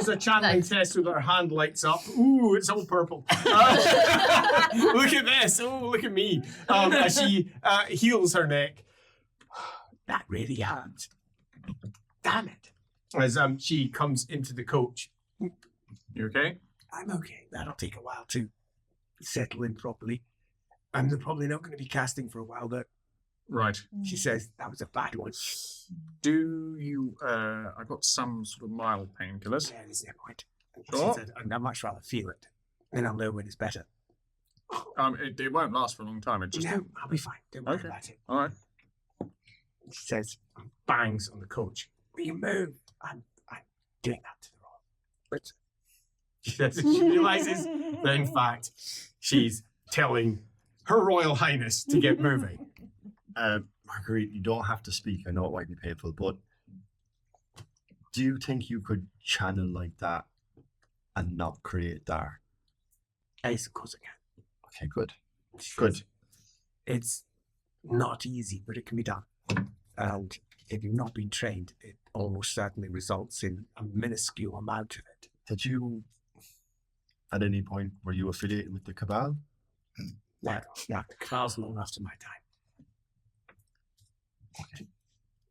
a channeling test so that her hand lights up. Ooh, it's all purple. Look at this. Oh, look at me. As she heals her neck. That really hurt. Damn it. As she comes into the coach. You okay? I'm okay. That'll take a while to settle in properly. I'm probably not going to be casting for a while, but Right. she says that was a bad one. Do you, I got some sort of mild painkillers. Yeah, there's no point. Sure. She said, I'd much rather feel it. Then I'll know when it's better. It won't last for a long time. It just, No, I'll be fine. Don't worry Okay. about it. all right. She says, bangs on the coach. Will you move? I'm doing that to the roll. But she says she realizes that in fact she's telling Her Royal Highness to get moving. Marguerite, you don't have to speak. I know it might be painful, but do you think you could channel like that and not create dark? Yes, of course I can. Okay, good. She Good. says, it's not easy, but it can be done. And if you've not been trained, it almost certainly results in a minuscule amount of it. Did you, at any point, were you affiliated with the Cabal? Well, yeah, the Cabal's long after my time.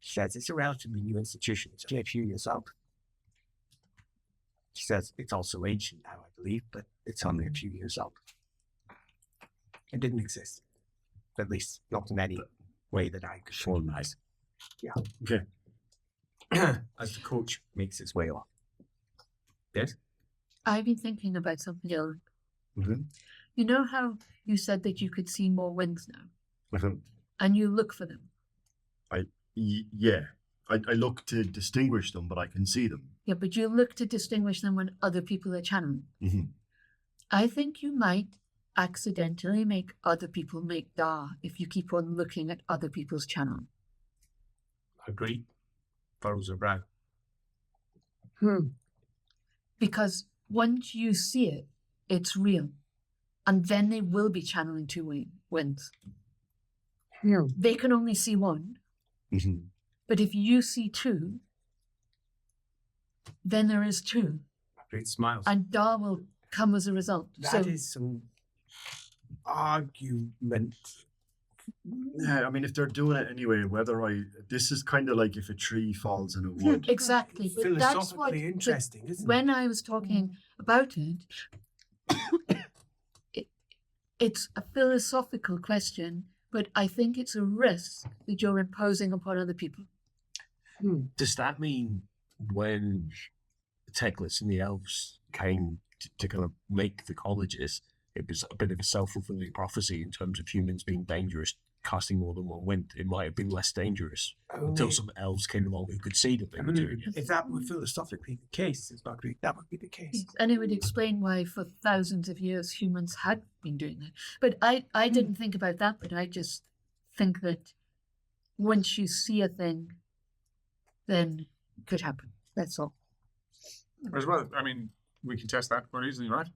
She says it's a relatively new institution. It's only a few years old. She says it's also ancient now, I believe, but it's only a few years old. It didn't exist. At least not in any way that I could recognize. Yeah. Okay. As the coach makes his way off. Yes? I've been thinking about something else. Mm-hmm. You know how you said that you could see more winds now? Mm-hmm. And you look for them. Yeah. I look to distinguish them, but I can see them. Yeah, but you look to distinguish them when other people are channeling. Mm-hmm. I think you might accidentally make other people make da if you keep on looking at other people's channel. Agreed. Furrows her brow. Because once you see it, it's real. and then they will be channeling two winds. Yeah. They can only see one, Mhm. but if you see two, then there is two, Great smiles. and Da will come as a result. That so is some argument. Yeah, I mean, if they're doing it anyway, this is kind of like if a tree falls in a wood. exactly, but that's what. Philosophically interesting, isn't it? When I was talking about it's a philosophical question, but I think it's a risk that you're imposing upon other people. Does that mean when the Techlets and the elves came to kind of make the colleges, it was a bit of a self-fulfilling prophecy in terms of humans being dangerous, casting more than one wind? It might have been less dangerous until some elves came along who could see that they were doing it. If that were philosophically the case, says Marguerite, that would be the case. Yes, and it would explain why for thousands of years humans had been doing that. But I didn't think about that, but I just think that once you see a thing, then it could happen. That's all. As well, I mean, we can test that quite easily, right?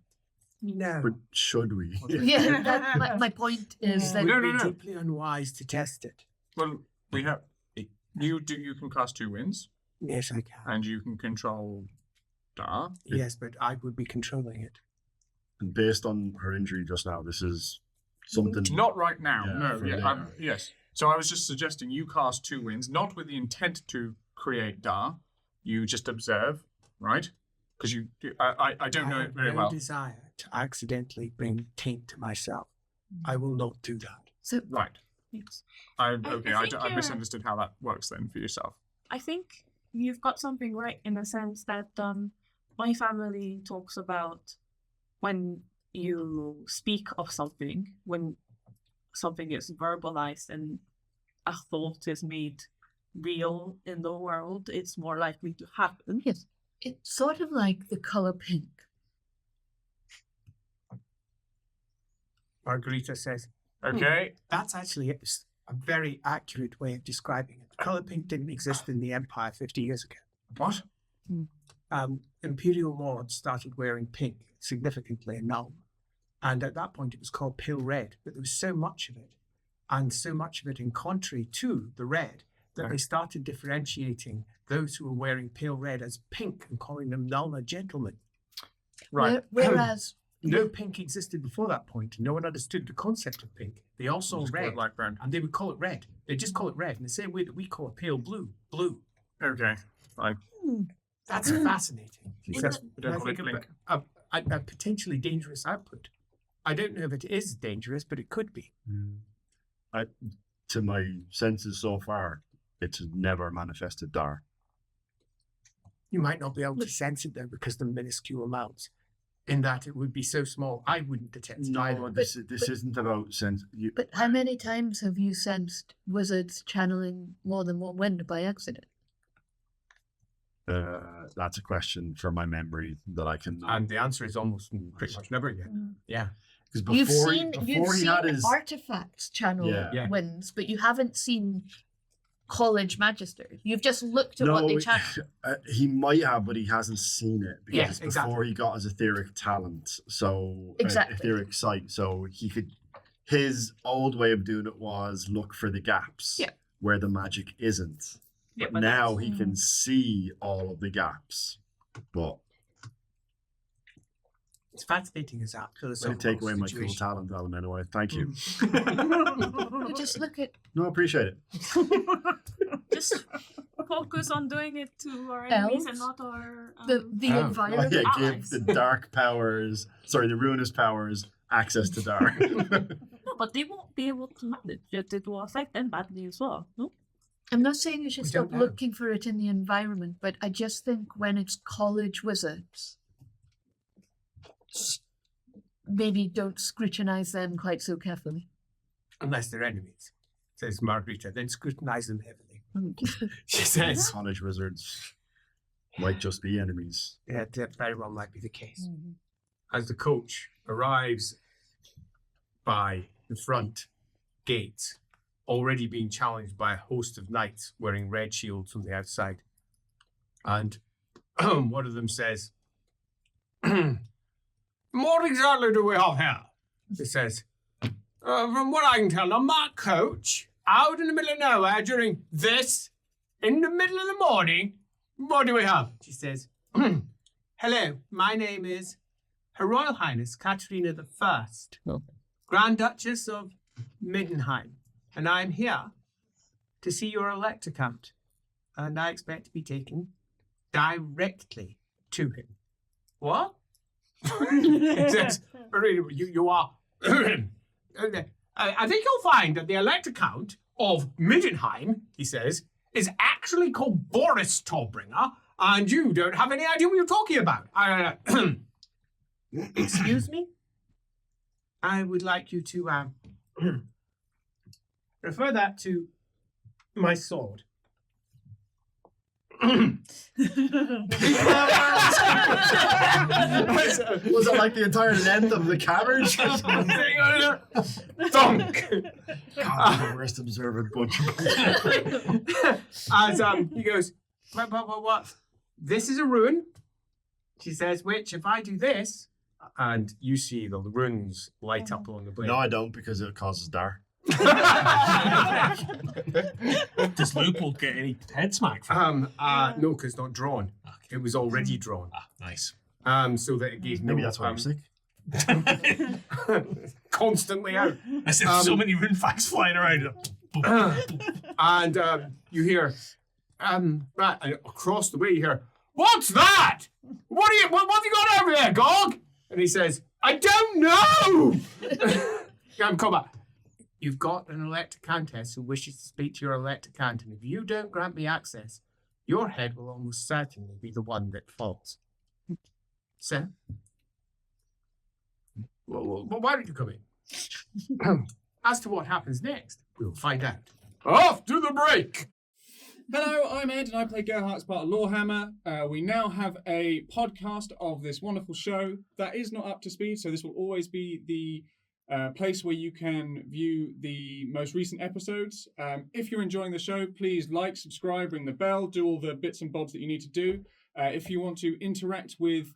No. But should we? Yeah, my point is that It would No, be no. deeply unwise to test it. Well, we have you can cast two winds, Yes, I can. and you can control Da. Yes, but I would be controlling it. And based on her injury just now, this is something. Not right now. Yeah, No. for Yeah. later. Yes. So I was just suggesting you cast two winds, not with the intent to create Da. You just observe, right? Because I don't know it have very no well. desire to accidentally bring taint to myself. I will not do that. so. Right. Yes. I think I misunderstood how that works then for yourself. I think you've got something right in the sense that my family talks about when you speak of something, when something is verbalized and a thought is made real in the world, it's more likely to happen. Yes, it's sort of like the color pink. Margarita says, Okay. that's actually a very accurate way of describing it. Color pink didn't exist in the Empire 50 years ago. What? Imperial lords started wearing pink significantly in Nuln. And at that point, it was called pale red. But there was so much of it, and so much of it in contrary to the red, that they started differentiating those who were wearing pale red as pink and calling them Nulna gentlemen. Right. Whereas No pink existed before that point. No one understood the concept of pink. They all saw Just call it red, like brown. and they would call it red. They just call it red in the same way that we call it pale blue. Blue. Okay. Fine. That's fascinating. We Because don't I call it think blink. a potentially dangerous output. I don't know if it is dangerous, but it could be. To my senses so far, it's never manifested Dar. You might not be able to sense it though because the minuscule amounts. In that it would be so small, I wouldn't detect it either. No, this isn't about sense. But how many times have you sensed wizards channeling more than one wind by accident? That's a question for my memory that I can. And the answer is almost pretty much never yet. Yeah. Because You've before seen he had his artifacts channel Yeah. winds, but you haven't seen college magisters. You've just looked at what they channel. He might have, but he hasn't seen it because Yeah, it's exactly. before he got his etheric talent. So Exactly. etheric sight. So he could. His old way of doing it was look for the gaps Yeah. where the magic isn't. Yeah, But but now that's- he can see all of the gaps. But It's fascinating as that I philosophical take away my cool situation. talent, Alan. Anyway, thank you. You just look at No, I appreciate it. Just focus on doing it to our enemies and Elves? not our. the Oh, environment. yeah, give allies. the dark powers, the ruinous powers, access to dark. No, but they won't be able to manage it. It will affect them badly as well. No. I'm not saying you should We stop don't know. looking for it in the environment, but I just think when it's college wizards, maybe don't scrutinize them quite so carefully. Unless they're enemies, says Margarita. Then scrutinize them heavily. Mm. She says, College wizards might just be enemies. yeah, that very well might be the case. Mhm. As the coach arrives by the front gate, already being challenged by a host of knights wearing red shields from the outside. And one of them says, "What exactly do we have here? It says, from what I can tell, on my coach, out in the middle of nowhere during this, in the middle of the morning, what do we have? She says, hello, my name is Her Royal Highness Katerina I, Grand Duchess of Middenheim, and I'm here to see your Elector Count, and I expect to be taken directly to him. What? It says, you are... I think you'll find that the Elector Count of Middenheim, he says, is actually called Boris Torbringer, and you don't have any idea what you're talking about. Excuse me? I would like you to refer that to my sword. Was it like the entire length of the cabbage? Thunk! God, the worst observant bunch of As he goes, what? This is a rune. She says, which if I do this, and you see the runes light up along the blade. No, I don't, because it causes dark. Does Leopold get any head smack from no, because it's not drawn. It was already drawn. nice. So that it gave Maybe no, that's why I'm sick. constantly out. As if so many rune facts flying around. And you hear, right, and across the way you hear, what's that? What have you got over there, Gog? And he says, I don't know! Come back. You've got an Elector Countess who wishes to speak to your Elector Count, and if you don't grant me access, your head will almost certainly be the one that falls. Sir? Well, why don't you come in? As to what happens next, we'll find out. After the break! Hello, I'm Ed and I play Gerhardt as part of LAWhammer. We now have a podcast of this wonderful show that is not up to speed, so this will always be the place where you can view the most recent episodes. If you're enjoying the show, please like, subscribe, ring the bell, do all the bits and bobs that you need to do. If you want to interact with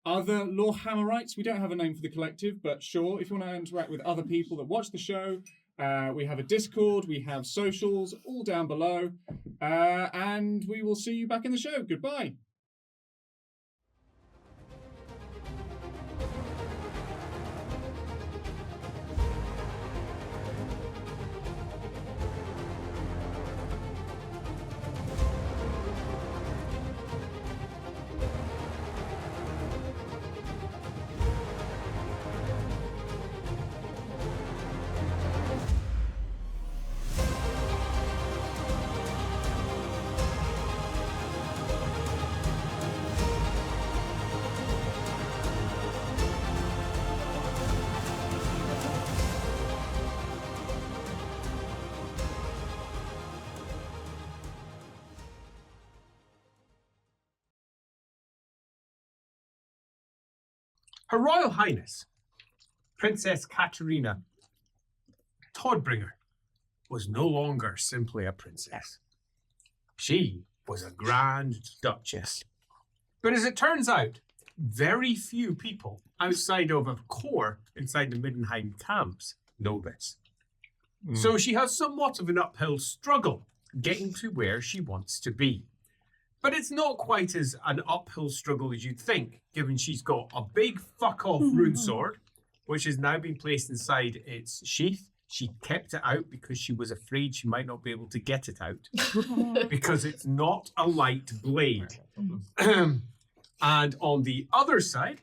other LAWhammerites, we don't have a name for the collective, but sure, if you want to interact with other people that watch the show, we have a Discord, we have socials, all down below, and we will see you back in the show. Goodbye. Her Royal Highness, Princess Katerina Todbringer, was no longer simply a princess. She was a Grand Duchess. But as it turns out, very few people outside of a core inside the Middenheim camps know this. So she has somewhat of an uphill struggle getting to where she wants to be. But it's not quite as an uphill struggle as you'd think, given she's got a big fuck-off rune sword, which has now been placed inside its sheath. She kept it out because she was afraid she might not be able to get it out, because it's not a light blade. And on the other side,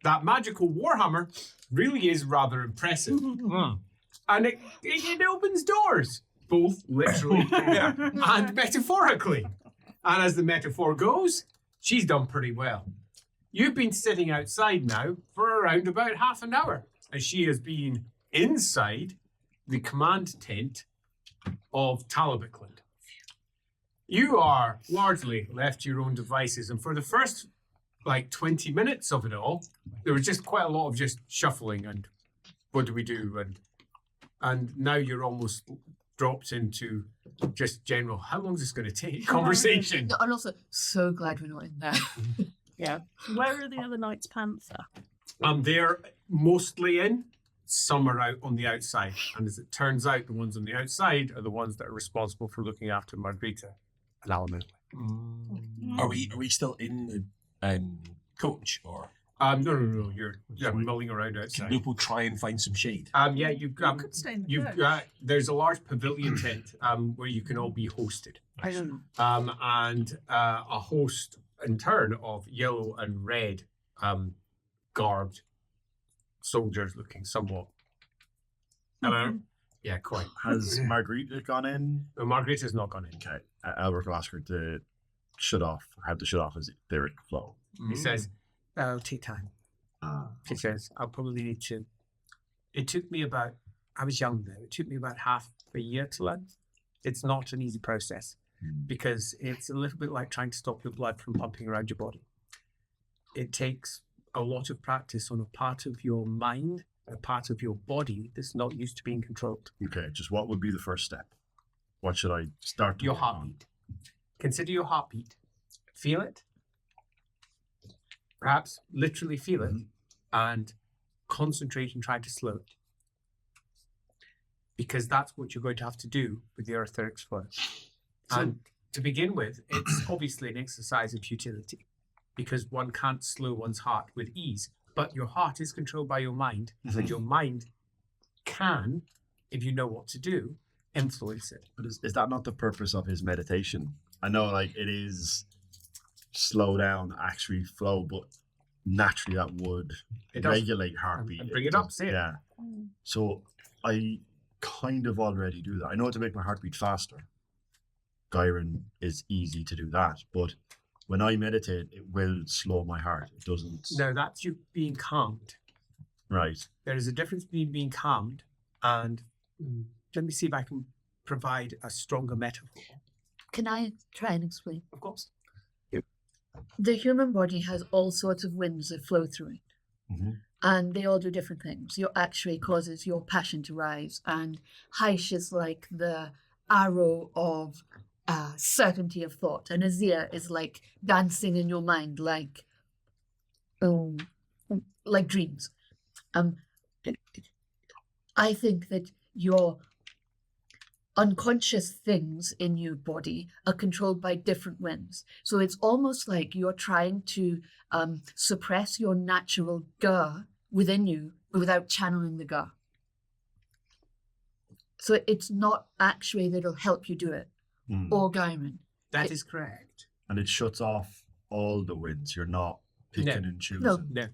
that magical Warhammer really is rather impressive. And it opens doors, both literally and metaphorically. And as the metaphor goes, she's done pretty well. You've been sitting outside now for around about half an hour, and she has been inside the command tent of Talabicland. You are largely left to your own devices, and for the first 20 minutes of it all, there was just quite a lot of just shuffling and what do we do, and now you're almost dropped into just general, how long is this going to take conversation. No, and also, so glad we're not in there. Yeah. Where are the other Knights Panther? They're mostly in. some are out on the outside. And as it turns out, the ones on the outside are the ones that are responsible for looking after Margarita and Alan. Are we still in the coach or? No. You're mulling around outside. Can Lupo try and find some shade? Yeah, you've could stay in the you've church. got there's a large pavilion tent where you can all be hosted. I don't know. And a host in turn of yellow and red garbed soldiers looking somewhat. Hello? Yeah, quite. Has Margarita gone in? No, Margarita's not gone in. Okay. Albert will ask her to have to shut off his etheric flow. He says, That'll take time. She says, I'll probably need to. It took me I was young though, it took me about half a year to learn. It's not an easy process because it's a little bit like trying to stop your blood from pumping around your body. It takes a lot of practice on a part of your mind, a part of your body that's not used to being controlled. Okay, just what would be the first step? What should I start to your work on? heartbeat. Consider your heartbeat. Feel it. Perhaps literally feel it and concentrate and try to slow it. Because that's what you're going to have to do with your etheric flow. And to begin with, it's obviously an exercise of futility because one can't slow one's heart with ease. But your heart is controlled by your mind, and your mind can, if you know what to do, influence it. But is that not the purpose of his meditation? I know, like, it is slow down, actually flow, but naturally that would It does. regulate heartbeat. And bring it up, say it. Yeah. So I kind of already do that. I know to make my heartbeat faster. Gyron is easy to do that, but when I meditate, it will slow my heart. It doesn't. No, that's you being calmed. Right. There is a difference between being calmed and let me see if I can provide a stronger metaphor. Can I try and explain? Of course. The human body has all sorts of winds that flow through it. And they all do different things. Your X-ray causes your passion to rise, and Heish is like the arrow of certainty of thought, and Azir is like dancing in your mind, like dreams. I think that your unconscious things in your body are controlled by different winds. So it's almost like you're trying to suppress your natural gur within you without channeling the gur. So it's not actually that'll help you do it, or Gyron. That is correct. And it shuts off all the winds. You're not picking and choosing. No.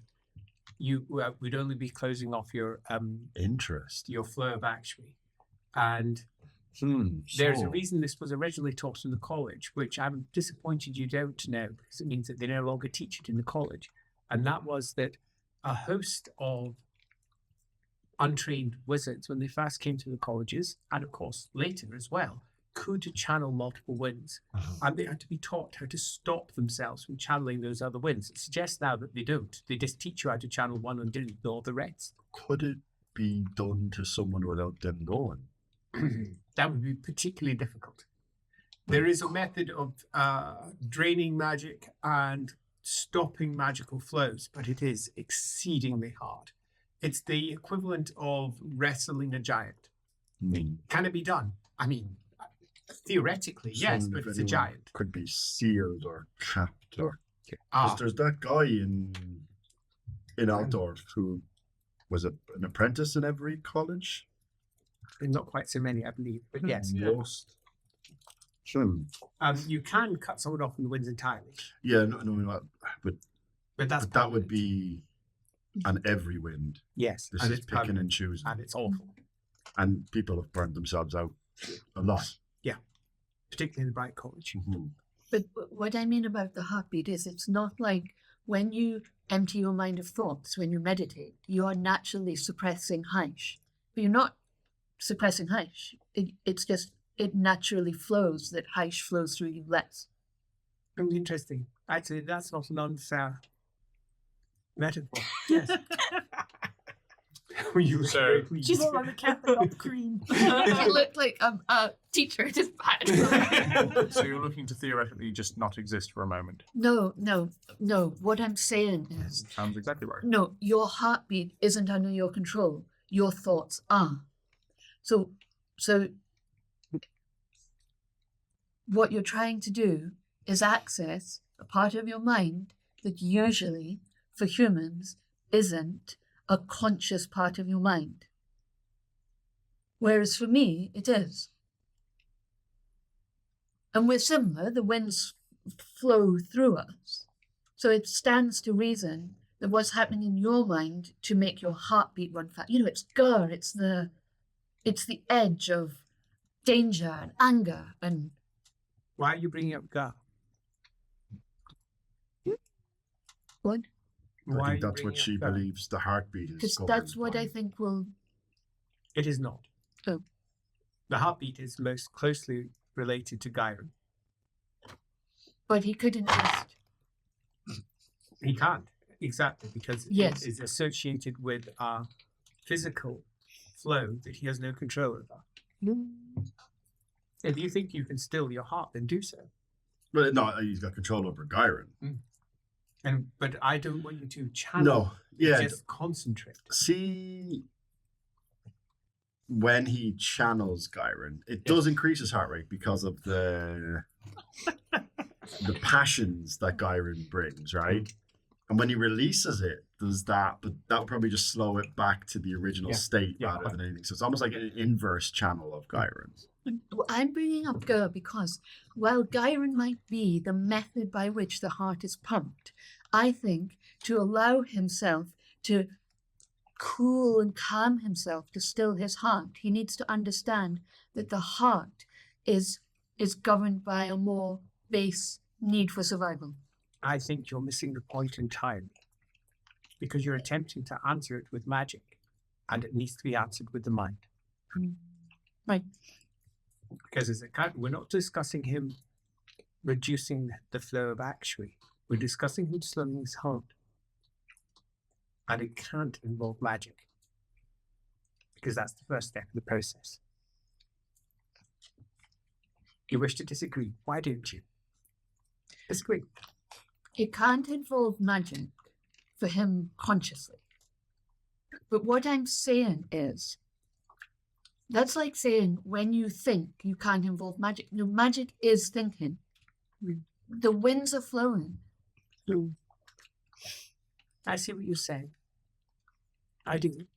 You would only be closing off your interest, your flow of actually. And there's a reason this was originally taught in the college, which I'm disappointed you don't know, because it means that they no longer teach it in the college. And that was that a host of untrained wizards, when they first came to the colleges, and of course later as well, could channel multiple winds. And they had to be taught how to stop themselves from channeling those other winds. It suggests now that they don't. They just teach you how to channel one and didn't ignore the rest. Could it be done to someone without them going? That would be particularly difficult. There is a method of draining magic and stopping magical flows, but it is exceedingly hard. It's the equivalent of wrestling a giant. Can it be done? I mean, theoretically, yes, but it's a giant. Could be sealed or capped or. Ah. There's that guy in Altdorf who was an apprentice in every college. Not quite so many, I believe, but yes. Most. You can cut someone off in the winds entirely. Yeah, but that would be an every wind. Yes, This and is it's picking permanent, and choosing. and it's awful. And people have burned themselves out a lot. Yeah, particularly in the Bright College. But what I mean about the heartbeat is it's not like when you empty your mind of thoughts, when you meditate, you are naturally suppressing Heish. But you're not suppressing Heish. It's just, it naturally flows, that Heish flows through you less. Interesting. Actually, that's not an unfair metaphor. Yes. You were very pleased. She's all on the carpet of cream. You look like a teacher at his badge. So you're looking to theoretically just not exist for a moment. No. What I'm saying is, Sounds exactly right. no, your heartbeat isn't under your control. your thoughts are. So what you're trying to do is access a part of your mind that usually, for humans, isn't a conscious part of your mind. Whereas for me, it is. And we're similar, the winds flow through us. So it stands to reason that what's happening in your mind to make your heartbeat run fast. It's Gur, it's the edge of danger and anger and... Why are you bringing up Gar? What? I think that's what she believes the heartbeat is. Because that's what I think will... It is not. Oh. The heartbeat is most closely related to Gyron. But he couldn't just... He can't, exactly, because Yes. it is associated with a physical flow that he has no control over. If you think you can still your heart, then do so. But no, he's got control over Gyron. But I don't want you to channel. No, yeah. Just concentrate. See, when he channels Gyron, it does increase his heart rate because of the passions that Gyron brings, right? And when he releases it, does that, but that would probably just slow it back to the original state rather than anything. So it's almost like an inverse channel of Gyron's. I'm bringing up Gur because while Gyron might be the method by which the heart is pumped, I think to allow himself to cool and calm himself, to still his heart, he needs to understand that the heart is governed by a more base need for survival. I think you're missing the point entirely. Because you're attempting to answer it with magic, and it needs to be answered with the mind. Right. Because as a cat, we're not discussing him reducing the flow of actually. We're discussing him slowing his heart. And it can't involve magic. Because that's the first step of the process. You wish to disagree. Why don't you? Disagree. It can't involve magic for him consciously. But what I'm saying is, that's like saying when you think you can't involve magic. No, magic is thinking. The winds are flowing. I see what you're saying. I do.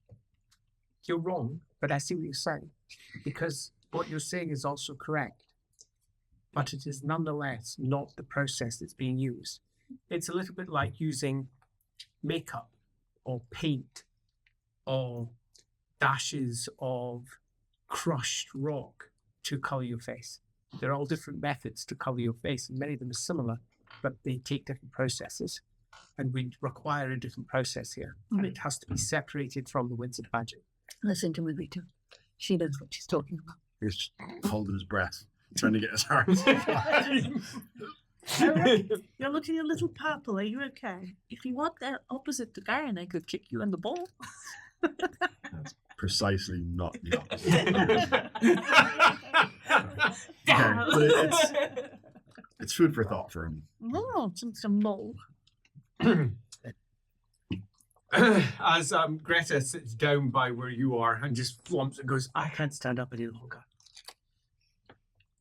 You're wrong, but I see what you're saying. Because what you're saying is also correct. But it is nonetheless not the process that's being used. It's a little bit like using makeup or paint or dashes of crushed rock to color your face. They're all different methods to color your face, and many of them are similar, but they take different processes, and we require a different process here, and it has to be separated from the winds of magic. Listen to me, too. She knows what she's talking about. He's holding his breath, trying to get his heart. You're looking a little purple. Are you okay? If you want the opposite to Garen, I could kick you in the ball. That's precisely not the opposite. Okay, but it's food for thought for him. Oh, some mole. As Greta sits down by where you are and just flumps and goes, I can't stand up any longer.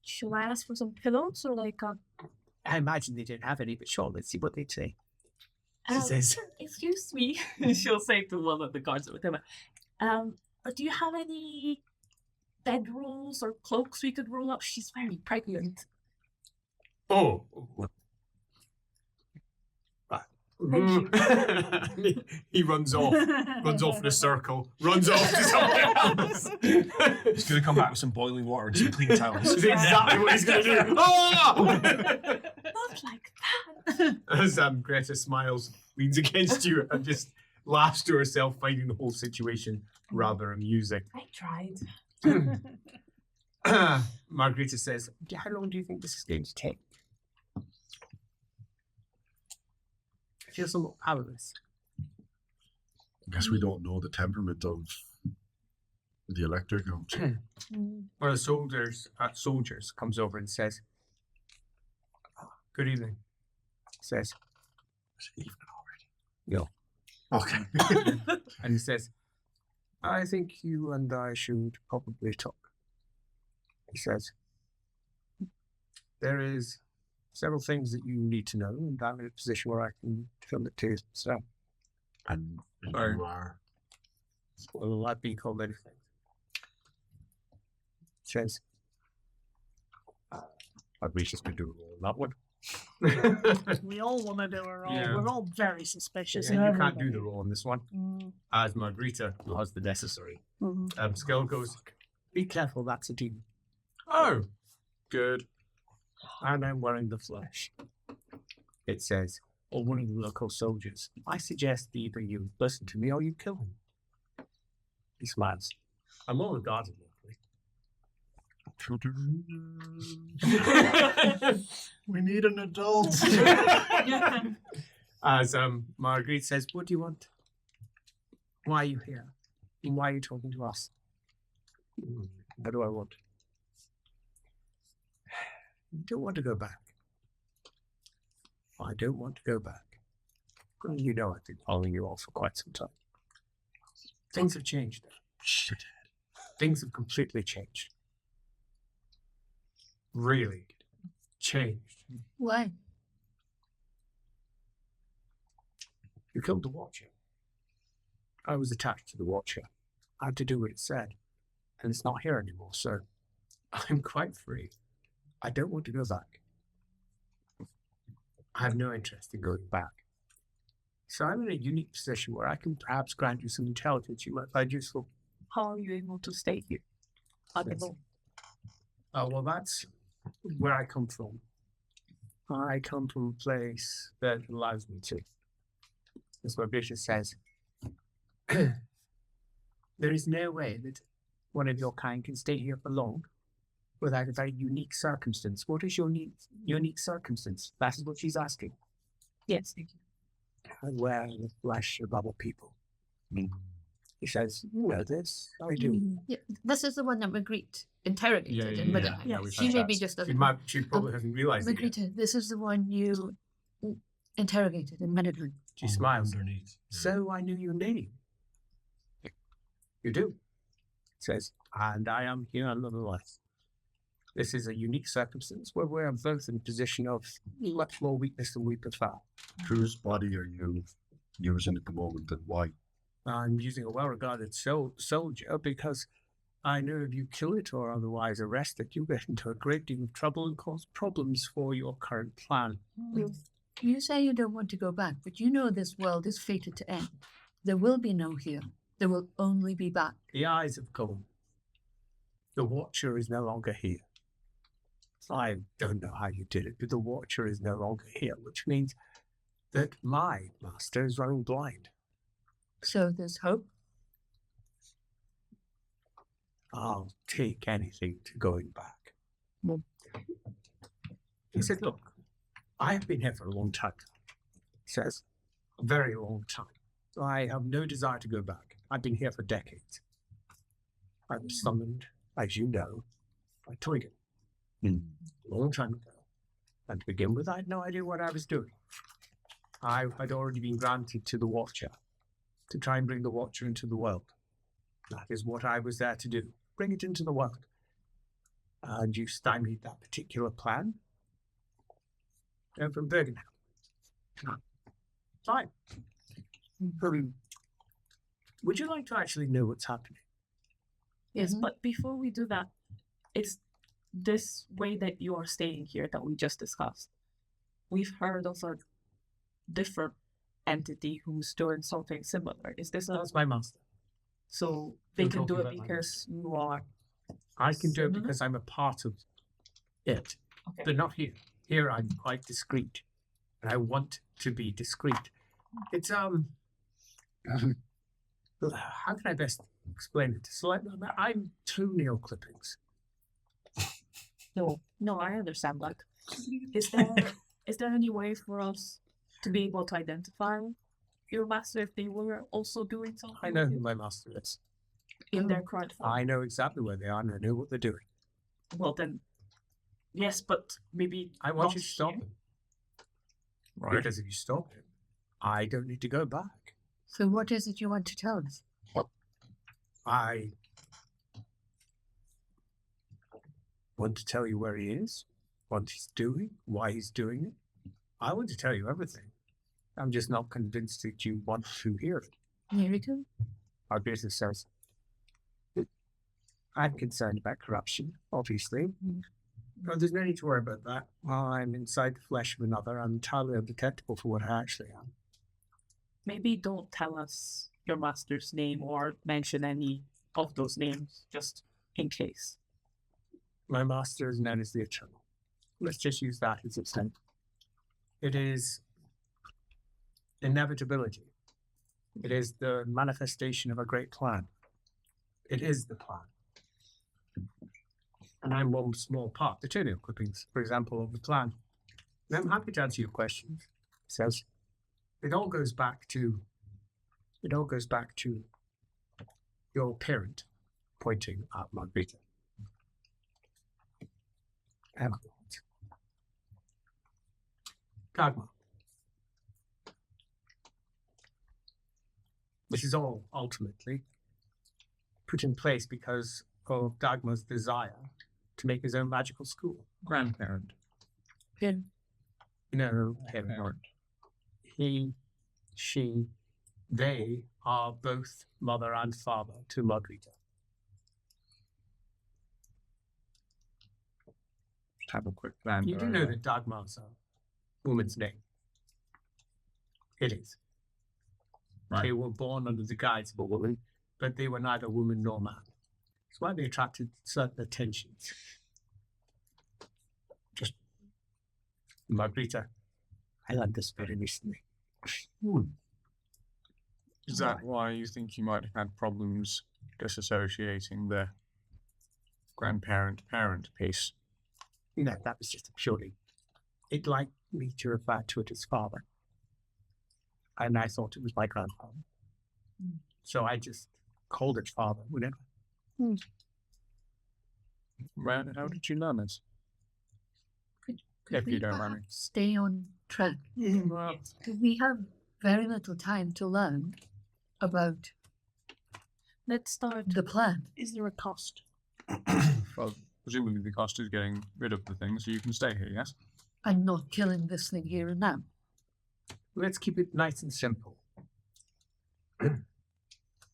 Shall I ask for some pillows or like a... I imagine they didn't have any, but sure, let's see what they'd say. She Um, says, Excuse me, she'll say to one of the guards at the table. Do you have any bedrolls or cloaks we could roll up? She's very pregnant. Oh. He runs off in a circle, runs off to somewhere else. He's going to come back with some boiling water and some clean towels. That's exactly what he's going to do. Oh! Not like that. As Greta smiles, leans against you, and just laughs to herself, finding the whole situation rather amusing. I tried. Margarita says, how long do you think this is going to take? I feel somewhat powerless. I guess we don't know the temperament of the Elector. One of the soldiers comes over and says, good evening. Says, It's evening already. Yo. Okay. And he says, I think you and I should probably talk. He says, there is several things that you need to know, and I'm in a position where I can tell it to you. So, And Sorry. you are. well, I've been called anything. Says, I'd reach just to do a roll on that one. We all want to do a roll. Yeah. We're all very suspicious. Yeah, of you can't do everybody. the roll on this one. As Margarita has the necessary. Mhm. Skill goes, be careful, that's a demon. Oh, good. And I'm wearing the flesh. It says, or one of the local soldiers. I suggest either you listen to me or you kill him. He smiles. I'm all regarded locally. We need an adult. As Marguerite says, what do you want? Why are you here? And why are you talking to us? What do I want? I don't want to go back. I don't want to go back. Well, you know I've been following you all for quite some time. Things have changed. Shit. Things have completely changed. Really changed. Why? You killed the Watcher. I was attached to the Watcher. I had to do what it said. And it's not here anymore, so I'm quite free. I don't want to go back. I have no interest in going back. So I'm in a unique position where I can perhaps grant you some intelligence you might find useful. How are you able to stay here? I don't know. Oh, well, that's where I come from. I come from a place that allows me to. That's what Bishop says. There is no way that one of your kind can stay here for long without a very unique circumstance. What is your unique circumstance? That is what she's asking. Yes, thank you. I wear the flesh of other people. He says, you know this, I do. Yeah, this is the one that Magritte interrogated in Midnight. yeah. we've She had maybe that. just She, doesn't. might, she probably hasn't realised it yet. Magritte, this is the one you interrogated in Midnight. She smiles. Underneath. So I knew your name. You do. Says, and I am here nonetheless. This is a unique circumstance where we are both in a position of much more weakness than we prefer. Whose body are you using at the moment and why? I'm using a well-regarded soldier because I know if you kill it or otherwise arrest it, you get into a great deal of trouble and cause problems for your current plan. You say you don't want to go back, but you know this world is fated to end. There will be no here. There will only be back. The eyes have gone. The Watcher is no longer here. I don't know how you did it, but the Watcher is no longer here, which means that my master is running blind. So there's hope. I'll take anything to going back. Well- He said, look, I have been here for a long time. He says, a very long time. I have no desire to go back. I've been here for decades. I was summoned, as you know, by Toygan a long time ago. And to begin with, I had no idea what I was doing. I had already been granted to the Watcher to try and bring the Watcher into the world. That is what I was there to do. Bring it into the world. And you stymied that particular plan. And from Bergenham. Fine. Would you like to actually know what's happening? Yes, but before we do that, it's this way that you are staying here that we just discussed. We've heard of a different entity who's doing something similar. Is this a... That's my master. So they You're can do talking it about my because you are... I can do it Similar? because I'm a part of it. Okay. But not here. Here I'm quite discreet. And I want to be discreet. It's how can I best explain it? So I'm toenail clippings. No, I understand that. Is there any way for us to be able to identify your master if they were also doing something I know who my master is. in their current form? I know exactly where they are and I know what they're doing. Well then, yes, but maybe I want not you to stop here. him. Because if you stop him, I don't need to go back. So what is it you want to tell us? I want to tell you where he is, what he's doing, why he's doing it. I want to tell you everything. I'm just not convinced that you want to hear it. Here we go. Our business says, I'm concerned about corruption, obviously. No, there's no need to worry about that. While I'm inside the flesh of another, I'm entirely undetectable for what I actually am. Maybe don't tell us your master's name or mention any of those names, just in case. My master is known as the Eternal. Let's just use that as its name. It is inevitability. It is the manifestation of a great plan. It is the plan. And I'm one small part, the toenail clippings, for example, of the plan. And I'm happy to answer your questions. Says it all goes back to your parent, pointing at Margarita. And Dagmar. This is all ultimately put in place because of Dagmar's desire to make his own magical school. Grandparent. Pin. No, parent. He, she, they are both mother and father to Margarita. Have a quick plan. You do know that Dagmar's a woman's name. It is. Right. They were born under the guise of a woman, but they were neither woman nor man. That's why they attracted certain attentions. Just Margarita, I learned this very recently. Is that why you think you might have had problems disassociating the grandparent-parent piece? No, that was just purely. It liked me to refer to it as father. And I thought it was my grandfather. So I just called it father whenever. Right, how did you learn this? Could If we you don't mind me. perhaps stay on track? Well, We have very little time to learn about Let's start. the plan. Is there a cost? well, presumably the cost is getting rid of the thing, so you can stay here, yes? And not killing this thing here and now. Let's keep it nice and simple.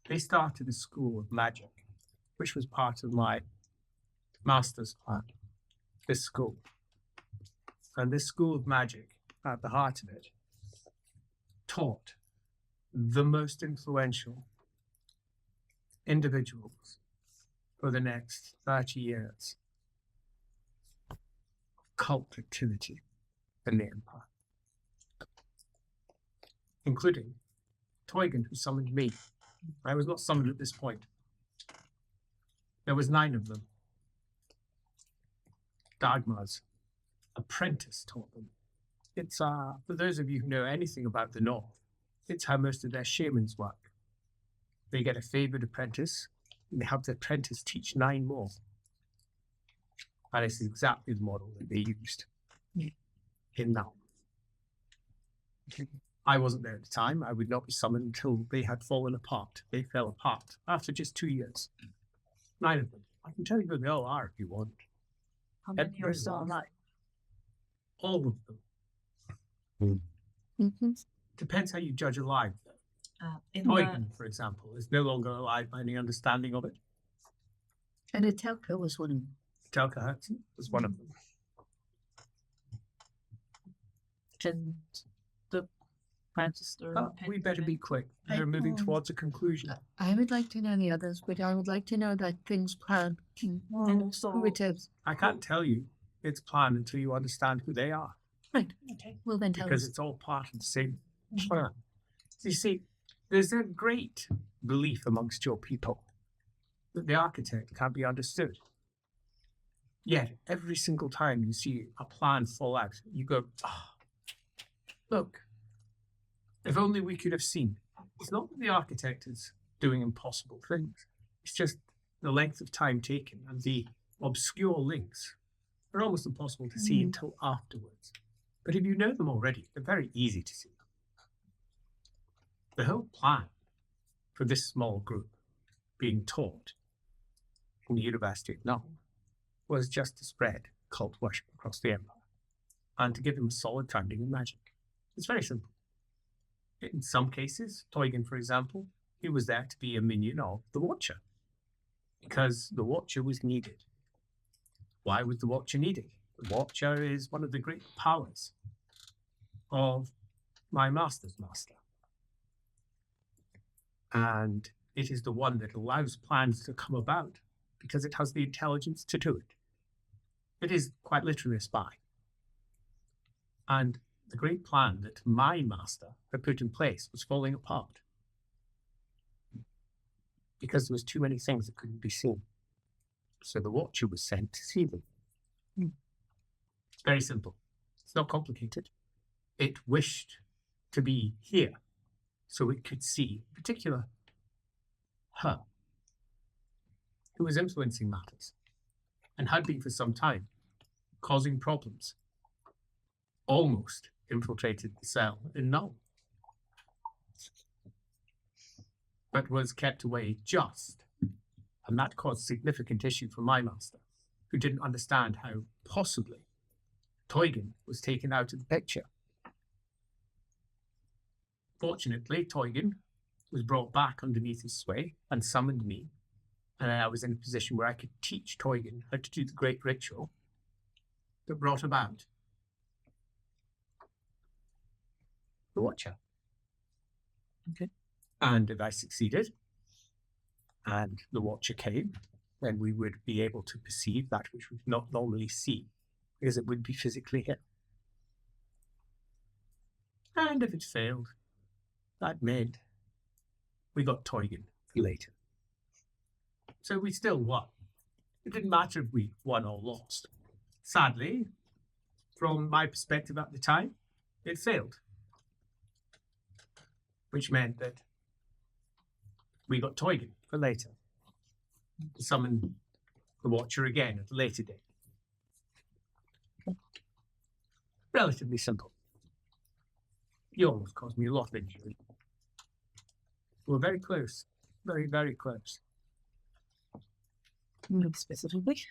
They started a school of magic, which was part of my master's plan. This school. And this school of magic, at the heart of it, taught the most influential individuals for the next 30 years cult activity in the Empire, including Toygan, who summoned me. I was not summoned at this point. There was 9 of them. Dagmar's apprentice taught them. It's, for those of you who know anything about the North, it's how most of their shamans work. They get a favored apprentice, and they have the apprentice teach 9 more. And it's exactly the model that they used in that. I wasn't there at the time. I would not be summoned until they had fallen apart. They fell apart after just 2 years. 9 of them. I can tell you who they all are if you want. How many are still alive? All of them. Mm-hmm. Depends how you judge alive, though. In Toygan, for example, is no longer alive by any understanding of it. And Atelka was one of them. Telka Hudson was one of them. And the Manchester. We better be quick. They're moving towards a conclusion. I would like to know the others, but I would like to know that thing's plan. And also, Who it is. I can't tell you its plan until you understand who they are, Right. okay. Well, then tell because us. it's all part of the same plan. You see, there's a great belief amongst your people that the architect can't be understood. Yet, every single time you see a plan fall out, you go, look, if only we could have seen. It's not that the architect is doing impossible things. It's just the length of time taken and the obscure links are almost impossible to see until afterwards. But if you know them already, they're very easy to see. The whole plan for this small group being taught in the University of Null was just to spread cult worship across the Empire and to give them a solid founding in magic. It's very simple. In some cases, Teugen, for example, he was there to be a minion of the Watcher because the Watcher was needed. Why was the Watcher needed? The Watcher is one of the great powers of my master's master. And it is the one that allows plans to come about because it has the intelligence to do it. It is quite literally a spy. And the great plan that my master had put in place was falling apart because there was too many things that couldn't be seen. So the Watcher was sent to see them. It's very simple. It's not complicated. It wished to be here so it could see, in particular, her, who was influencing matters and had been for some time, causing problems. Almost infiltrated the cell in Null, but was kept away just, and that caused significant issue for my master, who didn't understand how possibly Teugen was taken out of the picture. Fortunately, Teugen was brought back underneath his sway and summoned me, and I was in a position where I could teach Teugen how to do the great ritual that brought about the Watcher. Okay. And if I succeeded, and the Watcher came, then we would be able to perceive that which we would not normally see, because it would be physically here. And if it failed, that meant we got Teugen later. So we still won. It didn't matter if we won or lost. Sadly, from my perspective at the time, it failed. Which meant that we got Teugen for later. To summon the Watcher again at a later date. Relatively simple. You almost caused me a lot of injury. We're very close. Very, very close. Specifically?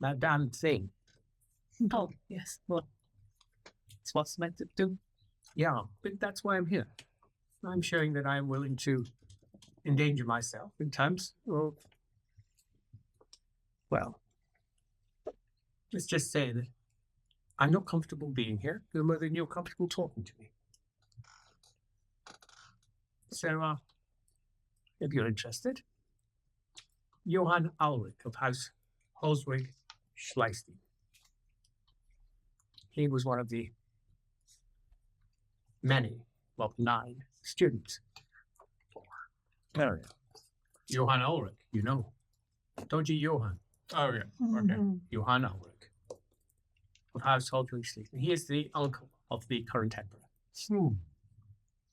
That damn thing. Oh, yes. Well, it's what's meant to do. Yeah, but that's why I'm here. I'm showing that I'm willing to endanger myself in terms of, well, let's just say that I'm not comfortable being here, no more than you're comfortable talking to me. So, if you're interested, Johann Ulrich of House Holzwig Schleistein. He was one of the many, well, 9 students. Johann Ulrich, you know. Don't you, Johann? Oh, yeah. Okay. Johann Ulrich of House Holzwig Schleistein. He is the uncle of the current emperor.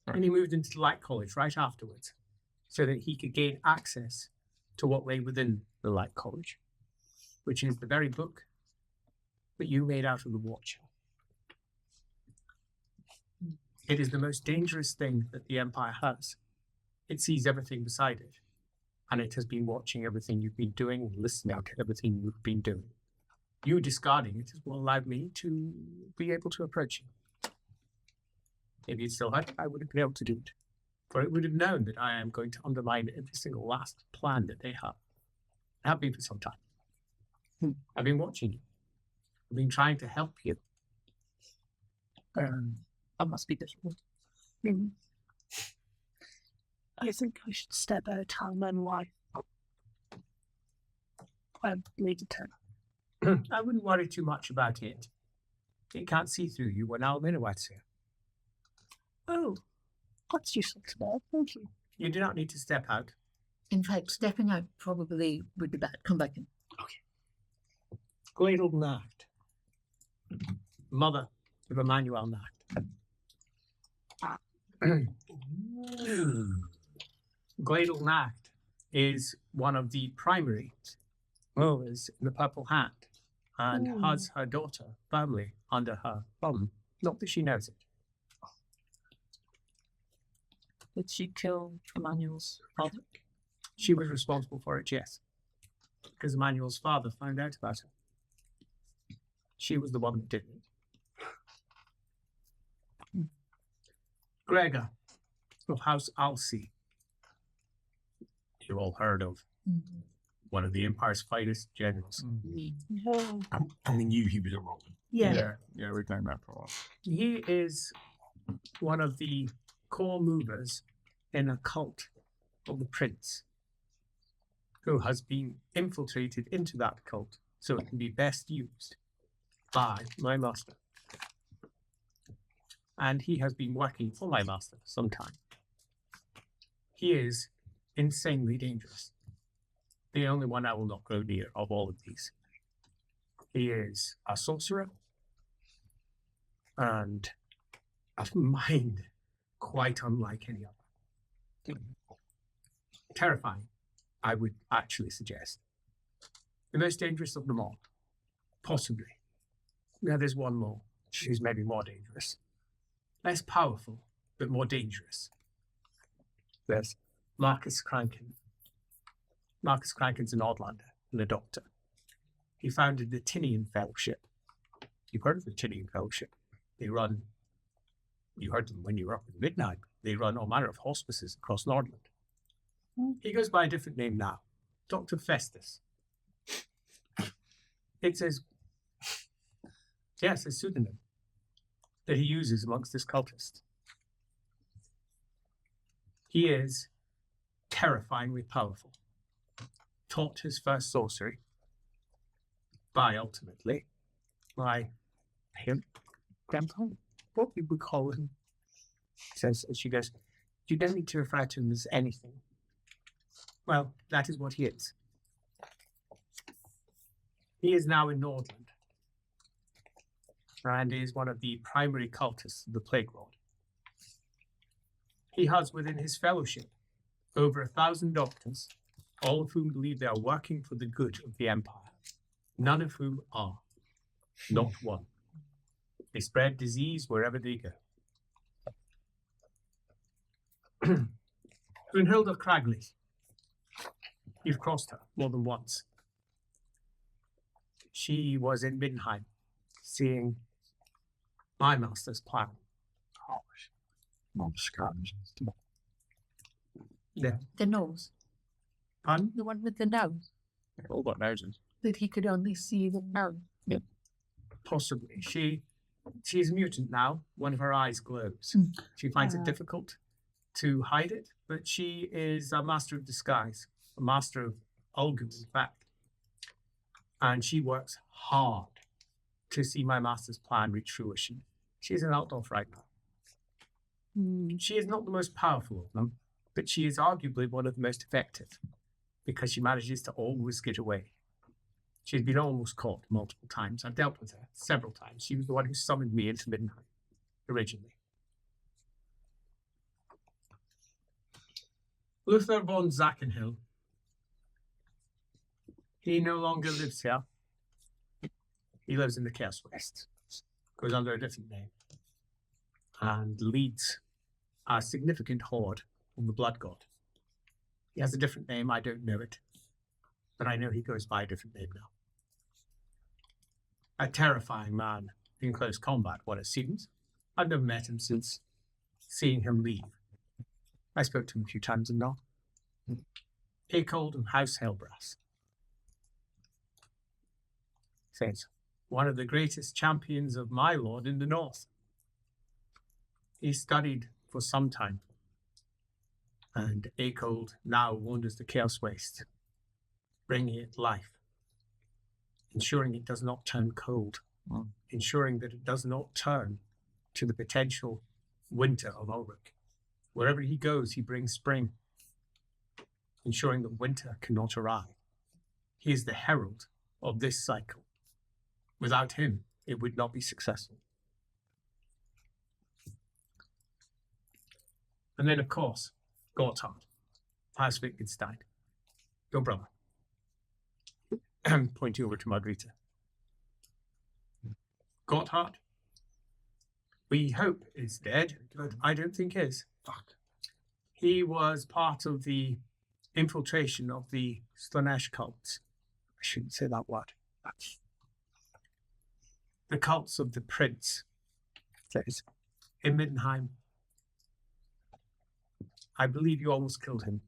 And he moved into the Light College right afterwards so that he could gain access to what lay within the Light College, which is the very book that you made out of the Watcher. It is the most dangerous thing that the Empire has. It sees everything beside it, and it has been watching everything you've been doing and listening to everything you've been doing. You discarding it is what allowed me to be able to approach you. If you still had, I would have been able to do it. For it would have known that I am going to undermine every single last plan that they have. I have been for some time. I've been watching you. I've been trying to help you. That must be difficult. I think I should step out time and why. I need to turn. I wouldn't worry too much about it. It can't see through you when Alminowat's here. Oh, that's useful to know. Thank you. You do not need to step out. In fact, stepping out probably would be bad. Come back in. Gladel Nacht. Mother of Emmanuel Nacht. Gladel Nacht is one of the primary rulers in the Purple Hat and has her daughter firmly under her thumb. Not that she knows it. Did she kill Emmanuel's father? She was responsible for it, yes. Because Emmanuel's father found out about her. She was the one that did it. Gregor of House Alcy. You all heard of one of the Empire's finest generals. And we knew he was a Roman. Yeah. Yeah, we've known that for a while. He is one of the core movers in a cult of the Prince, who has been infiltrated into that cult so it can be best used by my master. And he has been working for my master for some time. He is insanely dangerous. The only one I will not go near of all of these. He is a sorcerer and a mind quite unlike any other. Terrifying, I would actually suggest. The most dangerous of them all, possibly. Now there's one more, who's maybe more dangerous. Less powerful, but more dangerous. There's Marcus Crankin. Marcus Crankin's an Oddlander and a doctor. He founded the Tinian Fellowship. You've heard of the Tinian Fellowship? They run, you heard them when you were up at midnight, they run all manner of hospices across Nordland. He goes by a different name now, Dr. Festus. It's his pseudonym that he uses amongst his cultists. He is terrifyingly powerful. Taught his first sorcery by him, Grandpa, what we would call him. Says, as she goes, you don't need to refer to him as anything. Well, that is what he is. He is now in Nordland, and is one of the primary cultists of the Plague Lord. He has within his fellowship over 1,000 doctors, all of whom believe they are working for the good of the Empire, none of whom are. Not one. They spread disease wherever they go. Brunhild of Cragley. You've crossed her more than once. She was in Middenheim, seeing my master's plan. Yeah. The nose. Pardon? The one with the nose. They've all got noses. That he could only see the nose. Possibly. She's a mutant now. One of her eyes glows. She finds it difficult to hide it, but she is a master of disguise, a master of Ulgum, in fact. And she works hard to see my master's plan reach fruition. She's an Altdorf right now. She is not the most powerful of them, but she is arguably one of the most effective because she manages to always get away. She's been almost caught multiple times. I've dealt with her several times. She was the one who summoned me into Middenheim originally. Luther von Zackenhill. He no longer lives here. He lives in the Chaos West. Goes under a different name. And leads a significant horde of the Blood God. He has a different name, I don't know it. But I know he goes by a different name now. A terrifying man in close combat, what it seems. I've never met him since seeing him leave. I spoke to him a few times in North. Acold of House Hellbrass. Says, one of the greatest champions of my lord in the north. He studied for some time. And Acold now wanders the Chaos Waste, bringing it life, ensuring it does not turn cold, ensuring that it does not turn to the potential winter of Ulrich. Wherever he goes, he brings spring, ensuring that winter cannot arrive. He is the herald of this cycle. Without him, it would not be successful. And then, of course, Gotthard, House Wittgenstein, your brother. Pointing over to Margarita. Gotthard, we hope is dead, but I don't think is. Fuck. He was part of the infiltration of the Slanesh cults. I shouldn't say that word. The cults of the prince, says, in Middenheim. I believe you almost killed him.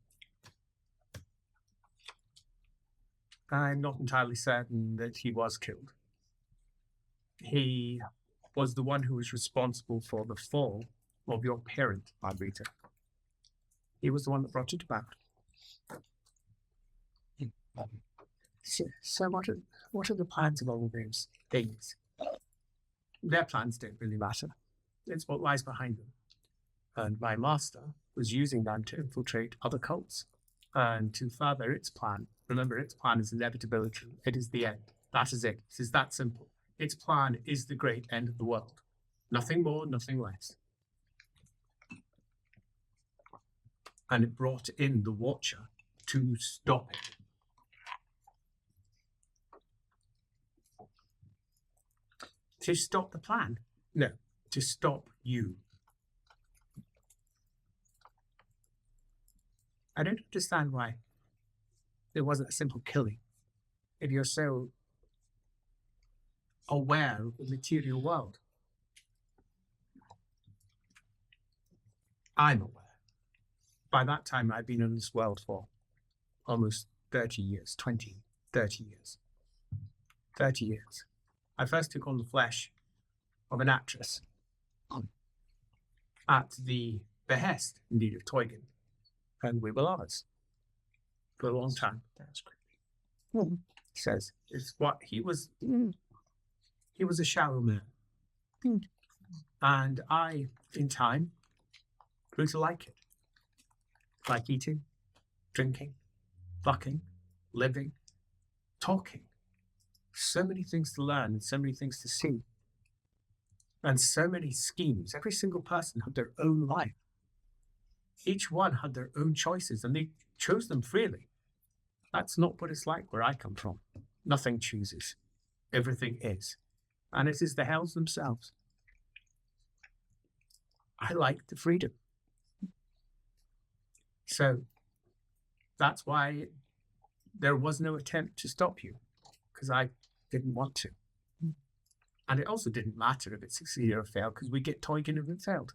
I'm not entirely certain that he was killed. He was the one who was responsible for the fall of your parent, Margarita. He was the one that brought it about. So what are the plans of all of those things? Their plans don't really matter. It's what lies behind them. And my master was using them to infiltrate other cults and to further its plan. Remember, its plan is inevitability. It is the end. That is it. It is that simple. Its plan is the great end of the world. Nothing more, nothing less. And it brought in the Watcher to stop it. To stop the plan? No, to stop you. I don't understand why there wasn't a simple killing. If you're so aware of the material world. I'm aware. By that time, I'd been in this world for almost 30 years, 30 years. 30 years. I first took on the flesh of an actress at the behest, indeed, of Teugen. And we were lovers for a long time. That's creepy. He says, it's what he was a shallow man. And I, in time, grew to like it. Like eating, drinking, fucking, living, talking. So many things to learn and so many things to see. And so many schemes. Every single person had their own life. Each one had their own choices and they chose them freely. That's not what it's like where I come from. Nothing chooses. Everything is. And it is the hells themselves. I like the freedom. So that's why there was no attempt to stop you, because I didn't want to. And it also didn't matter if it succeeded or failed, because we get Teugen if it failed.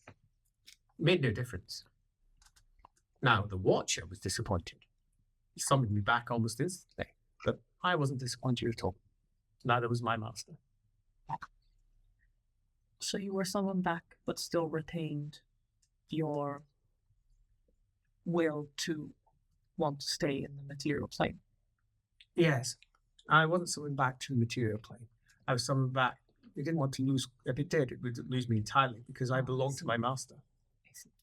It made no difference. Now, the Watcher was disappointed. He summoned me back almost instantly, but I wasn't disappointed at all. Neither was my master. So you were summoned back, but still retained your will to want to stay in the material plane. Yes, I wasn't summoned back to the material plane. I was summoned back. They didn't want to lose. If it did, it would lose me entirely because I belonged to my master.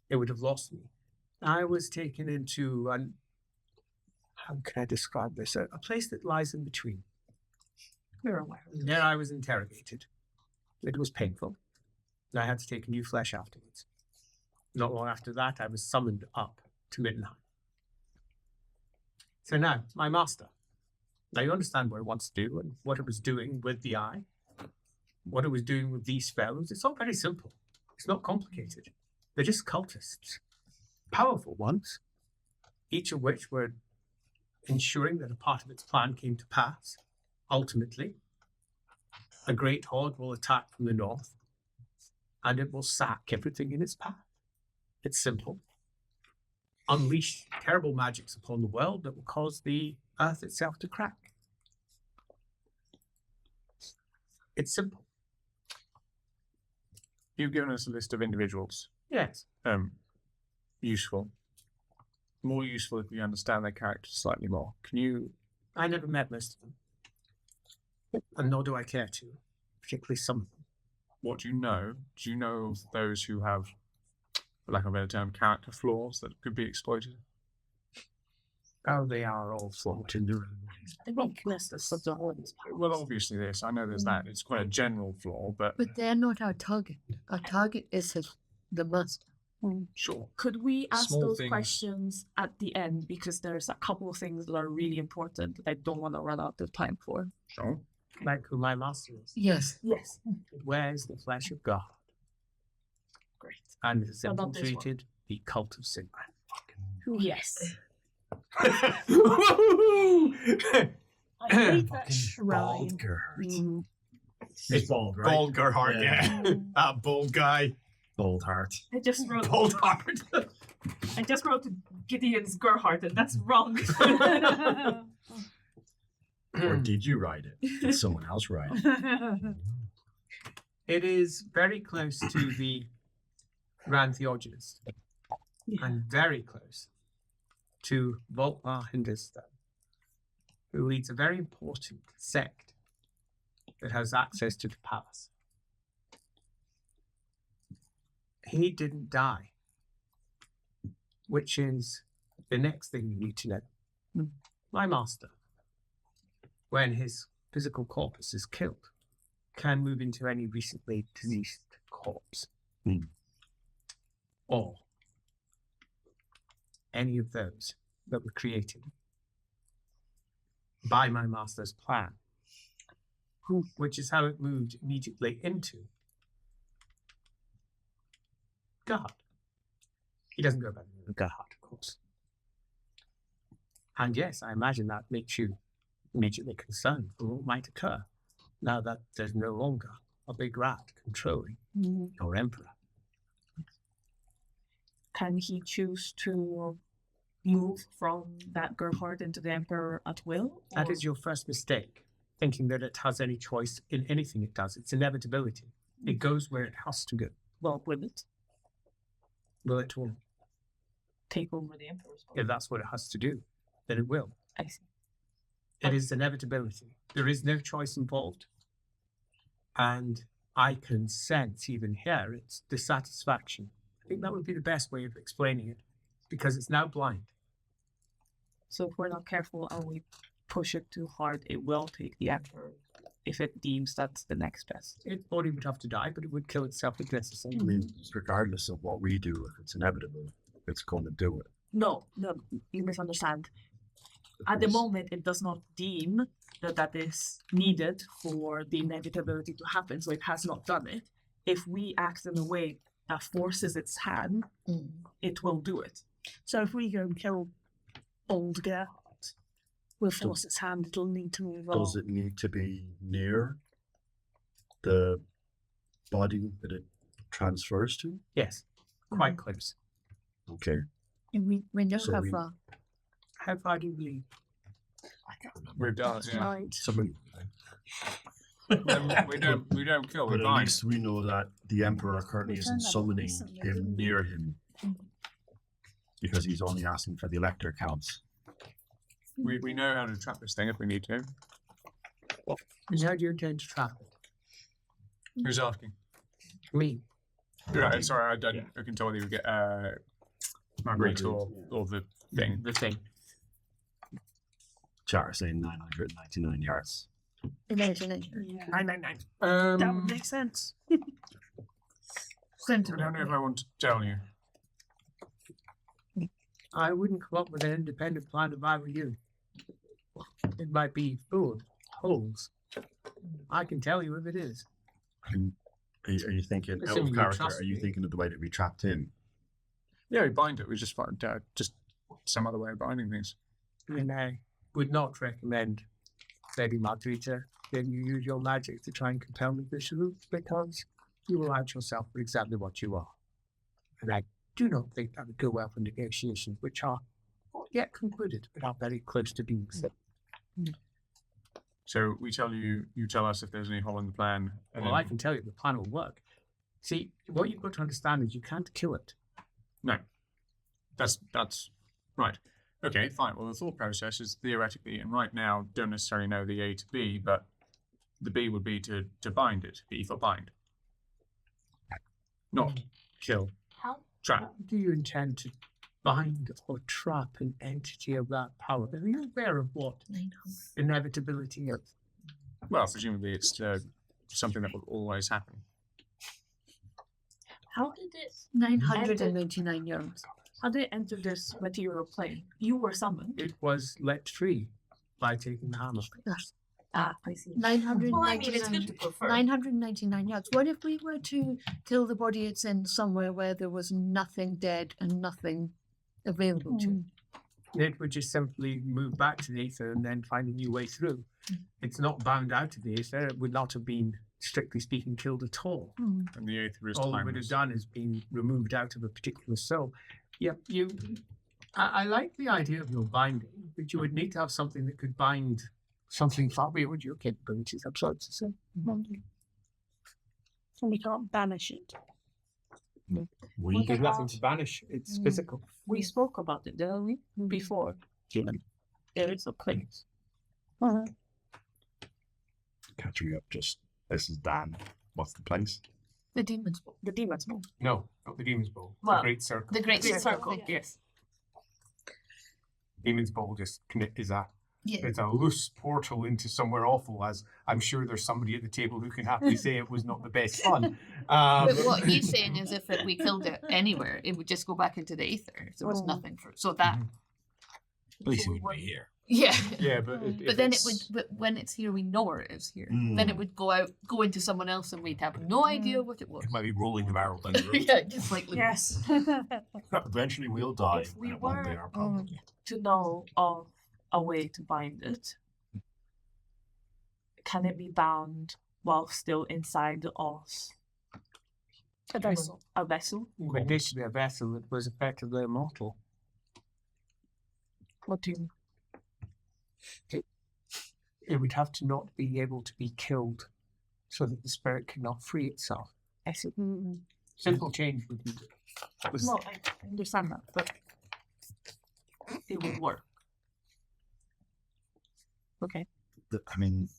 It would have lost me. I was taken into an, how can I describe this? A place that lies in between. We're aware. There I was interrogated. It was painful. And I had to take new flesh afterwards. Not long after that, I was summoned up to Middenheim. So now, my master. Now you understand what it wants to do and what it was doing with the eye, what it was doing with these fellows. It's all very simple. It's not complicated. They're just cultists. Powerful ones, each of which were ensuring that a part of its plan came to pass. Ultimately, a great horde will attack from the north, and it will sack everything in its path. It's simple. Unleash terrible magics upon the world that will cause the earth itself to crack. It's simple. You've given us a list of individuals. Yes. Useful. More useful if we understand their characters slightly more. Can you... I never met most of them. And nor do I care to, particularly some of them. What do you know? Do you know of those who have, for lack of a better term, character flaws that could be exploited? Oh, they are all flawed in their own ways. The weakness of the whole. Well, obviously this. I know there's that. It's quite a general flaw, but... But they're not our target. Our target is the master. Sure. Could we ask Small those things. questions at the end? Because there's a couple of things that are really important that I don't want to run out of time for. Sure. Like who my master is. Yes. Yes. It wears the flesh of God. Great. And has But not this one. infiltrated the cult of sin. Yes. I hate that shrine. Bald Gerhardt. Mm. It's bald, right? Bald Gerhardt, yeah. Mm. That bald guy. Bald heart. I just wrote Bald heart. I just wrote Gideon's Gerhardt, and that's wrong. Or did you write it? Did someone else write it? It is very close to the Grand Theologians and very close to Volkmar Hindustan, who leads a very important sect that has access to the palace. He didn't die, which is the next thing you need to know. My master, when his physical corpus is killed, can move into any recently deceased corpse. Or any of those that were created by my master's plan, which is how it moved immediately into God. He doesn't go by the name of God, of course. And yes, I imagine that makes you immediately concerned for what might occur now that there's no longer a big rat controlling your emperor. Can he choose to move from that Gerhardt into the Emperor at will? That or- is your first mistake, thinking that it has any choice in anything it does. It's inevitability. It goes where it has to go. Well, will it Will it will? take over the Emperor's If that's what it has to do, then it will. I see. It is inevitability. There is no choice involved. And I can sense, even here, it's dissatisfaction. I think that would be the best way of explaining it, because it's now blind. So if we're not careful and we push it too hard, it will take the Emperor if it deems that's the next best. Its body would have to die, but it would kill itself if necessary. I mean, regardless of what we do, if it's inevitable, it's going to do it. No, you misunderstand. At the moment, it does not deem that that is needed for the inevitability to happen, so it has not done it. If we act in a way that forces its hand, it will do it. So if we go and kill old Gerhardt, we'll force its hand, it'll need to move on. Does it need to be near the body that it transfers to? Yes, quite close. Okay. We know So how we- far. How far do you leave? I can't remember. We've done it, yeah. Right. Somebody, we don't kill, we but at bind. least we know that the Emperor currently We've isn't done that summoning recently, him didn't we? near him because he's only asking for the Elector counts. We know how to trap this thing if we need to. And how do you intend to trap it? Who's asking? Me. Right, sorry, I can tell whether you get Marguerite or the thing. The thing. Chart saying 999 yards. Imagination. Yeah. 999. That would make sense. I don't know if I want to tell you. I wouldn't come up with an independent plan if I were you. It might be full of holes. I can tell you if it is. And are you thinking out Assuming of you character? trust Are you me. thinking of the way that we trapped him? Yeah, we bind it. We just find just some other way of binding things. And I would not recommend, Lady Margarita, that you use your magic to try and compel me to salute, because you will out yourself for exactly what you are. And I do not think that would go well for negotiations, which are not yet concluded, but are very close to being so. So we tell you, you tell us if there's any hole in the plan. And Well, then- I can tell you the plan will work. See, what you've got to understand is you can't kill it. No, that's right. Okay, fine. Well, the thought process is theoretically, and right now, don't necessarily know the A to B, but the B would be to bind it. B for bind. Not kill. How? Trap. How do you intend to bind or trap an entity of that power? Are you aware of what 900. inevitability is? Well, presumably it's something that will always happen. How did it 999 yards. how did it enter this material plane? You were summoned. It was let free by taking the hammer. Ah, I see. 999, Well, I mean, it's good to prefer. 999 yards. What if we were to kill the body it's in somewhere where there was nothing dead and nothing available to. It would just simply move back to the ether and then find a new way through. It's not bound out of the ether. It would not have been, strictly speaking, killed at all. And the aether is All it would have timeless. done is been removed out of a particular soul. Yep, I like the idea of your binding, but you would need to have something that could bind something far beyond your capabilities. I'm sorry to say. And we can't banish it. There's nothing to banish. It's physical. We spoke about it, didn't we? Before. There is a place. Catching up, just this is Dan. What's the place? The Demon's Bowl. The Demon's Bowl. No, not the Demon's Bowl. Well, the Great Circle. The Great Great Circle. Circle, yes. Demon's Bowl just is a Yeah. it's a loose portal into somewhere awful. As I'm sure there's somebody at the table who can happily say it was not the best fun. But what he's saying is if we killed it anywhere, it would just go back into the ether. If there was nothing for so that At least it would be here. yeah. Yeah, but But then it would. But when it's here, we know where it is here. Then it would go into someone else, and we'd have no idea what it was. It might be rolling the barrel down the road. Yeah, just like Yes. Eventually we'll die. If we and it won't be were our problem. to know of a way to bind it, can it be bound while still inside us? A vessel. A vessel? But this should be a vessel that was effectively immortal. What do you mean? It would have to not be able to be killed so that the spirit could not free itself. I see. Simple change would be. No, I understand that, but it would work. Okay. I mean,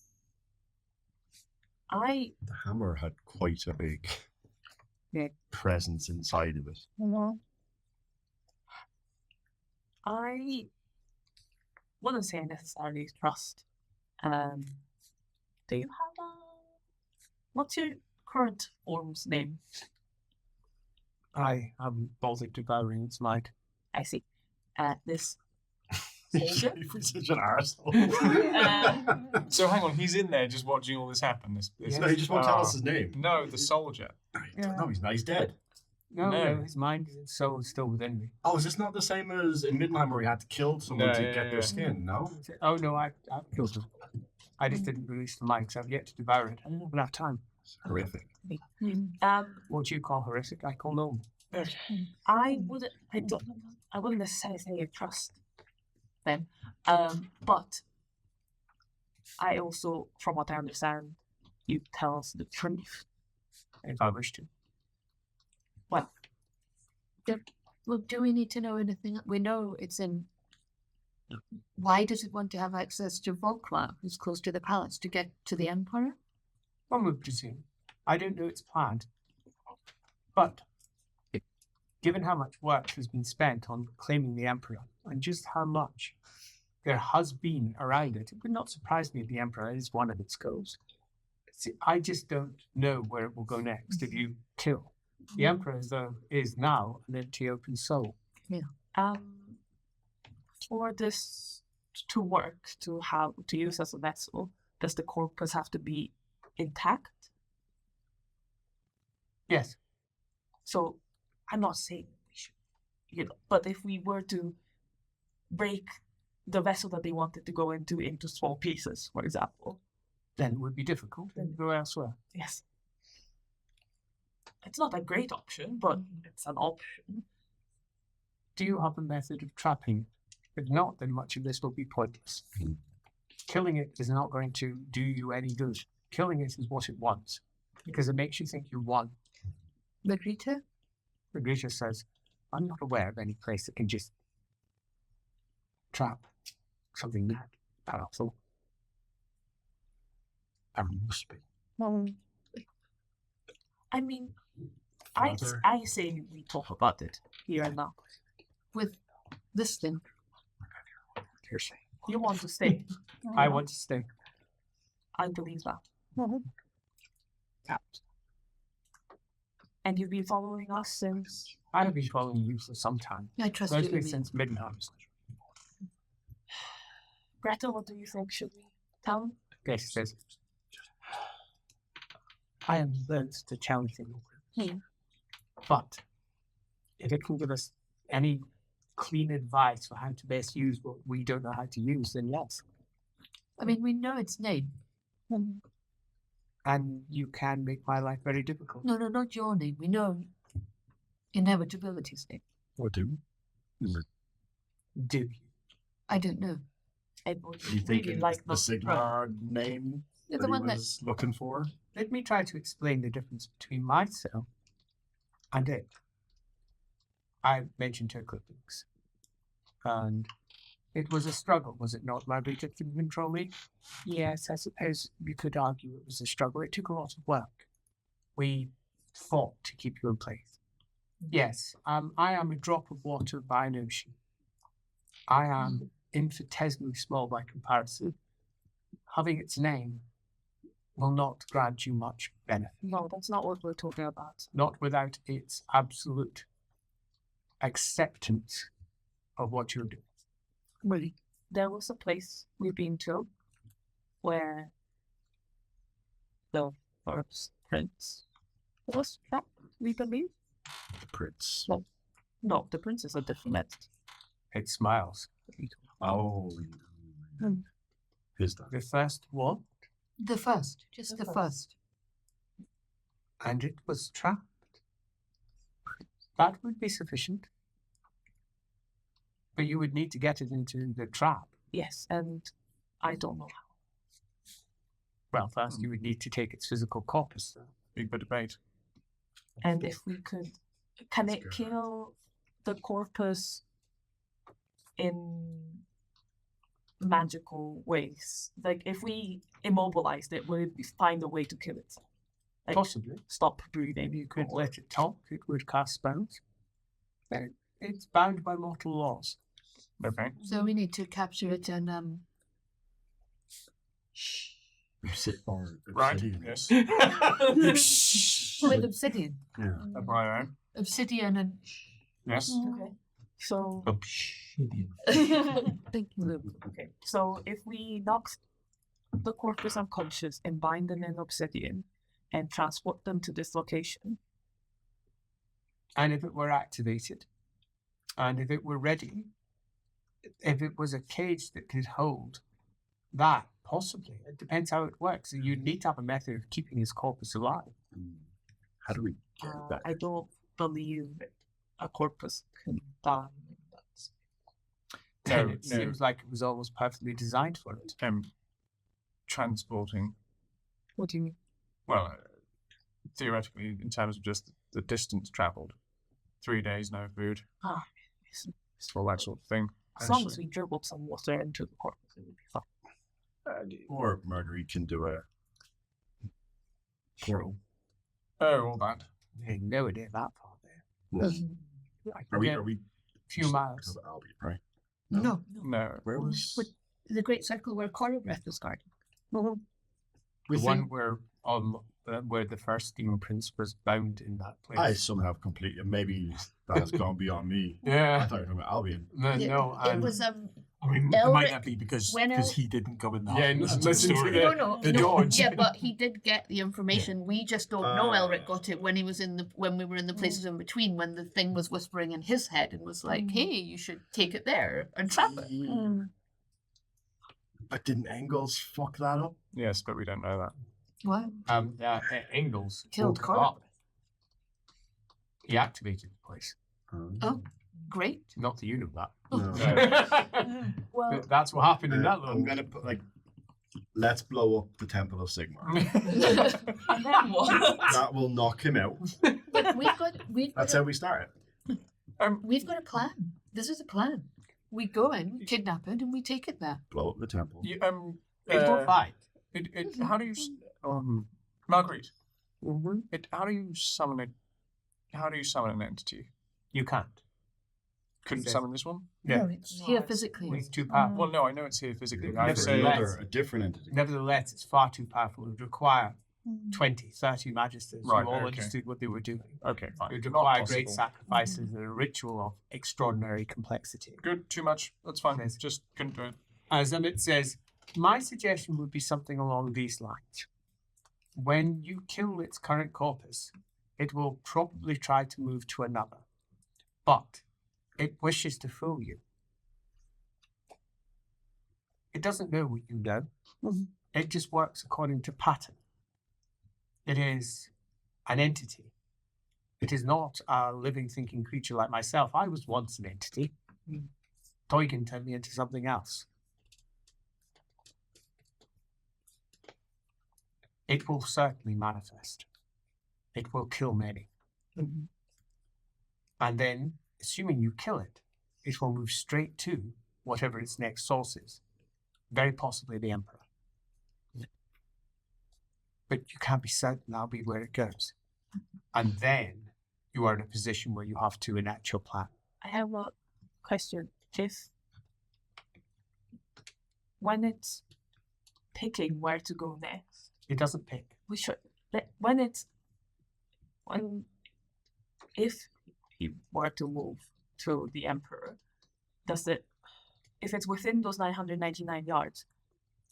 I the hammer had quite a big Yeah. presence inside of it. I wouldn't say I necessarily trust. Do you have a... What's your current form's name? I haven't bothered devouring its might. I see. This He's soldier? such an arsehole. So hang on, he's in there just watching all this happen. No, he just won't tell us his name. No, the soldier. No, he's dead. No, No. his mind and soul is still within me. Oh, is this not the same as in Midland where he had to kill someone No, to yeah, get yeah. their skin? No. Oh no, I've killed him. I just didn't release the mind because I've yet to devour it. I don't have enough time. Horrific. What do you call horrific? I call normal. I wouldn't necessarily say I trust them. But I also, from what I understand, you tell us the truth. If I wish to. Well, do we need to know anything? We know it's in. Why does it want to have access to Volkla, who's close to the palace, to get to the Empire? One would presume. I don't know its planned. But given how much work has been spent on claiming the Emperor, and just how much there has been around it, it would not surprise me if the Emperor is one of its goals. See, I just don't know where it will go next if you kill. The Emperor, though, is now an empty open soul. For this to work, to use as a vessel, does the corpus have to be intact? Yes. So I'm not saying we should, but if we were to break the vessel that they wanted to go into small pieces, for example, Then it would be difficult. Then go elsewhere. yes. It's not a great option, but it's an option. Do you have a method of trapping? If not, then much of this will be pointless. Killing it is not going to do you any good. Killing it is what it wants, because it makes you think you won. Margarita? Margarita says, I'm not aware of any place that can just trap something that powerful. There must be. I mean, I say we talk about it here and now. With this thing. Hearsay. You want to stay? I want to stay. I believe that. And you've been following us since. I have been following you for some time, I trust you. mostly Amy. since midnight. Greta, what do you think? Should we tell him? Grace says, I am learned to challenge him. But if it can give us any clean advice for how to best use what we don't know how to use, then yes. I mean, we know its name. And you can make my life very difficult. No, not your name. We know inevitability's name. Or do? Do you? I don't know. I would You think really it's like the Sigmar name You're that the he one that was looking for? Let me try to explain the difference between myself and it. I mentioned her clippings. And it was a struggle, was it not, Margaret, to control me? Yes, I suppose you could argue it was a struggle. It took a lot of work. We fought to keep you in place. Yes, I am a drop of water by an ocean. I am infinitesimally small by comparison. Having its name will not grant you much benefit. No, that's not what we're talking about. Not without its absolute acceptance of what you're doing. Really? There was a place we've been to where the first prince was trapped, we believe. The Prince. No, the prince is a different. It smiles. Oh. Who's that? The first one, the first, just the first. and it was trapped. That would be sufficient. But you would need to get it into the trap. Yes, and I don't know how. Well, first you would need to take its physical corpus. Big bit of debate. And if we could, can it kill the corpus in magical ways? Like, if we immobilized it, would it find a way to kill it? Like, Possibly. stop breathing. You could let it talk, it would cast spells. It's bound by mortal laws. Okay. So we need to capture it and Right. Obsidian. Yes. with obsidian. Yeah. Right. Obsidian and Yes. Okay. So, Obsidian. thank you, Luke. okay. So if we knock the corpus unconscious and bind them in obsidian and transport them to this location, And if it were activated, and if it were ready, if it was a cage that could hold that, possibly. It depends how it works. You'd need to have a method of keeping his corpus alive. How do we get that? I don't believe a corpus can die. Then No, it no. seems like it was almost perfectly designed for it. Transporting. What do you mean? Well, theoretically, in terms of just the distance travelled, 3 days, no food, Ah, yes. all that sort of thing. As long as we dribbled some water into the corpus, it would be fine. Or Marguerite can do a portal. Oh, all that. Hey, no idea that far there. I can Are we? get Are we? a few miles. Albion, right? No, No. Where was? the great circle where Coral Breath was guarded. The We one think, where the first demon prince was bound in that place. I somehow completely. Maybe that has gone beyond me. I Yeah. thought you were talking about Albion. No, It and was I mean, it Elric, might not be because when El- he didn't go in the Yeah, listen to the listen to story. the- the dodge. Yeah, but he did get the information. We just don't know Elric got it when he was when we were in the places in between, when the thing was whispering in his head and was like, "Hey, you should take it there and trap it." But didn't Engels fuck that up? Yes, but we don't know that. What? Engels Killed woke Coral. up. He activated the place. Oh, great. Not that you know that. No. Well, But that's what happened in that I'm little. gonna put let's blow up the Temple of Sigmar. and then what? That will knock him out. But we've That's how we start it. We've got a plan. This is a plan. We go in, we kidnap it, and we take it there. Blow up the temple. You, It's not fight. how do you, Marguerite? How do you summon it? How do you summon an entity? You can't. Couldn't Yes. summon this one? Yeah. No, it's here physically. It's too powerful. Well, no, I know it's here physically. I Never say, let- a different entity. Nevertheless, it's far too powerful. It would require 20, 30 magisters Right, who all okay. understood what they were doing. okay, fine. It would Not require great possible. sacrifices and a ritual of extraordinary complexity. Good, too much. That's fine. Yes. Just couldn't do it. As Emmett says, my suggestion would be something along these lines. When you kill its current corpus, it will probably try to move to another. But It wishes to fool you. It doesn't know what you know. It just works according to pattern. It is an entity. It is not a living, thinking creature like myself. I was once an entity. Toygan turned me into something else. It will certainly manifest. It will kill many. And then, assuming you kill it, it will move straight to whatever its next source is. Very possibly the Emperor. But you can't be certain that'll be where it goes. And then you are in a position where you have to enact your plan. I have a question. If when it's picking where to go next, It doesn't pick. we should if he were to move to the Emperor, does it, if it's within those 999 yards,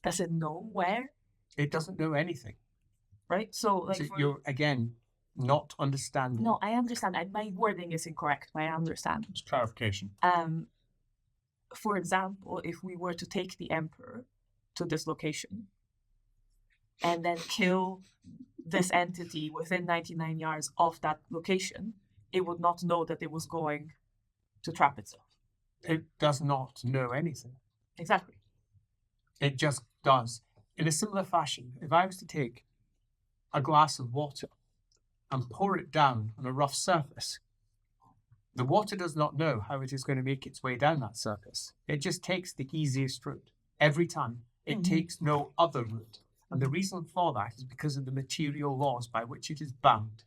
does it know where? It doesn't know anything. Right? So like So for- you're, again, not understanding. no, I understand. My wording is incorrect, but I understand. Just clarification. For example, if we were to take the Emperor to this location and then kill this entity within 99 yards of that location, it would not know that it was going to trap itself. It does not know anything. Exactly. It just does. In a similar fashion, if I was to take a glass of water and pour it down on a rough surface, the water does not know how it is going to make its way down that surface. It just takes the easiest route. Every time, it takes no other route. And the reason for that is because of the material laws by which it is bound.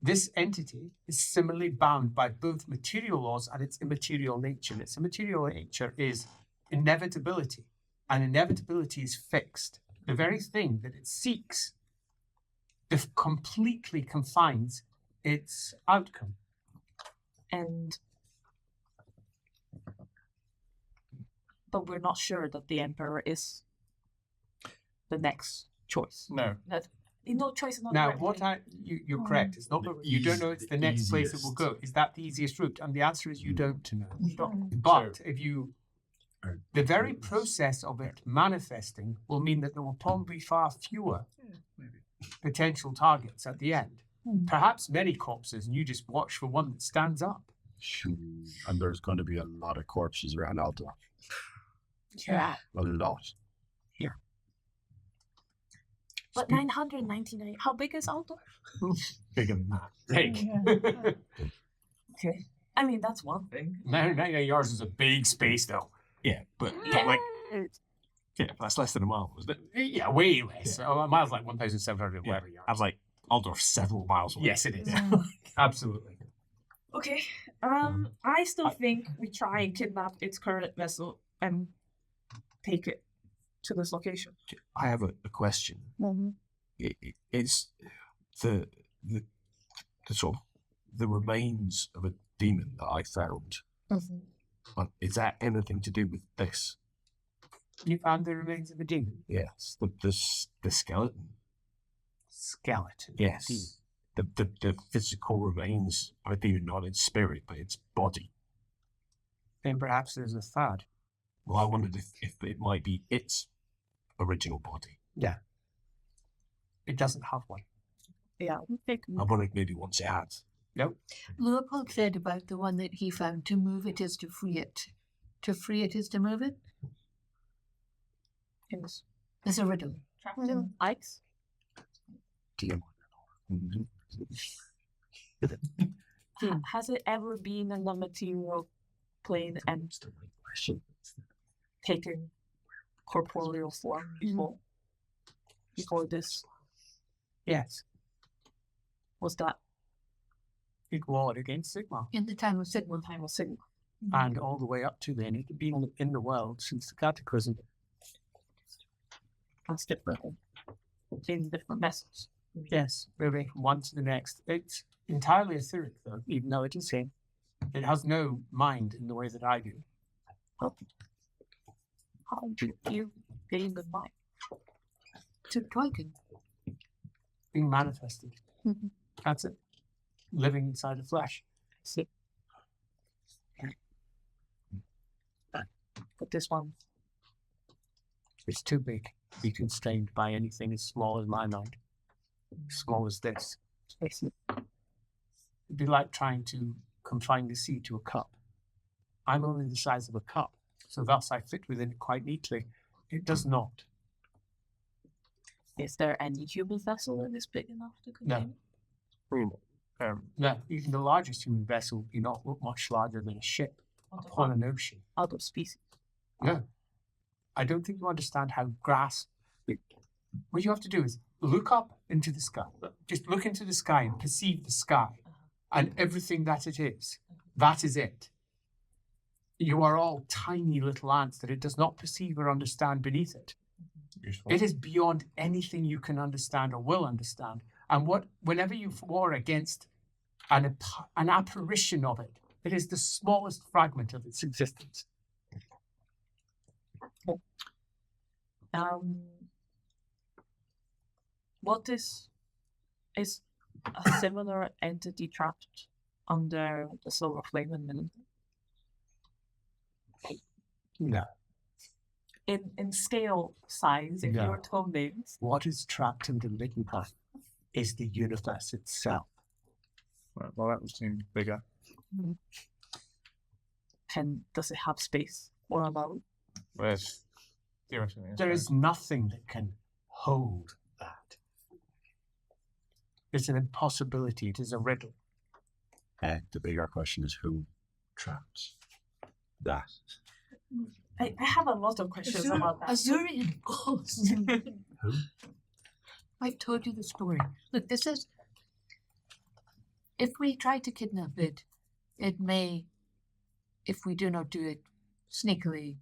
This entity is similarly bound by both material laws and its immaterial nature. And its immaterial nature is inevitability, and inevitability is fixed. The very thing that it seeks completely confines its outcome. But we're not sure that the Emperor is the next choice. No. No choice is not Now, the right word. you're correct. It's not. You don't know it's the next place it will go. Is that the easiest route? And the answer is you don't know. You don't. But if you, the very process of it manifesting will mean that there will probably be far fewer potential targets at the end. Perhaps many corpses, and you just watch for one that stands up. And there's going to be a lot of corpses around Altor. Yeah. A lot. But 999, how big is Altdorf? Bigger than that. Big. Okay. I mean, that's one thing. 99 yards is a big space, though. Yeah, but Yeah. like, yeah, that's less than a mile, wasn't it? Yeah, way less. A mile's like 1,700 Yeah. whatever yards. I was like, Aldorf several miles away. Yes, it is. Absolutely. Okay. I still think we try and kidnap its current vessel and take it to this location. I have a question. It's the sort of the remains of a demon that I found. But is that anything to do with this? You found the remains of a demon? Yes, the skeleton. Skeleton. Yes, the physical remains of a demon, not its spirit, but its body. Then perhaps there's a third. Well, I wondered if it might be its original body. It doesn't have one. Yeah. I wondered maybe once it had. Nope. Leopold said about the one that he found, to move it is to free it. To free it is to move it? Yes. It's a riddle. Trapped in ice. Dear. Has it ever been in the material plane and taken corporeal form before this? Yes. Was that It warred against Sigma. In the time of Sigma. one time of Sigma? And all the way up to then, it had been in the world since the Cataclysm. That's different. In different vessels. Yes, moving from one to the next. It's entirely etheric, though, even though it is same. It has no mind in the way that I do. How did you gain the mind? To Toykin. Being manifested. Mhm. That's it. Living inside the flesh. But this one, it's too big to be constrained by anything as small as my mind. Small as this. It'd be like trying to confine the sea to a cup. I'm only the size of a cup, so thus I fit within it quite neatly. It does not. Is there any human vessel that is big enough to contain it? No, even the largest human vessel would not look much larger than a ship upon an ocean. Out of species. No. I don't think you understand how grass... What you have to do is look up into the sky. Just look into the sky and perceive the sky and everything that it is. That is it. You are all tiny little ants that it does not perceive or understand beneath it. Useful. It is beyond anything you can understand or will understand. And whenever you war against an apparition of it, it is the smallest fragment of its existence. What is a similar entity trapped under the silver flame and military? No. In scale size, if No. you were told names. What is trapped in the Midden is the universe itself. Right, well, that would seem bigger. Does it have space or amount? Where's theoretically? There is nothing that can hold that. It's an impossibility. It is a riddle. The bigger question is who traps that? I have a lot of questions about that. Azurian ghost. Who? I've told you the story. Look, this is... If we try to kidnap it, it may, if we do not do it sneakily,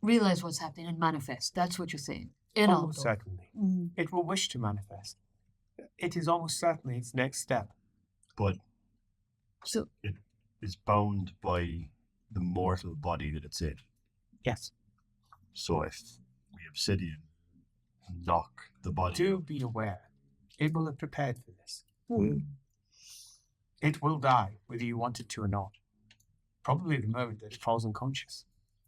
realize what's happening and manifest. That's what you're saying. In Almost Aldo. certainly. It will wish to manifest. It is almost certainly its next step. But So, it is bound by the mortal body that it's in. Yes. So if we obsidian knock the body, Do be aware. It will have prepared for this. It will die, whether you want it to or not. Probably the moment that it falls unconscious.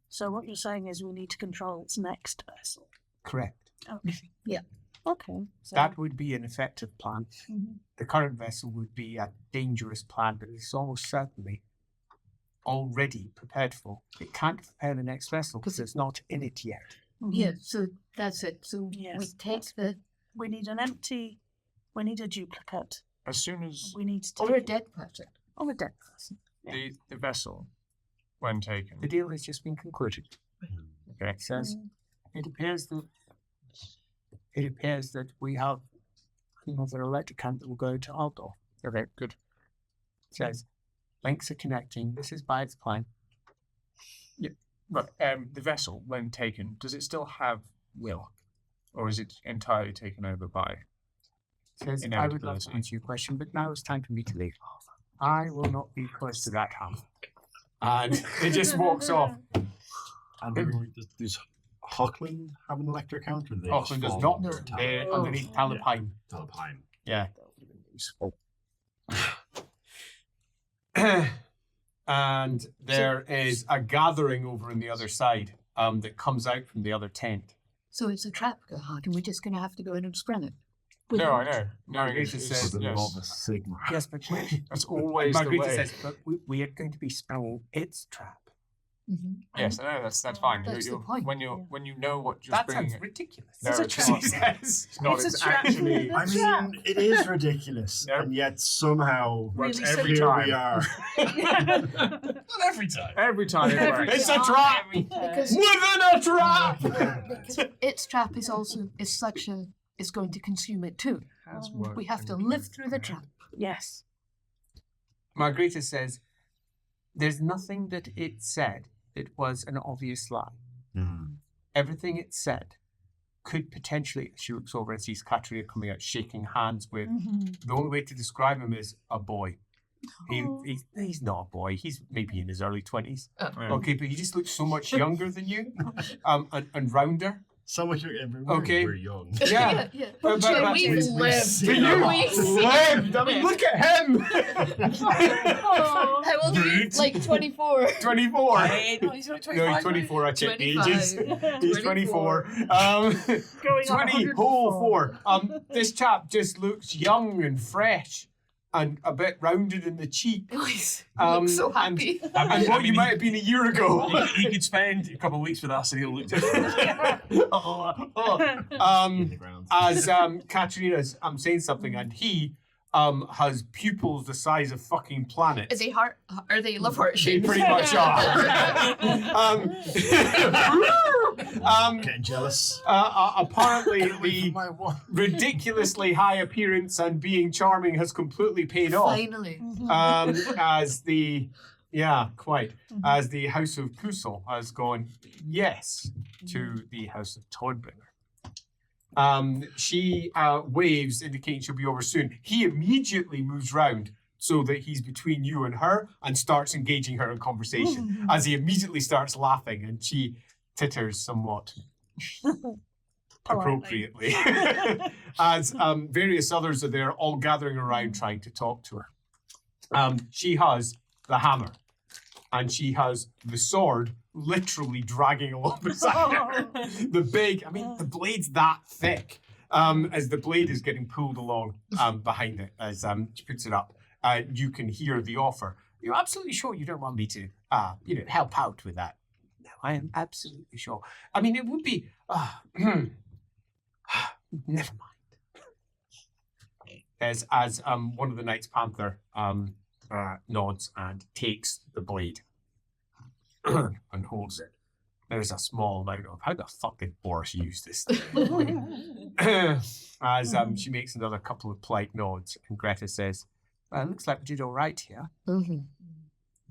So what you're saying is we need to control its next vessel. Correct. Okay. So That would be an effective plan. The current vessel would be a dangerous plan, but it's almost certainly already prepared for. It can't prepare the next vessel because it's not in it yet. yeah, so that's it. So we Yes. take the... we need an empty. We need a duplicate. As soon as We need to Or take a dead person. of a dead person. the vessel, when taken, The deal has just been concluded. okay, It says it appears that we have another electric camp that will go to Aldor. okay, good. It says links are connecting. This is by its plan. But the vessel, when taken, does it still have will, or is it entirely taken over by? It says I would love to Inevitability. answer your question, but now it's time for me to leave. I will not be close to that house. And it just walks off. and does Hockland have an electric counter? They Auckland does just not. fall under They're Talipine. underneath Talipine. Talipine. Yeah. Useful. And there is a gathering over on the other side that comes out from the other tent. So it's a trap, Gerhard, and we're just going to have to go in and sprint it. No, I know. No, Margarita it's, says So the yes. law of a sigma. Yes, but That's always Margarita the way. says, but we are going to be spelling its trap. Yes, I know. That's fine. That's the You're, point. when you know what you're that bringing. sounds ridiculous. No, it's She not. says. It's not. It's a It's trap. actually. I mean, it is ridiculous, Yep. and yet somehow Works Really every here time. we are. Not every time. Every time it works. It's a trap Because within a trap. because its trap is going to consume it too. Has worked We have to in live through the trap. Yes. Margarita says, there's nothing that it said that was an obvious lie. Everything it said could potentially, she looks over and sees Katrina coming out shaking hands with, the only way to describe him is a boy. He's not a boy, he's maybe in his early 20s. Yeah. Okay, but he just looks so much younger than you and rounder. So much. Okay. We're young. Yeah. Yeah. But- Yeah, but- we've we've lived. seen You it. We've seen lived. I mean, look at him. How old are you? Rude. Like 24. 24. No, he's only 25. No, he's 24. I checked the 25. ages. He's 24. Going on 24. This chap just looks young and fresh and a bit rounded in the cheek. Looks and- so happy. And what you might have been a year ago. He could spend a couple of weeks with us and he'll look different. In the ground. As Katerina's saying something, and he has pupils the size of fucking planets. Is he heart? Are they love heart They shaped? pretty much are. Getting jealous. Apparently, the My one. ridiculously high appearance and being charming has completely paid off. Finally. As the as the House of Puzzle has gone yes to the House of Toadbringer. She waves, indicating she'll be over soon. He immediately moves round so that he's between you and her and starts engaging her in conversation as he immediately starts laughing and she titters somewhat appropriately as various others are there all gathering around trying to talk to her. She has the hammer and she has the sword literally dragging along beside her. The blade's that thick as the blade is getting pulled along behind it as she puts it up. You can hear the offer. You're absolutely sure you don't want me to help out with that? No, I am absolutely sure. I mean, it would be... never mind. As one of the Knights Panther nods and takes the blade and holds it. There's a small amount of, how the fuck did Boris use this thing? As she makes another couple of polite nods, and Greta says, well, it looks like we did all right here.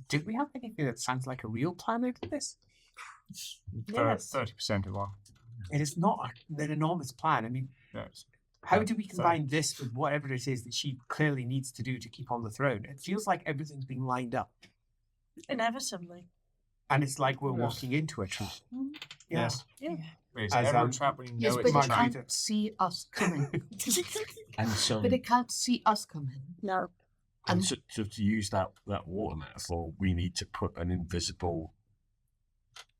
Did we have anything that sounds like a real plan over this? Yes. 30% of our. It is not an enormous plan. I mean, Yes. how do we combine this with whatever it is that she clearly needs to do to keep on the throne? It feels like everything's being lined up. Inevitably. And it's like we're walking into a trap. Yes. Yeah. It's As, never a um, trap when you Yes, know but it's it a trap. can't see us coming. And so, But it can't see us coming. No. and so to use that water metaphor, we need to put an invisible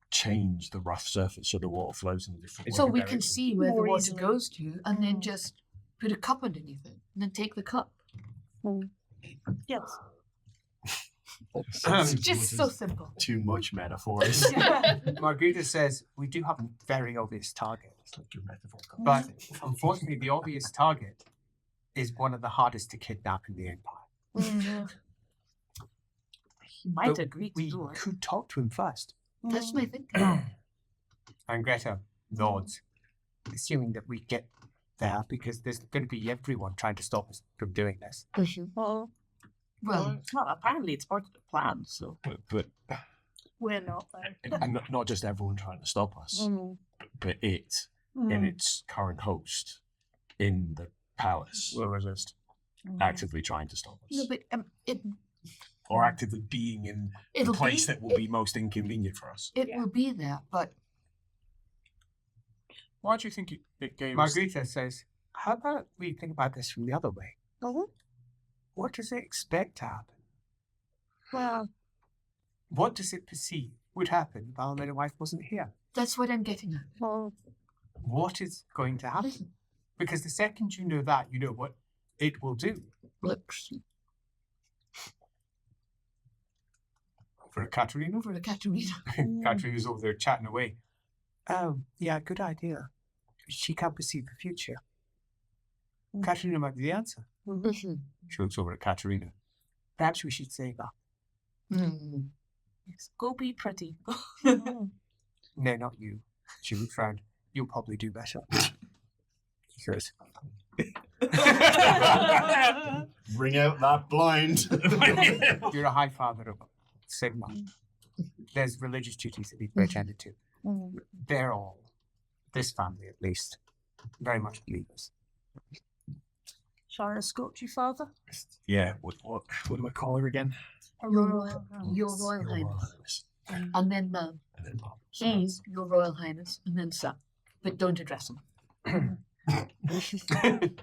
change the rough surface so the water flows in a different So way. we can see where the More water easily. goes to and then just put a cup underneath it and then take the cup. Yes. It's just so simple. Too much metaphors. Margarita says, we do have a very obvious target. It's like your metaphor. But unfortunately, the obvious target is one of the hardest to kidnap in the Empire. He might But agree to we do it. could talk to him first. That's my thinking. And Greta nods, assuming that we get there because there's going to be everyone trying to stop us from doing this. Well, Well, it's not. Apparently, it's part of the plan, so. But We're not there. and not just everyone trying to stop us, but it in its current host in the palace Will resist. actively trying to stop no, us, but or actively being in the it'll place be, that will be most inconvenient for us. it will be there, but Why do you think it gave us... Margarita says, how about we think about this from the other way? What does it expect to happen? Well, What does it perceive would happen if our wife wasn't here? that's what I'm getting at. What is going to happen? Because the second you know that, you know what it will do. Looks For Katerina? over the Katerina. Katerina's over there chatting away. Oh, yeah, good idea. She can't perceive the future. Katerina might be the answer. She looks over at Katerina. Perhaps we should save her. yes. Go be pretty. No, not you. She looks round. You'll probably do better. She goes, Bring out that blind. you're a high father of Sigma. There's religious duties that need to be attended to. They're all, this family at least, very much believers. Shall I escort you, Father? Yeah. What do I call her again? Your Royal Highness. And then Mum. And then Mom. Your Royal Highness. And then Sam. but don't address him.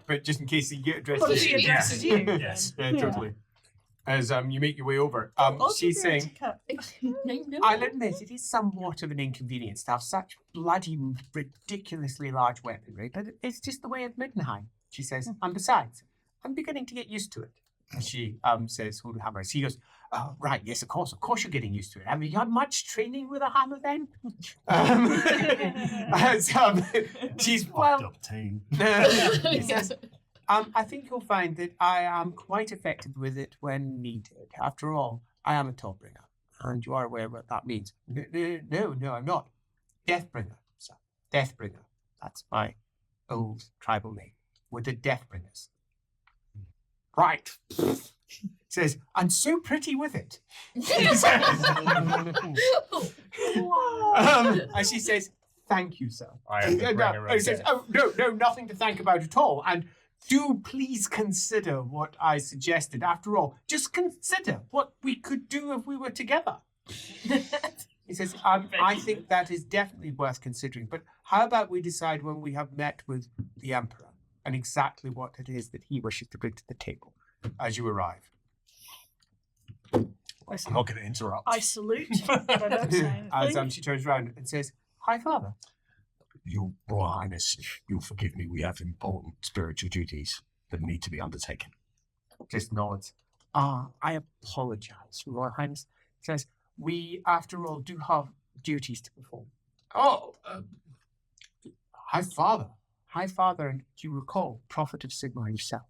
But just in case you get addressed. But to if he you. addresses you, Yes, yeah, Yeah. totally. As you make your way over, she's saying, I'll admit it is somewhat of an inconvenience to have such bloody ridiculously large weaponry, but it's just the way of Middenheim, she says. And besides, I'm beginning to get used to it. And she says, hold the hammer. He goes, oh, right, yes, of course you're getting used to it. Have you had much training with a hammer then? She's Fucked up team. He says, I think you'll find that I am quite effective with it when needed. After all, I am a Tollbringer, and you are aware what that means. No, I'm not. Deathbringer, sir. Deathbringer. That's my old tribal name. We're the Deathbringers. Right. Says, and so pretty with it. And she says, thank you, sir. I am the bringer of He says, death. oh, no, nothing to thank about at all. And do please consider what I suggested. After all, just consider what we could do if we were together. He says, I think that is definitely worth considering. But how about we decide when we have met with the Emperor and exactly what it is that he wishes to bring to the table as you arrive? I'm not going to interrupt. I salute, but I don't say As anything. she turns around and says, Hi, Father. Your Royal Highness, you'll forgive me, we have important spiritual duties that need to be undertaken. Just nods. I apologize, Your Royal Highness. Says, we, after all, do have duties to perform. Oh, Hi, Father. High Father, and do you recall, Prophet of Sigmar yourself?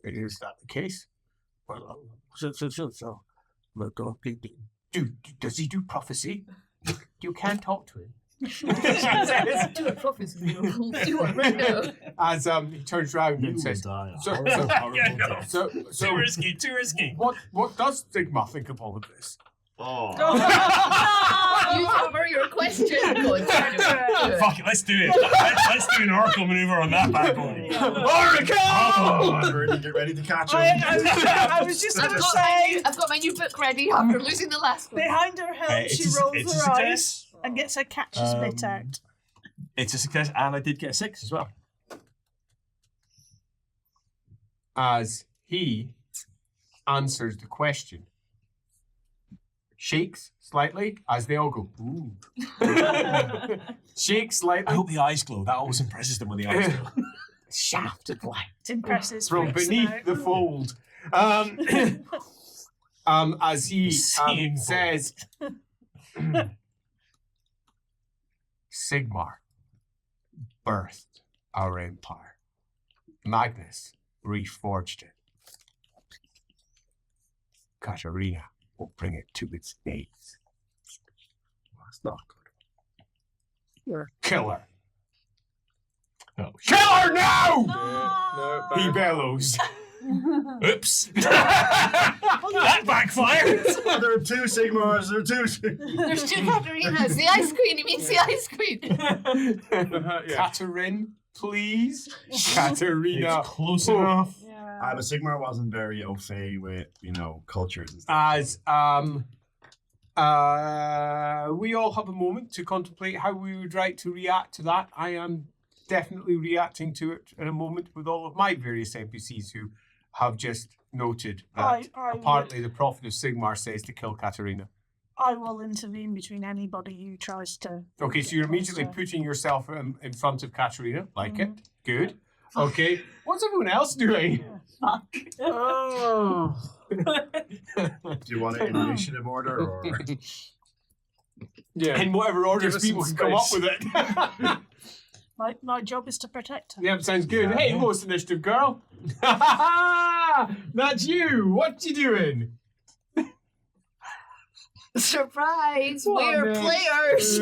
Is that the case? Well, so. Well, go, please. Does he do prophecy? You can't talk to him. Do a prophecy. Do it right now. As he turns around You and will says, die a so- horrible, so- horrible death. so Too risky. what does Sigma think of all of this? Oh. You cover your question. Go on, try to do it. Fuck it, let's do it. Let's do an oracle maneuver on that bad boy. Oracle! Oh, get ready to catch him. I was just going to say, I've got my new book ready after losing the last one. behind her helm, she rolls her eyes and gets her catcher's mitt out. It's a success, and I did get a 6 as well. As he answers the question, shakes slightly as they all go, ooh. Shakes I slightly hope the eyes glow. That always impresses them when the eyes glow. Shaft of light. It impresses from Fritz beneath out. the fold. As he Seeing says, Sigmar birthed our empire. Magnus reforged it. Katarina will bring it to its knees. That's not good. Kill her. Oh, Kill her now! No, He bellows. oops. That backfired. There are two Sigmars. There are two. There's two Katarinas. The Ice Queen. He means the Ice Queen. Katarin, please. Katarina. It's close enough. Yeah. The Sigmar wasn't very au fait with, cultures and stuff. As we all have a moment to contemplate how we would like to react to that. I am definitely reacting to it in a moment with all of my various NPCs who have just noted that I apparently the Prophet of Sigmar says to kill Katarina. I will intervene between anybody who tries to. Okay, so you're immediately putting yourself in front of Katarina. Like it. Good. Okay. What's everyone else doing? Oh. Do you want it in initiative order or? Yeah. In whatever order Give us people some can come up space. with it. My job is to protect her. Yep, sounds good. Hey, most initiative girl. That's you. What you doing? Surprise! What, We're man? players.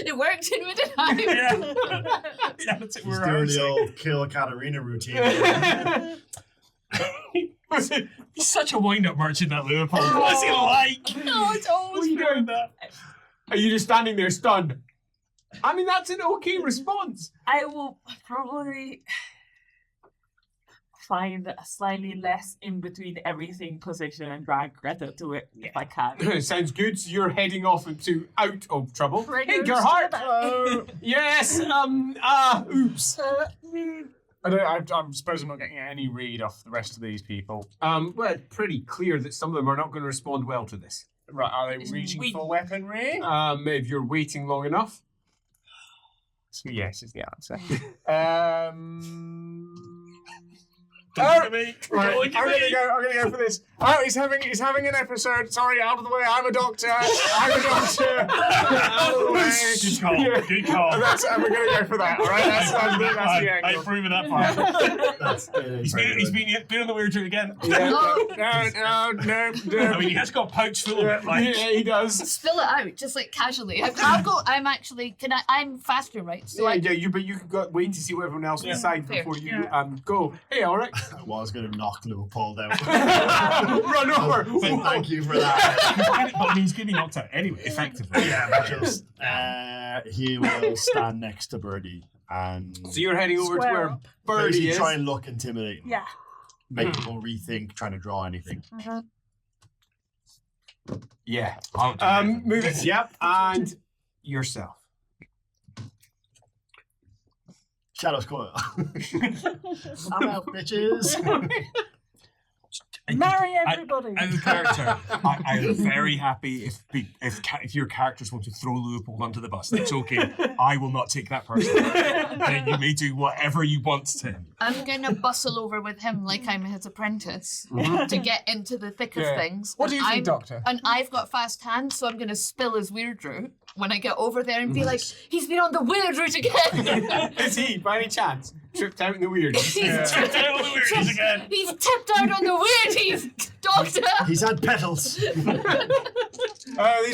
It worked in Middenheim. Yeah, that's it. He's We're doing the out. old kill Katarina routine. He's such a wind-up merchant, that Liverpool. What's he like? No, it's What are always you doing? Are you just standing there stunned? I mean, that's an okay response. I will probably find a slightly less in between everything position and drag Greta to it if I can. Sounds good. So you're heading off into out of trouble. Hey, Triggers Gerhardt. to the back. Hello. Yes. Oops. I suppose I'm not getting any read off the rest of these people. Well, it's pretty clear that some of them are not going to respond well to this. Right, are they reaching for weaponry? If you're waiting long enough. So yes is the answer. Don't look at me. Right, Don't look I'm at me. gonna go for this. Oh, he's having an episode. Sorry, out of the way. I'm a doctor. I'm a doctor. Out of the way. Good call. Yeah. Good call. And we're gonna go for that. All right, that's the I angle. approve of that part. That's He's been on the weird trick again. Yeah. No. I mean, he has got a pouch full of it. Like, Yeah, he does. Spill it out, just like casually. I'll go. I'm actually. I'm faster, right? So But you could go wait to see what everyone else decides Fair. before you go. Hey, all right. I was going to knock Leopold out. Run over. Thank you for that. but he's going to be knocked out anyway, effectively. Yeah, but just he will stand next to Birdie and So you're heading over to Square where up. Birdie basically is. try and look intimidating. Yeah. Make people rethink trying to draw anything. Yeah. I'll do it. Move it. Yep. And yourself. Shadows Coil. I'm out. Bitches. Marry everybody. As a character, I'm very happy if your characters want to throw Leopold under the bus. That's okay. I will not take that person. Then you may do whatever you want to him. I'm gonna bustle over with him like I'm his apprentice to get into the thick of Yeah. things. What do you think, I'm- Doctor? And I've got fast hands, so I'm gonna spill his weird route when I get over there and be like, he's been on the weird route again. Is he, by any chance, tripped out in the weird? He's Tripped out on the weirdies again. He's tipped out on the weirdies, Doctor. He's had petals. These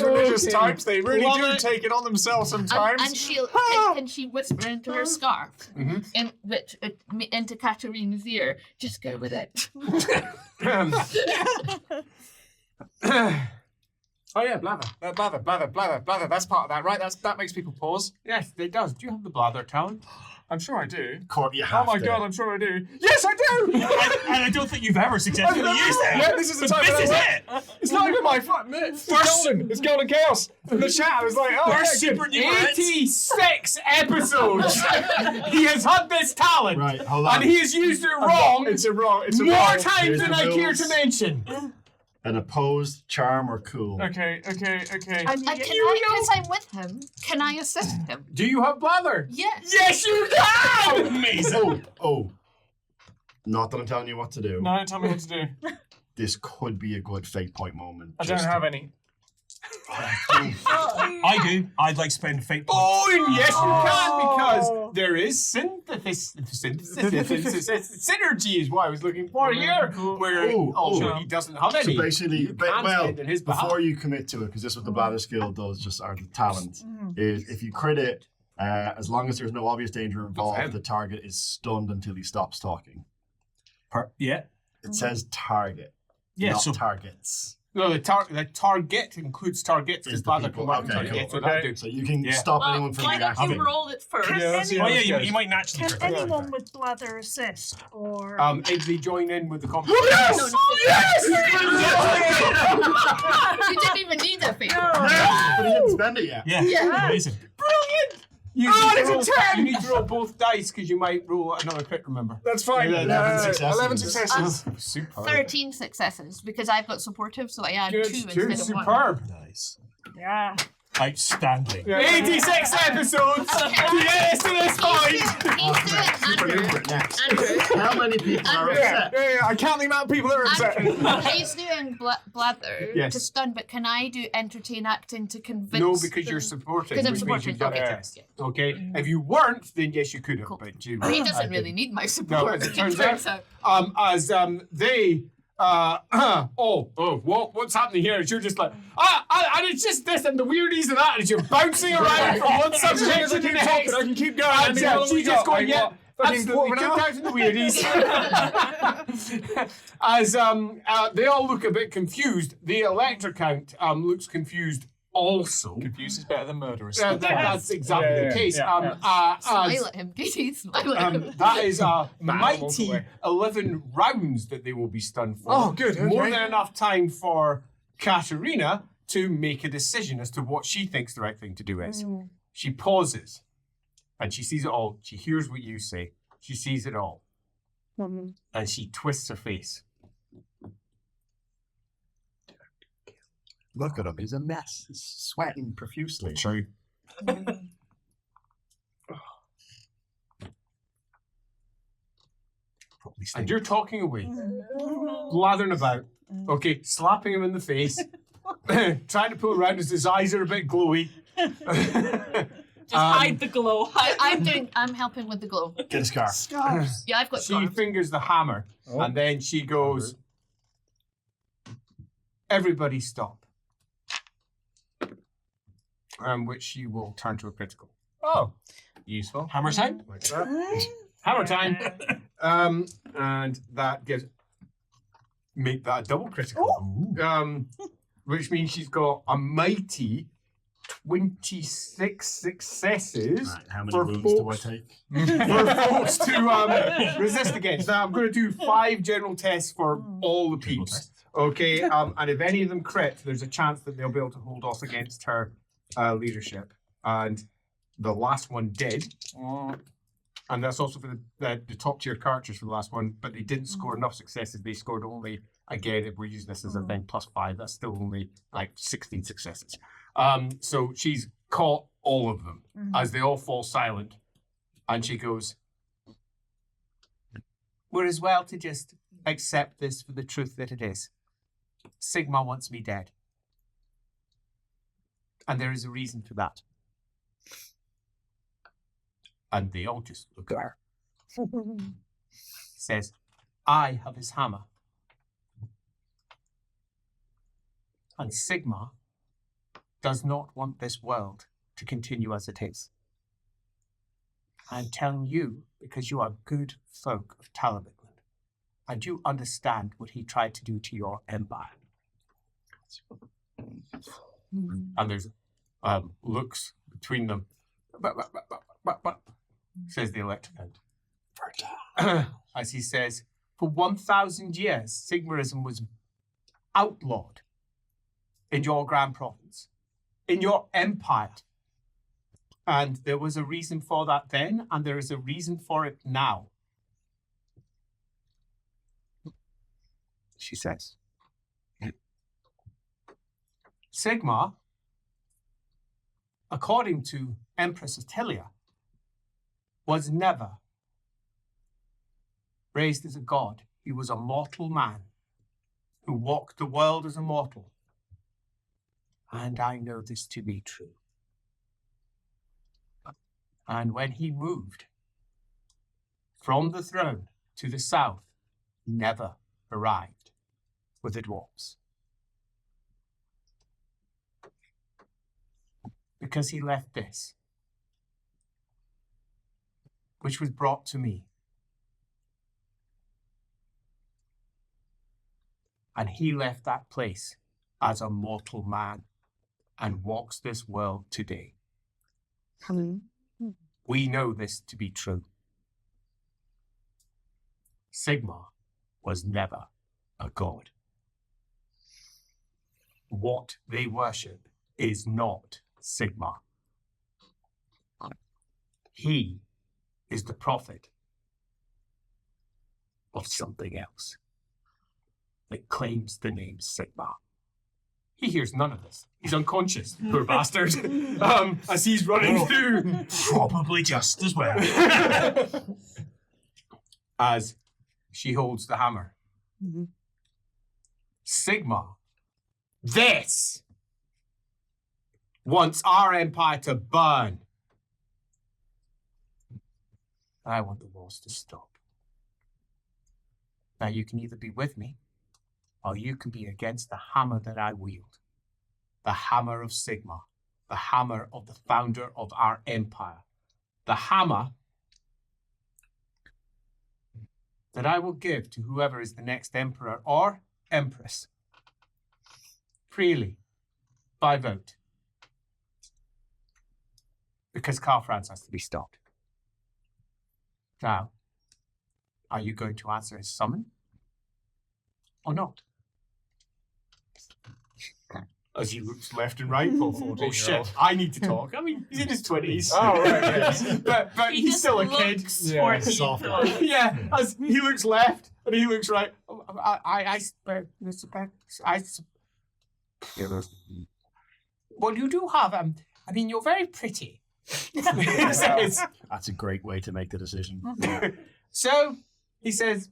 religious types, they really Love do it. take it on themselves sometimes. And she'll can she whisper into her scarf, into Katerina's ear. Just go with it. Oh yeah, blather. That's part of that, right? That makes people pause. Yes, it does. Do you have the blather talent? I'm sure I do. Court, you Oh have my to. god, I'm sure I do. Yes, I do. And I don't think you've ever successfully used it. Yeah, this is the But time. this is that I- it. It's not even my fault. It's golden. It's golden chaos. In the chat, I was like, oh, First yeah, super good. numerate. 86 episodes. He has had this talent. Right, hold on. And he has used it wrong It's a wrong. It's a more wrong. times Here's than the I care rules. to mention. An opposed, charm, or cool. Okay. And Because I'm with him, can I assist him? Do you have blather? Yes. Yes, you can! Amazing. Oh. Not that I'm telling you what to do. No, don't tell me what to do. This could be a good fate point moment. I don't have any. I do. I'd like to spend fate points. Oh, and yes, you can, because there is synergy is what I was looking for here, where also he doesn't have So any. basically, You can spend in his behalf. before you commit to it, because this is what the bladder skill does, just our talent, is if you crit it, as long as there's no obvious danger involved, the target is stunned until he stops talking. Yeah. It says target, Yeah, not so targets. No, the target includes targets because Is the bladder people. can work Okay, targets. cool. So that'll do. So you can Yeah. stop Well, anyone from why don't reacting. you roll it first? Yeah, let's see Oh how yeah, this you goes. might naturally. Can crit. anyone with blather assist? Or If they join in with the competition. You didn't even need that feat. But he didn't spend it yet. Yeah. Amazing. You it's need a to 10! You need to roll both dice because you might roll another crit, remember? That's fine. Yeah, 11 successes. 11 successes. Super. 13 successes because I've got supportive, so I add Good, 2 two, instead of 1. superb. Nice. yeah. Outstanding. 86 episodes to get us to this point. He's doing Andrew. Next. Andrew. How many people are Andrew. upset? Yeah, I count the amount of people that are upset. Andrew. He's doing blather Yes. to stun, but can I do entertain acting to convince? No, because them? you're supporting. Because I'm which means supporting. you've done Okay, it. yes. Okay. If you weren't, then yes, you could have. Cool. But you, But he I doesn't really didn't. need my No, support. as it turns out, as they what's happening here is you're just like and it's just this and the weirdies and that and you're bouncing around from one subject to the next. I can keep going. And she's just going, yeah, absolutely, Fucking get down to the weirdies. As they all look a bit confused, the Elector count looks confused also. Confused is better than murderous. That's exactly the case. Smile at him, Katie. Smile at him. That is a Man, mighty walk away. 11 rounds that they will be stunned for. Oh, good, More okay. than enough time for Katerina to make a decision as to what she thinks the right thing to do is. She pauses and she sees it all. She hears what you say. She sees it all. And she twists her face. Look at him. He's a mess. He's sweating profusely. True. And you're talking away, blathering about, okay, slapping him in the face, trying to pull around as his eyes are a bit glowy. Just hide the glow. I'm helping with the glow. Get a scarf. Scarves. Yeah, I've got She scarves. fingers the hammer, and then she goes, everybody stop. Which she will turn to a critical. Oh, Useful. Hammer time? Like that. Hammer time. And that gives, make that a double critical. Which means she's got a mighty 26 successes. Right, how many for wounds do I folks- take? for folks to resist against. Now I'm going to do 5 general tests for all the peeps. Okay, and if any of them crit, there's a chance that they'll be able to hold off against her leadership. And the last one did. And that's also for the top tier characters for the last one, but they didn't score enough successes. They scored only, again, if we're using this as a thing, +5, that's still only like 16 successes. So she's caught all of them as they all fall silent. And she goes, we're as well to just accept this for the truth that it is. Sigma wants me dead. And there is a reason for that. And they all just look at her. Says, I have his hammer. And Sigma does not want this world to continue as it is. I'm telling you because you are good folk of Talabitland, and you understand what he tried to do to your empire. And there's looks between them. Says the Elector. As he says, for 1,000 years, Sigmarism was outlawed in your grand province, in your empire. And there was a reason for that then, and there is a reason for it now. She says. Sigma, according to Empress Attilia, was never raised as a god. He was a mortal man who walked the world as a mortal. And I know this to be true. And when he moved from the throne to the south, he never arrived with the dwarves. Because he left this, which was brought to me. And he left that place as a mortal man and walks this world today. We know this to be true. Sigma was never a god. What they worship is not Sigma. He is the prophet of something else that claims the name Sigma. He hears none of this. He's unconscious, poor bastard, as he's running through. Probably just as well. As she holds the hammer. Sigma, this wants our empire to burn. I want the wars to stop. Now you can either be with me, or you can be against the hammer that I wield. The hammer of Sigma. The hammer of the founder of our empire. The hammer that I will give to whoever is the next emperor or empress. Freely, by vote. because Karl Franz has to be stopped. Now, are you going to answer his summon or not? As he looks left and right, oh shit, I need to talk. I mean, he's in his 20s. Oh, right, yes. but He he's just still a kid. looks Yeah, 14 soft. to us. Yeah, as he looks left and he looks right. Well, you do have, I mean, you're very pretty. It's- That's a great way to make the decision. So he says,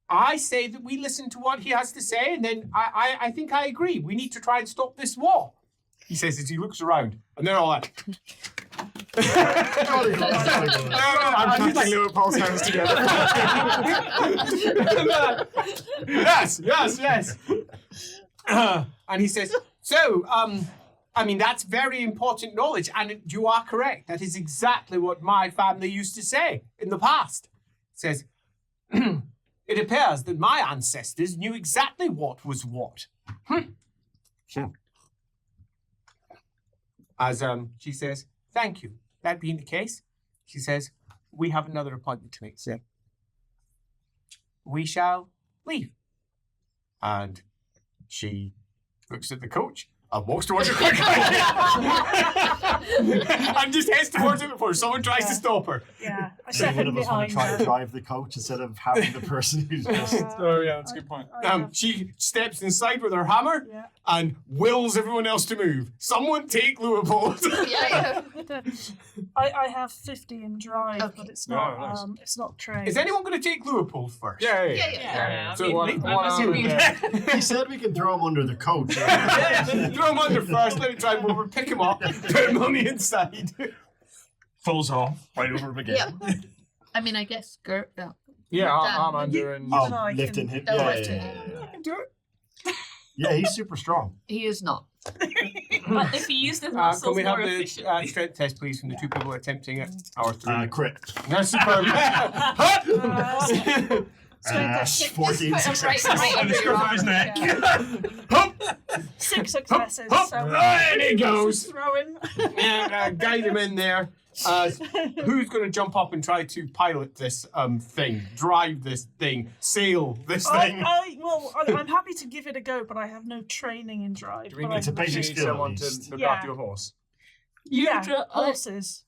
I say that we listen to what he has to say, and then I think I agree. We need to try and stop this war. He says as he looks around, and they're all like, I'm keeping Liverpool's hands together. yes. And he says, so, I mean, that's very important knowledge, and you are correct. That is exactly what my family used to say in the past. It says, it appears that my ancestors knew exactly what was what. As she says, thank you. That being the case, she says, we have another appointment to make, sir. We shall leave. And she looks at the coach and walks towards it quickly. And just heads towards it before someone tries to stop her. Yeah, I So one second of us want behind to try her. to drive the coach instead of having the person who's just... Oh, yeah, that's a good point. She steps inside with her hammer Yeah. and wills everyone else to move. Someone take Leopold. Yeah. I have 50 in drive, Okay. but it's not nice. It's not trained. Is anyone going to take Leopold first? Yeah. Yeah, So I mean, one- I'm one assuming arm that. He said we can throw him under the coach. Throw him under first, let me drive him over, pick him up, put him on the inside. Falls off, right over him again. Yeah. I mean, I guess Gert. Yeah, I'm Dan, under and and I Oh, lifting can- him. Oh, Yeah, lifting yeah, him. yeah. I can do it. Yeah, he's super strong. He is not. But if he used his Can muscles we have more the efficiently. strength test, please, from the two people attempting it? Or three. Crit. No, superb. Strength 14 Just put him right- successes. right On under the your scruff of his arm. neck. of 6 successes. Hup, So and he goes. throw him. Guide him in there. Who's going to jump up and try to pilot this thing, drive this thing, sail this thing? I'm happy to give it a go, but I have no training in drive. do we but need I It's a can basic do- skill. someone at to least. look Yeah. after your horse? Yeah, horses.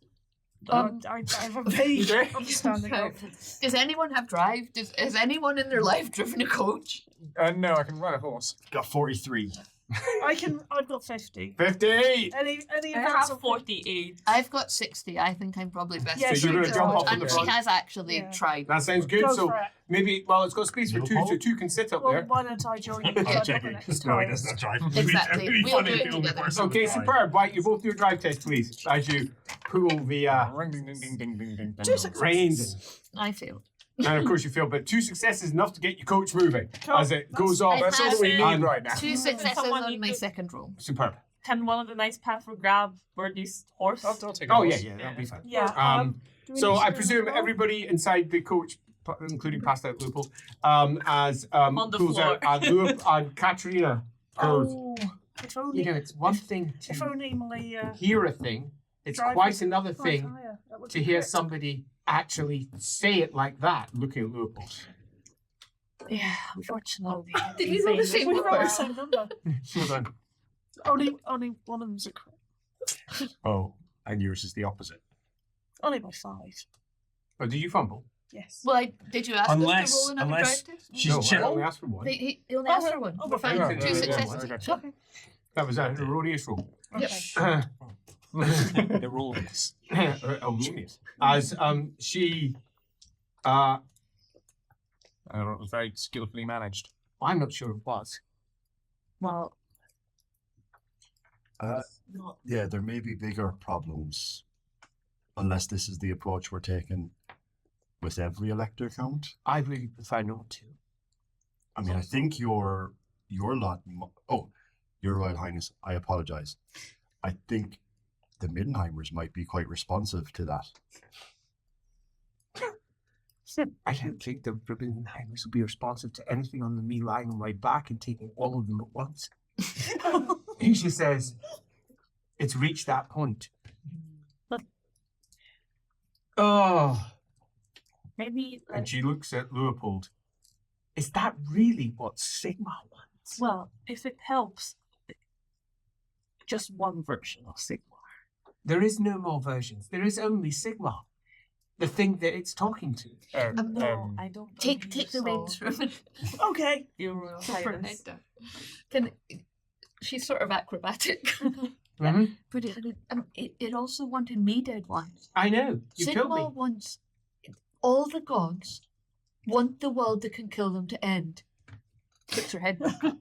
Um, I have a vague understanding of. Does anyone have drive? Has anyone in their life driven a coach? No, I can ride a horse. Got 43. I've got 50. 58. Any I events have of 48. I've got 60. I think I'm probably best. Yeah, So you're going to jump up in And the she front. has actually Yeah. tried. That sounds good. Go So for it. maybe, well, it's got space for two, so Leopold? two can sit up Well, there. why don't I join you? I'm I've checking. got an No, he extra. does not drive. Exactly. It'd be We'll funny do if it the only together. person Okay, would drive. superb. Right, you both do your drive test, please, as you pull the Ring, ding, ding, ding, ding, ding, ding, Two ding. successes. reins. I failed. And of course you fail, but 2 successes is enough to get your coach moving as it goes off. I That's all that we have need right now. 2 successes Someone on need my to- second roll. Superb. Can one of the nice path for grab Birdie's horse? I'll take a Oh, yeah, horse. yeah, that'll be fine. Yeah. Do we So need I to presume roll? everybody inside the coach, including passed out Leopold, as On the pulls floor. out and Katrina goes, Oh, if you only, know, it's one thing if to only my hear a thing, it's drive quite was another quite thing higher. That would to be hear great. somebody actually say it like that, looking at Leopold. Yeah, unfortunately. Did we roll the same We rolled the number? same number. Well done. Only one of them's a crit. Oh, and yours is the opposite. Only by 5. Oh, did you fumble? Yes. Well, did you ask us to roll another drive test? She's No, I chill. only asked for one. He only asked for one. Oh, We're fine. okay. 2 Yeah, successes. okay. each. Okay. That was a erroneous roll. Okay. They're all this. Erroneous. As she, I don't know, it was very skillfully managed. I'm not sure it was. Well, Yeah, there may be bigger problems unless this is the approach we're taking with every elector count. I really prefer not to. I mean, I think your lot. Oh, Your Royal Highness, I apologize. I think the Middenheimers might be quite responsive to that. I don't think the Brabinheimers will be responsive to anything other than me lying on my back and taking all of them at once. And she says, it's reached that point Oh. Maybe And she looks at Leopold. Is that really what Sigma wants? Well, if it helps, just one version of Sigma. There is no more versions. There is only Sigma. The thing that it's talking to. No, I don't. Take believe the so. reins from it. okay. Your Royal Put her head Highness. down. Can she's sort of acrobatic. Mhm. But it also wanted me dead once. I know. You told me. Sigma wants all the gods want the world that can kill them to end. Puts her head back up.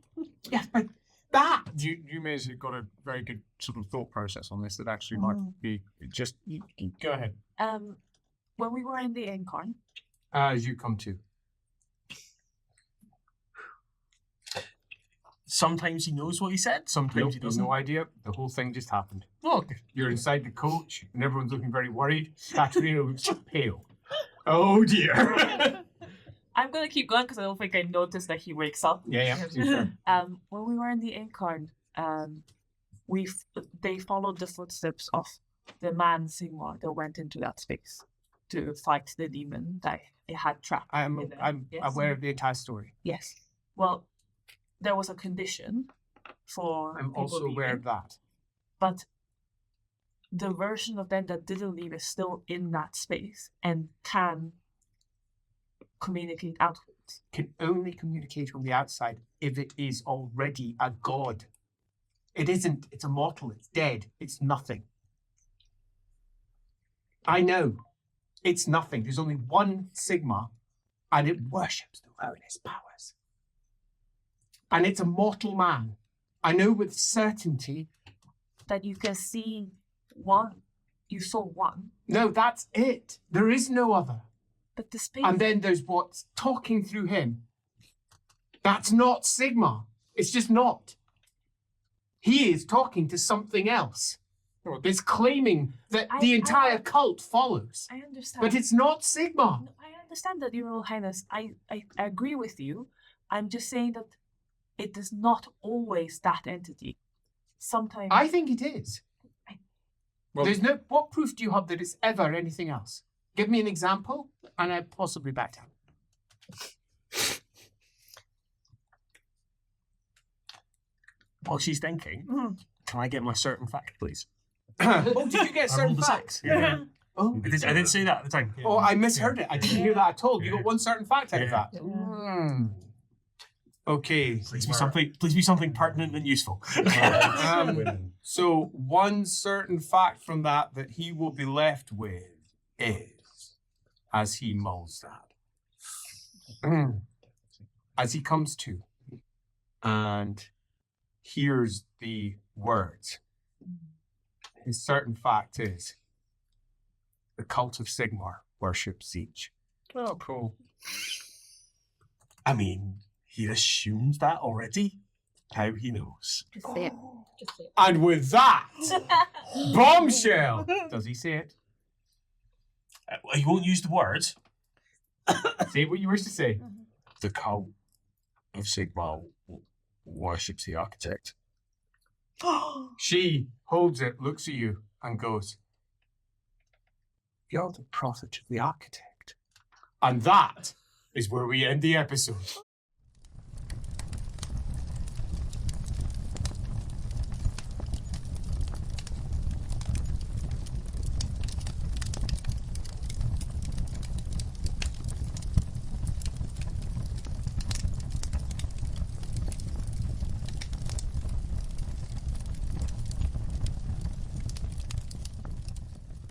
Yes, but that. You may have got a very good sort of thought process on this that actually might be just. Go ahead. When we were in the Incarn, As you come to. Sometimes he knows what he said, sometimes Nope, he there's doesn't. no idea. The whole thing just happened. Look, you're inside the coach, and everyone's looking very worried. Katerina looks pale. Oh dear. I'm gonna keep going because I don't think I noticed that he wakes up. Yeah. Sure. When we were in the Incarn, they followed the footsteps of the man Sigmar that went into that space to fight the demon that it had trapped. I'm Yes. aware of the entire story. Yes. Well, there was a condition for. I'm people also aware leaving, of that. But the version of them that didn't leave is still in that space and can communicate outwards. Can only communicate from the outside if it is already a god. It isn't. It's immortal. It's dead. It's nothing. I know. It's nothing. There's only one Sigma, and it worships the ruinous powers. And it's a mortal man. I know with certainty. That you can see one. You saw one, No, that's it. There is no other. but the space. And then there's what's talking through him. That's not Sigma. It's just not. He is talking to something else. It's claiming that the entire cult follows. I understand. But it's not Sigma. No, I understand that, Your Royal Highness. I agree with you. I'm just saying that it is not always that entity. Sometimes. I think it is. Well- There's no. What proof do you have that it's ever anything else? Give me an example, and I possibly back down. While she's thinking, can I get my certain fact, please? Oh, did you get I certain rolled a facts? 6. Yeah. Oh, I did say that at the time. oh, I misheard it. I didn't hear that at all. You got one certain fact out of Yeah. that. Okay. Please be something pertinent and useful. So one certain fact from that he will be left with is, as he mulls that, as he comes to and hears the words, his certain fact is the cult of Sigmar worships Siege. Oh, cool. I mean, he assumed that already. How he knows. Just say it. Just say it. And with that, bombshell! Does he say it? He won't use the words. Say what you wish to say. The cult of Sigma worships the architect. She holds it, looks at you, and goes, "You're the prophet of the architect." And that is where we end the episode.